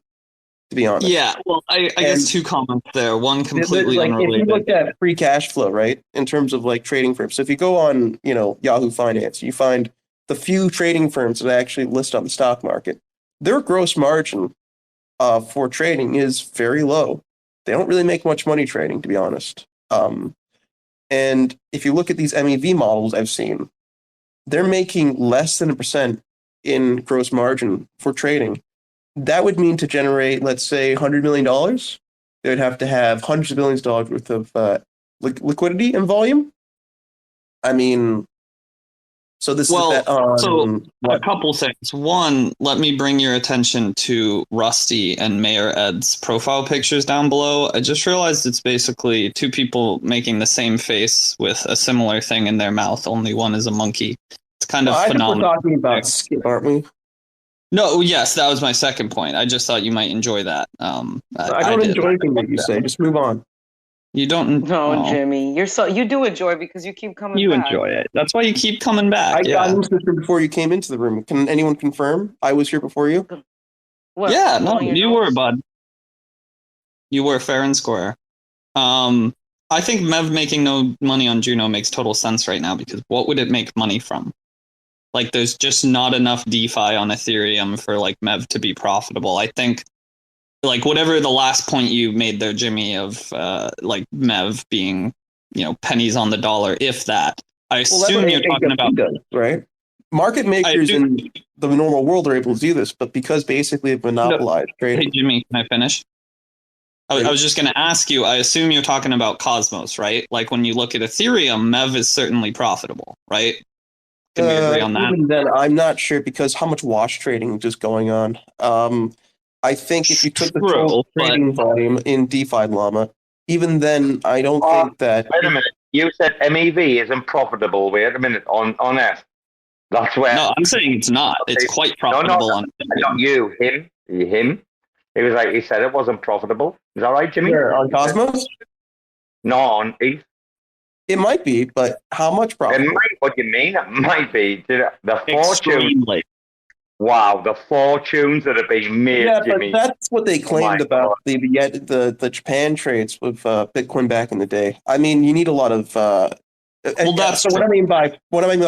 to be honest. Yeah, well, I guess 2 comments there. One completely unrelated. If you look at free cash flow, right, in terms of like trading firms. So if you go on, Yahoo Finance, you find the few trading firms that actually list on the stock market, their gross margin for trading is very low. They don't really make much money trading, to be honest. And if you look at these MEV models I've seen, they're making less than 1% in gross margin for trading. That would mean to generate, let's say, $100 million, they would have to have hundreds of billions of dollars worth of liquidity and volume. I mean, so this is bet on... So a couple things. One, let me bring your attention to Rusty and Mayor Ed's profile pictures down below. I just realized it's basically 2 people making the same face with a similar thing in their mouth, only one is a monkey. It's kind of phenomenal. We're talking about Skip, aren't we? No, yes, that was my second point. I just thought you might enjoy that. I don't enjoy anything that you say. Just move on. You don't. No, Jimmy, you do enjoy because you keep coming. You back. enjoy it. That's why you keep coming back. I got into this room before you came into the room. Can anyone confirm I was here before you? What? Yeah, no, you were, bud. You were fair and square. I think Mev making no money on Juno makes total sense right now, because what would it make money from? Like, there's just not enough DeFi on Ethereum for like Mev to be profitable. I think, like, whatever the last point you made there, Jimmy, of like Mev being, pennies on the dollar, if that. I assume you're talking about, right? Market makers in the normal world are able to do this, but because basically it's monopolized trading. Hey, Jimmy, can I finish? I was just going to ask you, I assume you're talking about Cosmos, right? Like, when you look at Ethereum, Mev is certainly profitable, right? Can we agree on that? Even then, I'm not sure, because how much wash trading is going on. I think if you took the total trading volume in DeFi Llama, even then, I don't think that... Wait a minute. You said MEV isn't profitable. Wait a minute. On F. That's where... No, I'm saying it's not. It's quite profitable. Not you. Him. He was like, he said it wasn't profitable. Is that right, Jimmy? Where, on Cosmos? No, on ETH. It might be, but how much profitable? It might. What do you mean? It might be. The fortune. Wow, the fortunes that have been made, Jimmy. But that's what they claimed about the Japan trades with Bitcoin back in the day. I mean, you need a lot of. So what I mean by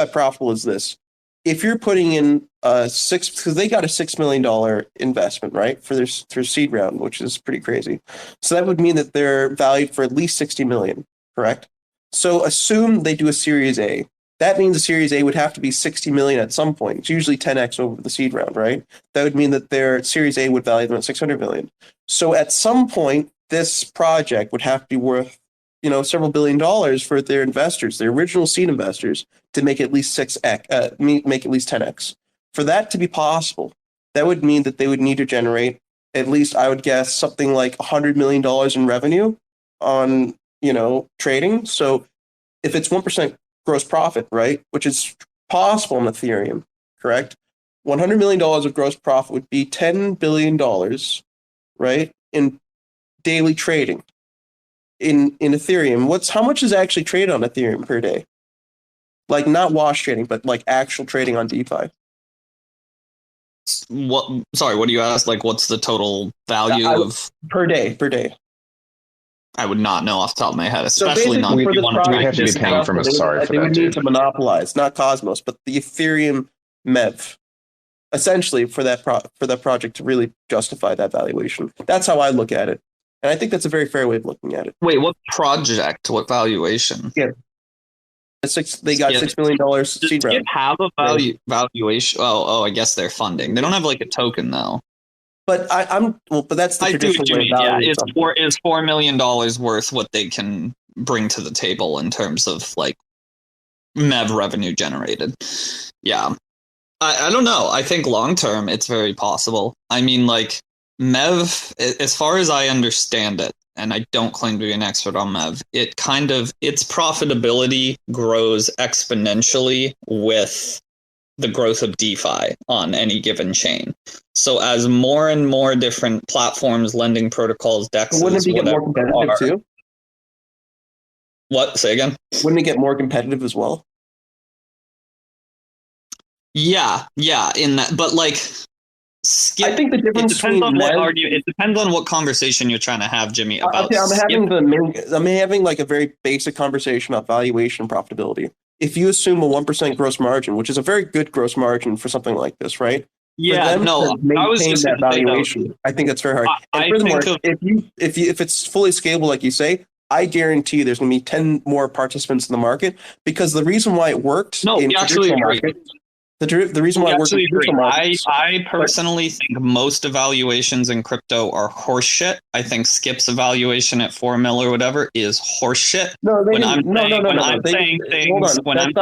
profitable is this: if you're putting in because they got a $6 million investment, right, for their seed round, which is pretty crazy. So that would mean that they're valued for at least $60 million, correct? So assume they do a Series A. That means a Series A would have to be 60 million at some point. It's usually 10x over the seed round, right? That would mean that their Series A would value them at 600 million. So at some point, this project would have to be worth, several $1 billion for their investors, their original seed investors, to make at least 6x, make at least 10x. For that to be possible, that would mean that they would need to generate at least, I would guess, something like $100 million in revenue on, trading. So if it's 1% gross profit, right, which is possible in Ethereum, correct? $100 million of gross profit would be $10 billion, right, in daily trading. In Ethereum, how much is actually traded on Ethereum per day? Like, not wash trading, but like actual trading on DeFi. What? Sorry, what do you ask? Like, what's the total value of per day? I would not know off the top of my head, especially not if you want to have to be paying from a SAR for they that. Would need to monopolize, not Cosmos, but the Ethereum MEV, essentially for that project to really justify that valuation. That's how I look at it, and I think that's a very fair way of looking at it. Wait, what project? What valuation? Yeah, they got $6 million seed round. Does it have a valuation? Oh, I guess they're funding. They don't have like a token though. But but that's the traditional way. Yeah, is $4 million worth what they can bring to the table in terms of like MEV revenue generated? Yeah, I don't know. I think long term it's very possible. I mean, like MEV, as far as I understand it, and I don't claim to be an expert on MEV, its profitability grows exponentially with the growth of DeFi on any given chain. So as more and more different platforms, lending protocols, DEXs, wouldn't it get more competitive too? What? Say again? Wouldn't it get more competitive as well? Yeah, in that, but like, I think the difference between it depends on what conversation you're trying to have, Jimmy. About I'm having like a very basic conversation about valuation and profitability. If you assume a 1% gross margin, which is a very good gross margin for something like this, right? Yeah, to maintain that valuation, I think that's very hard. And furthermore, if it's fully scalable, like you say, I guarantee there's going to be 10 more participants in the market, because the reason why it worked in traditional markets. The reason why it works in traditional markets. I personally think most evaluations in crypto are horseshit. I think Skip's evaluation at 4 mil or whatever is horseshit. No. That's not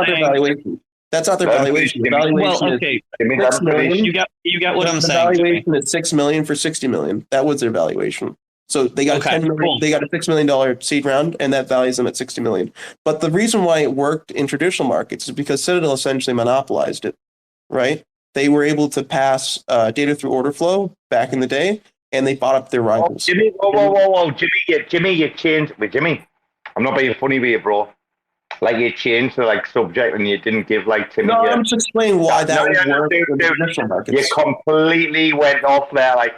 their valuation. That's not their valuation. The valuation is, you get what I'm saying. The valuation is $6 million for $60 million. That was their valuation. So they got $10 million. Cool. They got a $6 million seed round, and that values them at $60 million. But the reason why it worked in traditional markets is because Citadel essentially monopolized it. Right? They were able to pass data through order flow back in the day, and they bought up their rivals. Jimmy, whoa. Jimmy, you changed. Wait, Jimmy, I'm not being funny with you, bro. Like, you changed the like subject and you didn't give like Timmy. No, I'm just explaining why that would work in the traditional markets. You completely went off there. Like,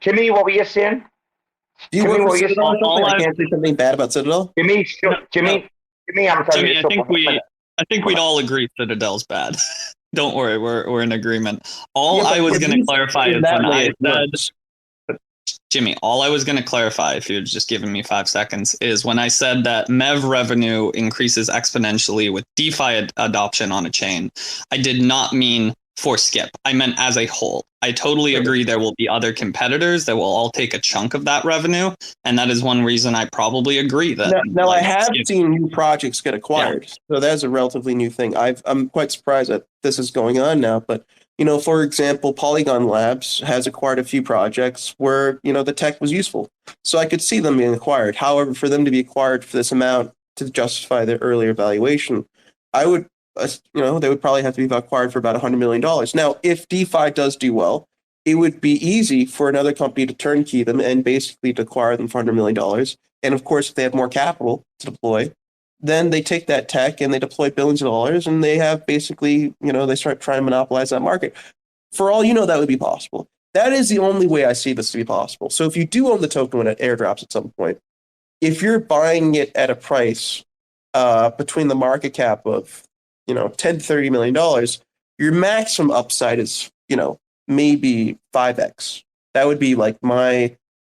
Timmy, what were you saying? Do you Timmy, work for Citadel or something? I can't say something bad about Citadel. Jimmy, I'm telling Jimmy, you. I think we'd all agree Citadel's bad. Don't worry, we're in agreement. All I was going to clarify is when I said, Jimmy, all I was going to clarify, if you're just giving me 5 seconds, is when I said that MEV revenue increases exponentially with DeFi adoption on a chain, I did not mean for Skip. I meant as a whole. I totally agree there will be other competitors that will all take a chunk of that revenue, and that is one reason I probably agree that. Now I have seen new projects get acquired, so that's a relatively new thing. I'm quite surprised that this is going on now, but for example, Polygon Labs has acquired a few projects where the tech was useful, so I could see them being acquired. However, for them to be acquired for this amount to justify their earlier valuation, I would. They would probably have to be acquired for about $100 million. Now, if DeFi does do well, it would be easy for another company to turnkey them and basically to acquire them for $100 million. And of course, if they have more capital to deploy, then they take that tech and they deploy billions of dollars, and they have basically, they start trying to monopolize that market. For all you know, that would be possible. That is the only way I see this to be possible. So if you do own the token when it airdrops at some point, if you're buying it at a price between the market cap of $10 to $30 million, your maximum upside is, maybe 5x. That would be like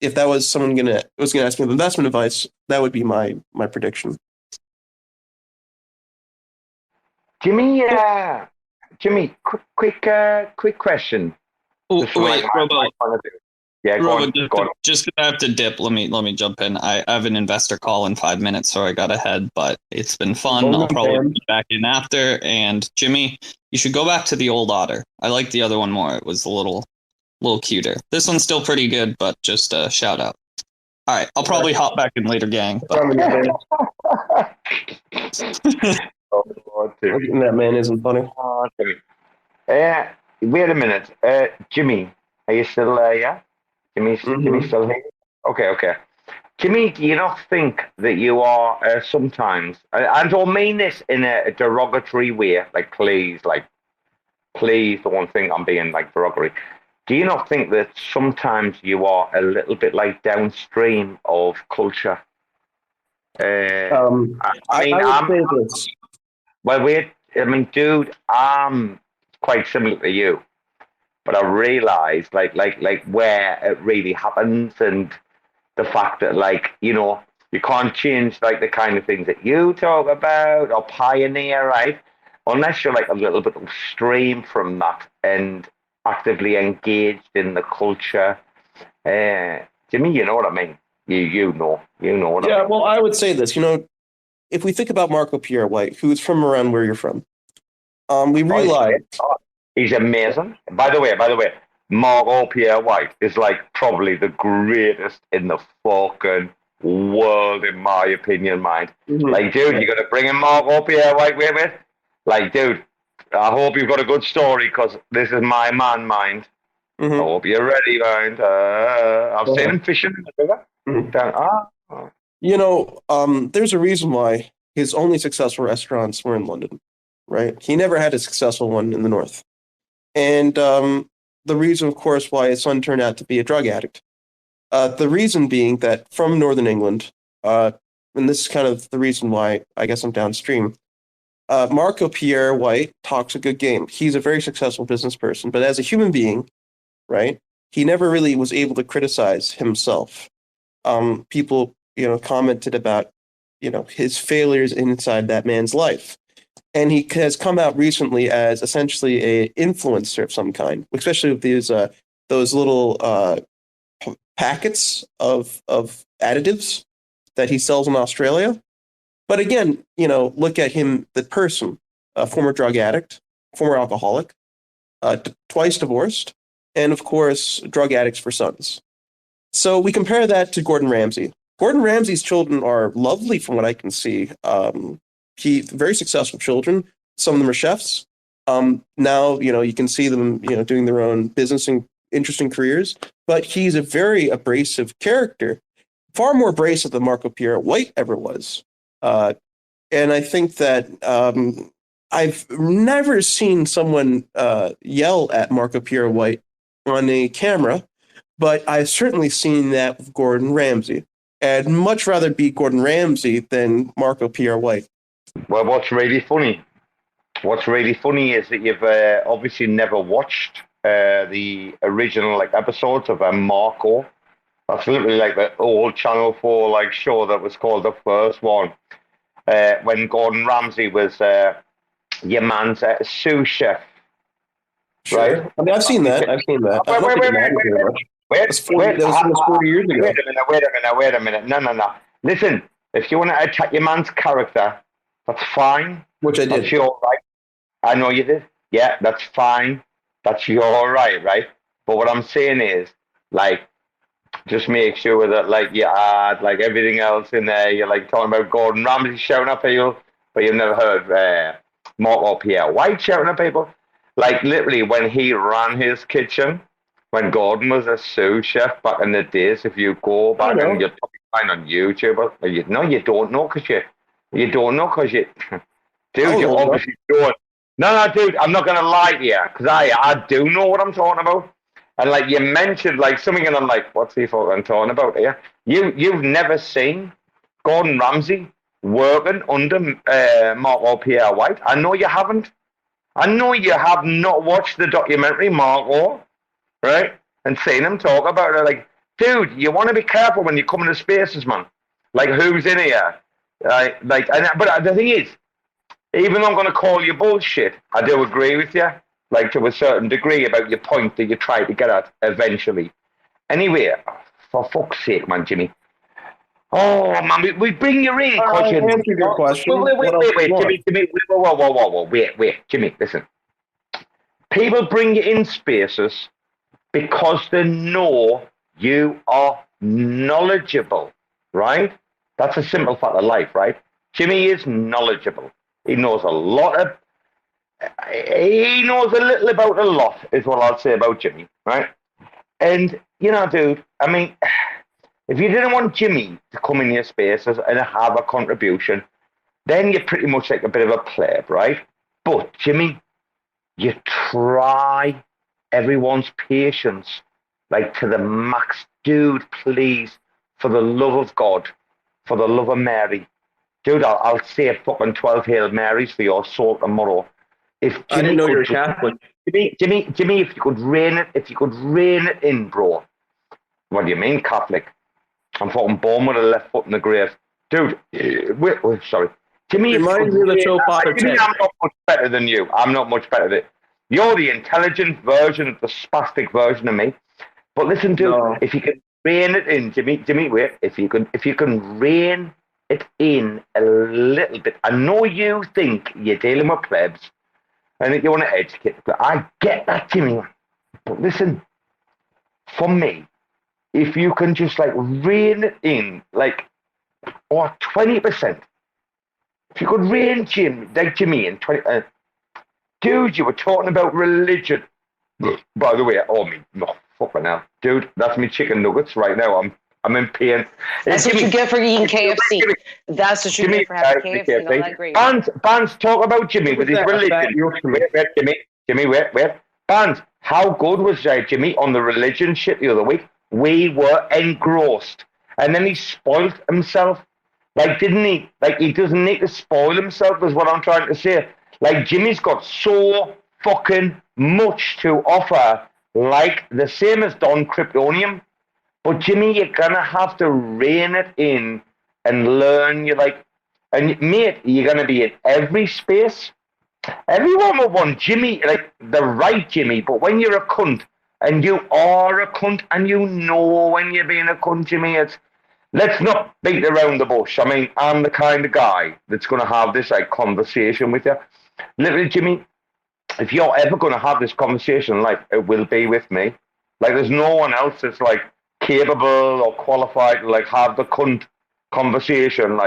if that was someone was gonna ask me investment advice, that would be my prediction. Jimmy, quick question. Oh, wait, Robo. Yeah, go on. Just because I have to dip, let me jump in. I have an investor call in 5 minutes, so I got ahead, but it's been fun. I'll probably be back in after. And Jimmy, you should go back to the old Otter. I like the other one more. It was a little cuter. This one's still pretty good, but just a shout out. All right, I'll probably hop back in later, gang. That man isn't funny. Wait a minute. Jimmy, are you still there? Yeah? Jimmy's still here? Okay. Jimmy, do you not think that you are sometimes, and I don't mean this in a derogatory way, like please don't think I'm being like derogatory. Do you not think that sometimes you are a little bit like downstream of culture? Well, dude, I'm quite similar to you. But I realized like where it really happens, and the fact that you can't change like the kind of things that you talk about or pioneer, right? Unless you're like a little bit upstream from that and actively engaged in the culture. Jimmy, you know what I mean? You know what I mean. Yeah, well, I would say this, if we think about Marco Pierre White, who's from around where you're from, we realize he's amazing. By the way, Marco Pierre White is like probably the greatest in the fucking world, in my opinion, mind. Mm-hmm. Like, dude, you're gonna bring in Marco Pierre White with me? Like, dude, I hope you've got a good story, because this is my man, mind. Mm-hmm. I hope you're ready, mind. I've seen him fishing in the river. There's a reason why his only successful restaurants were in London, right? He never had a successful one in the North. And the reason, of course, why his son turned out to be a drug addict. The reason being that from Northern England, and this is kind of the reason why I guess I'm downstream, Marco Pierre White talks a good game. He's a very successful business person, but as a human being, right, he never really was able to criticize himself. People, commented about, his failures inside that man's life. And he has come out recently as essentially a influencer of some kind, especially with those little packets of additives that he sells in Australia. But again, look at him, the person, a former drug addict, former alcoholic, twice divorced, and of course, drug addicts for sons. So we compare that to Gordon Ramsay. Gordon Ramsay's children are lovely from what I can see. Very successful children. Some of them are chefs. Now, you can see them, doing their own business and interesting careers. But he's a very abrasive character, far more abrasive than Marco Pierre White ever was. And I think that I've never seen someone yell at Marco Pierre White on a camera, but I've certainly seen that with Gordon Ramsay. I'd much rather be Gordon Ramsay than Marco Pierre White. Well, what's really funny is that you've obviously never watched the original episodes of Marco. That's literally the old Channel 4 show that was called The First One. When Gordon Ramsay was your man's sous chef. Sure. Right? I mean, I've seen that. Wait. That was almost 40 years ago. Wait a minute. No. Listen, if you want to attack your man's character, that's fine. Which I did. That's your right. I know you did. Yeah, that's fine. That's your right? But what I'm saying is, just make sure that, you add, everything else in there. You're, talking about Gordon Ramsay shouting at people, but you've never heard Marco Pierre White shouting at people. Literally, when he ran his kitchen, when Gordon was a sous chef back in the days, if you go back and you'll probably find on YouTube, you don't know because you dude, you obviously don't. No, dude, I'm not going to lie to you because I do know what I'm talking about. And you mentioned something, and I'm what's he fucking talking about here? You've never seen Gordon Ramsay working under Marco Pierre White. I know you haven't. I know you have not watched the documentary Marco, right? And seen him talk about it. Dude, you want to be careful when you come into spaces, man. Who's in here? But the thing is, even though I'm going to call you bullshit, I do agree with you. To a certain degree about your point that you try to get at eventually. Anyway, for fuck's sake, man, Jimmy. Oh, man, we bring you in. I answered your question. Wait, Jimmy, whoa, wait, Jimmy, listen. People bring you in spaces because they know you are knowledgeable, right? That's a simple fact of life, right? Jimmy is knowledgeable. He knows a lot of... He knows a little about a lot, is what I'll say about Jimmy, right? And, dude, I mean, if you didn't want Jimmy to come in your spaces and have a contribution, then you're pretty much a bit of a pleb, right? But, Jimmy, you try everyone's patience, to the max. Dude, please, for the love of God, for the love of Mary. Dude, I'll say fucking 12 Hail Marys for your soul tomorrow. If Jimmy, I didn't know you were Catholic. Jimmy, if you could rein it in, bro. What do you mean, Catholic? I'm fucking born with a left foot in the grave. Dude, wait, sorry. Jimmy, reminds me of the show Father Ted. I'm not much better than you. I'm not much better than you. You're the intelligent version, the spastic version of me. But listen, dude, if you can rein it in, Jimmy, wait, if you can rein it in a little bit. I know you think you're dealing with plebs, and that you want to educate them. I get that, Jimmy. But listen, for me, if you can just rein it in, or 20%, if you could rein Jimmy in 20%, dude, you were talking about religion. By the way, fucking hell, dude, that's me chicken nuggets right now. I'm in pain. That's what you get for eating KFC. That's what you get for having KFC. All that great. Bbandz, talk about Jimmy with his religion. Wait, Jimmy, wait. Bbandz, how good was Jimmy on the religion shit the other week? We were engrossed. And then he spoiled himself. Didn't he? He doesn't need to spoil himself, is what I'm trying to say. Jimmy's got so fucking much to offer, the same as Don Kryptonium. But Jimmy, you're gonna have to rein it in and learn. And mate, you're gonna be in every space. Everyone will want Jimmy, the right Jimmy. But when you're a cunt, and you are a cunt, and you know when you're being a cunt, Jimmy, let's not beat around the bush. I mean, I'm the kind of guy that's gonna have this conversation with you. Literally, Jimmy, if you're ever gonna have this conversation, it will be with me. There's no one else that's capable or qualified to have the cunt conversation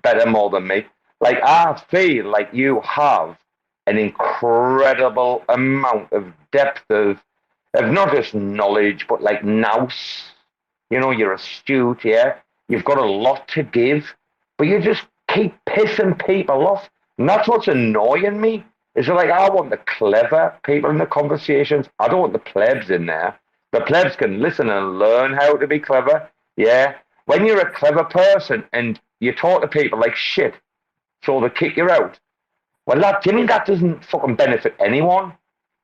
better more than me. I feel like you have an incredible amount of depth of not just knowledge but nous. You're astute, yeah. You've got a lot to give, but you just keep pissing people off. And that's what's annoying me. Is like, I want the clever people in the conversations. I don't want the plebs in there. The plebs can listen and learn how to be clever. Yeah. When you're a clever person and you talk to people like shit, so they kick you out. Well, that doesn't fucking benefit anyone.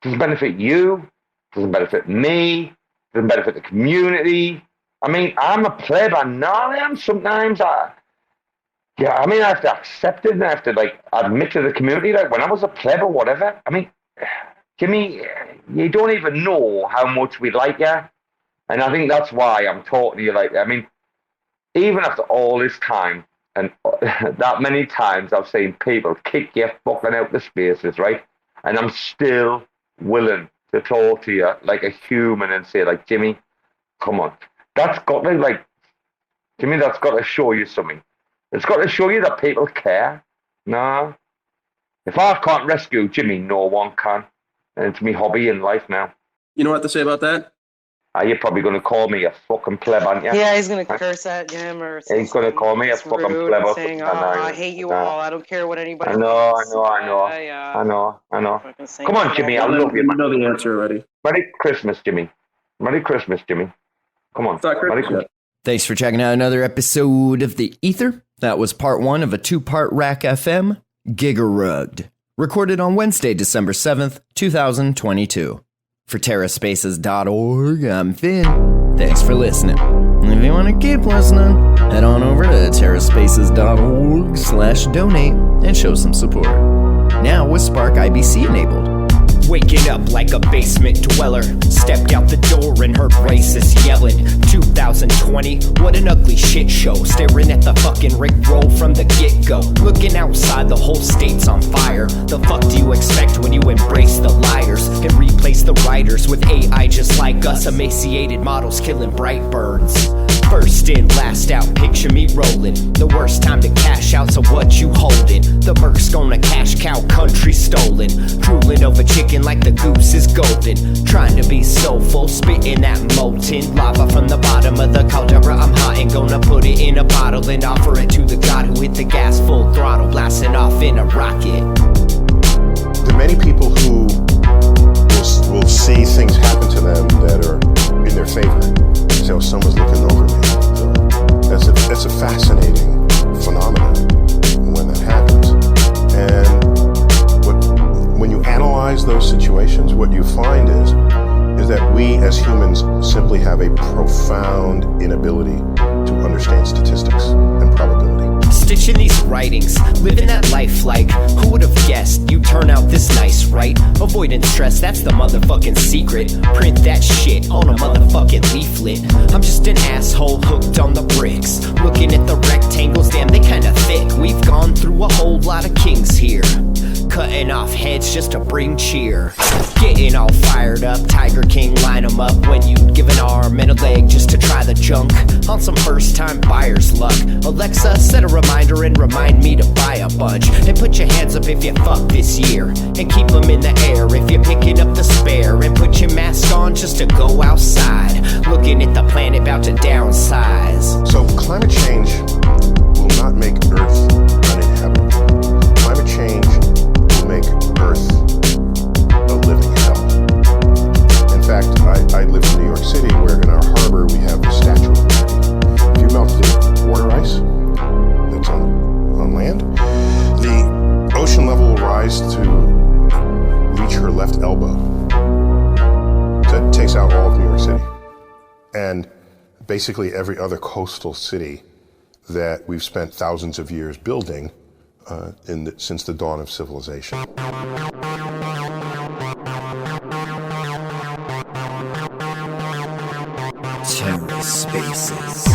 Doesn't benefit you. Doesn't benefit me. Doesn't benefit the community. I mean, I'm a pleb. I know I am. Sometimes I have to accept it and I have to, like, admit to the community, like, when I was a pleb or whatever, I mean, Jimmy, you don't even know how much we like you. And I think that's why I'm talking to you like that. I mean, even after all this time, and that many times I've seen people kick you fucking out the spaces, right? And I'm still willing to talk to you like a human and say, like, Jimmy, come on. That's got to, like, Jimmy, that's got to show you something. It's got to show you that people care. No. If I can't rescue Jimmy, no one can. And it's my hobby in life now. You know what to say about that? You're probably going to call me a fucking pleb, aren't you? Yeah, he's going to curse at him or something. He's going to call me a fucking pleb. Saying, I hate you all. I don't care what anybody thinks. I know. Come on, Jimmy, I love you. You know the answer already. Merry Christmas, Jimmy. Merry Christmas, Jimmy. Come on. Merry Christmas. Thanks for checking out another episode of The Ether. That was part 1 of a 2-part RAC FM, Giga Rugged. Recorded on Wednesday, December 7th, 2022. For TerraSpaces.org, I'm Finn. Thanks for listening. And if you want to keep listening, head on over to TerraSpaces.org/donate and show some support. Now with Spark IBC enabled. Waking up like a basement dweller. Stepped out the door and heard racists yelling. 2020, what an ugly shit show. Staring at the fucking Rick roll from the get-go. Looking outside, the whole state's on fire. The fuck do you expect when you embrace the liars and replace the writers with AI just like us? Emaciated models killing bright birds. First in, last out, picture me rolling. The worst time to cash out, so what you holding? The Merc's gonna cash cow, country stolen. Drooling over chicken like the goose is golden. Trying to be soulful, spitting that molten lava from the bottom of the caldera. I'm hot and gonna put it in a bottle and offer it to the god who hit the gas full throttle, blasting off in a rocket. There are many people who will see things happen to them that are in their favor. So someone's looking over me. So that's a fascinating phenomenon when that happens. And when you analyze those situations, what you find is that we as humans simply have a profound inability to understand statistics and probability. Stitching these writings, living that life like, who would have guessed you turn out this nice, right? Avoiding stress, that's the motherfucking secret. Print that shit on a motherfucking leaflet. I'm just an asshole hooked on the bricks. Looking at the rectangles, damn, they kinda thick. We've gone through a whole lot of kings here. Cutting off heads just to bring cheer. Getting all fired up, Tiger King, line 'em up. When you'd give an arm and a leg just to try the junk. On some first time buyer's luck. Alexa, set a reminder and remind me to buy a bunch. And put your hands up if you fuck this year. And keep them in the air if you're picking up the spare. And put your mask on just to go outside. Looking at the planet about to downsize. So climate change will not make Earth uninhabitable. Climate change make Earth a living hell. In fact, I live in New York City, where in our harbor we have the Statue of Liberty. If you melt the water ice that's on land, the ocean level will rise to reach her left elbow. That takes out all of New York City. And basically every other coastal city that we've spent thousands of years building since the dawn of civilization. TerraSpaces.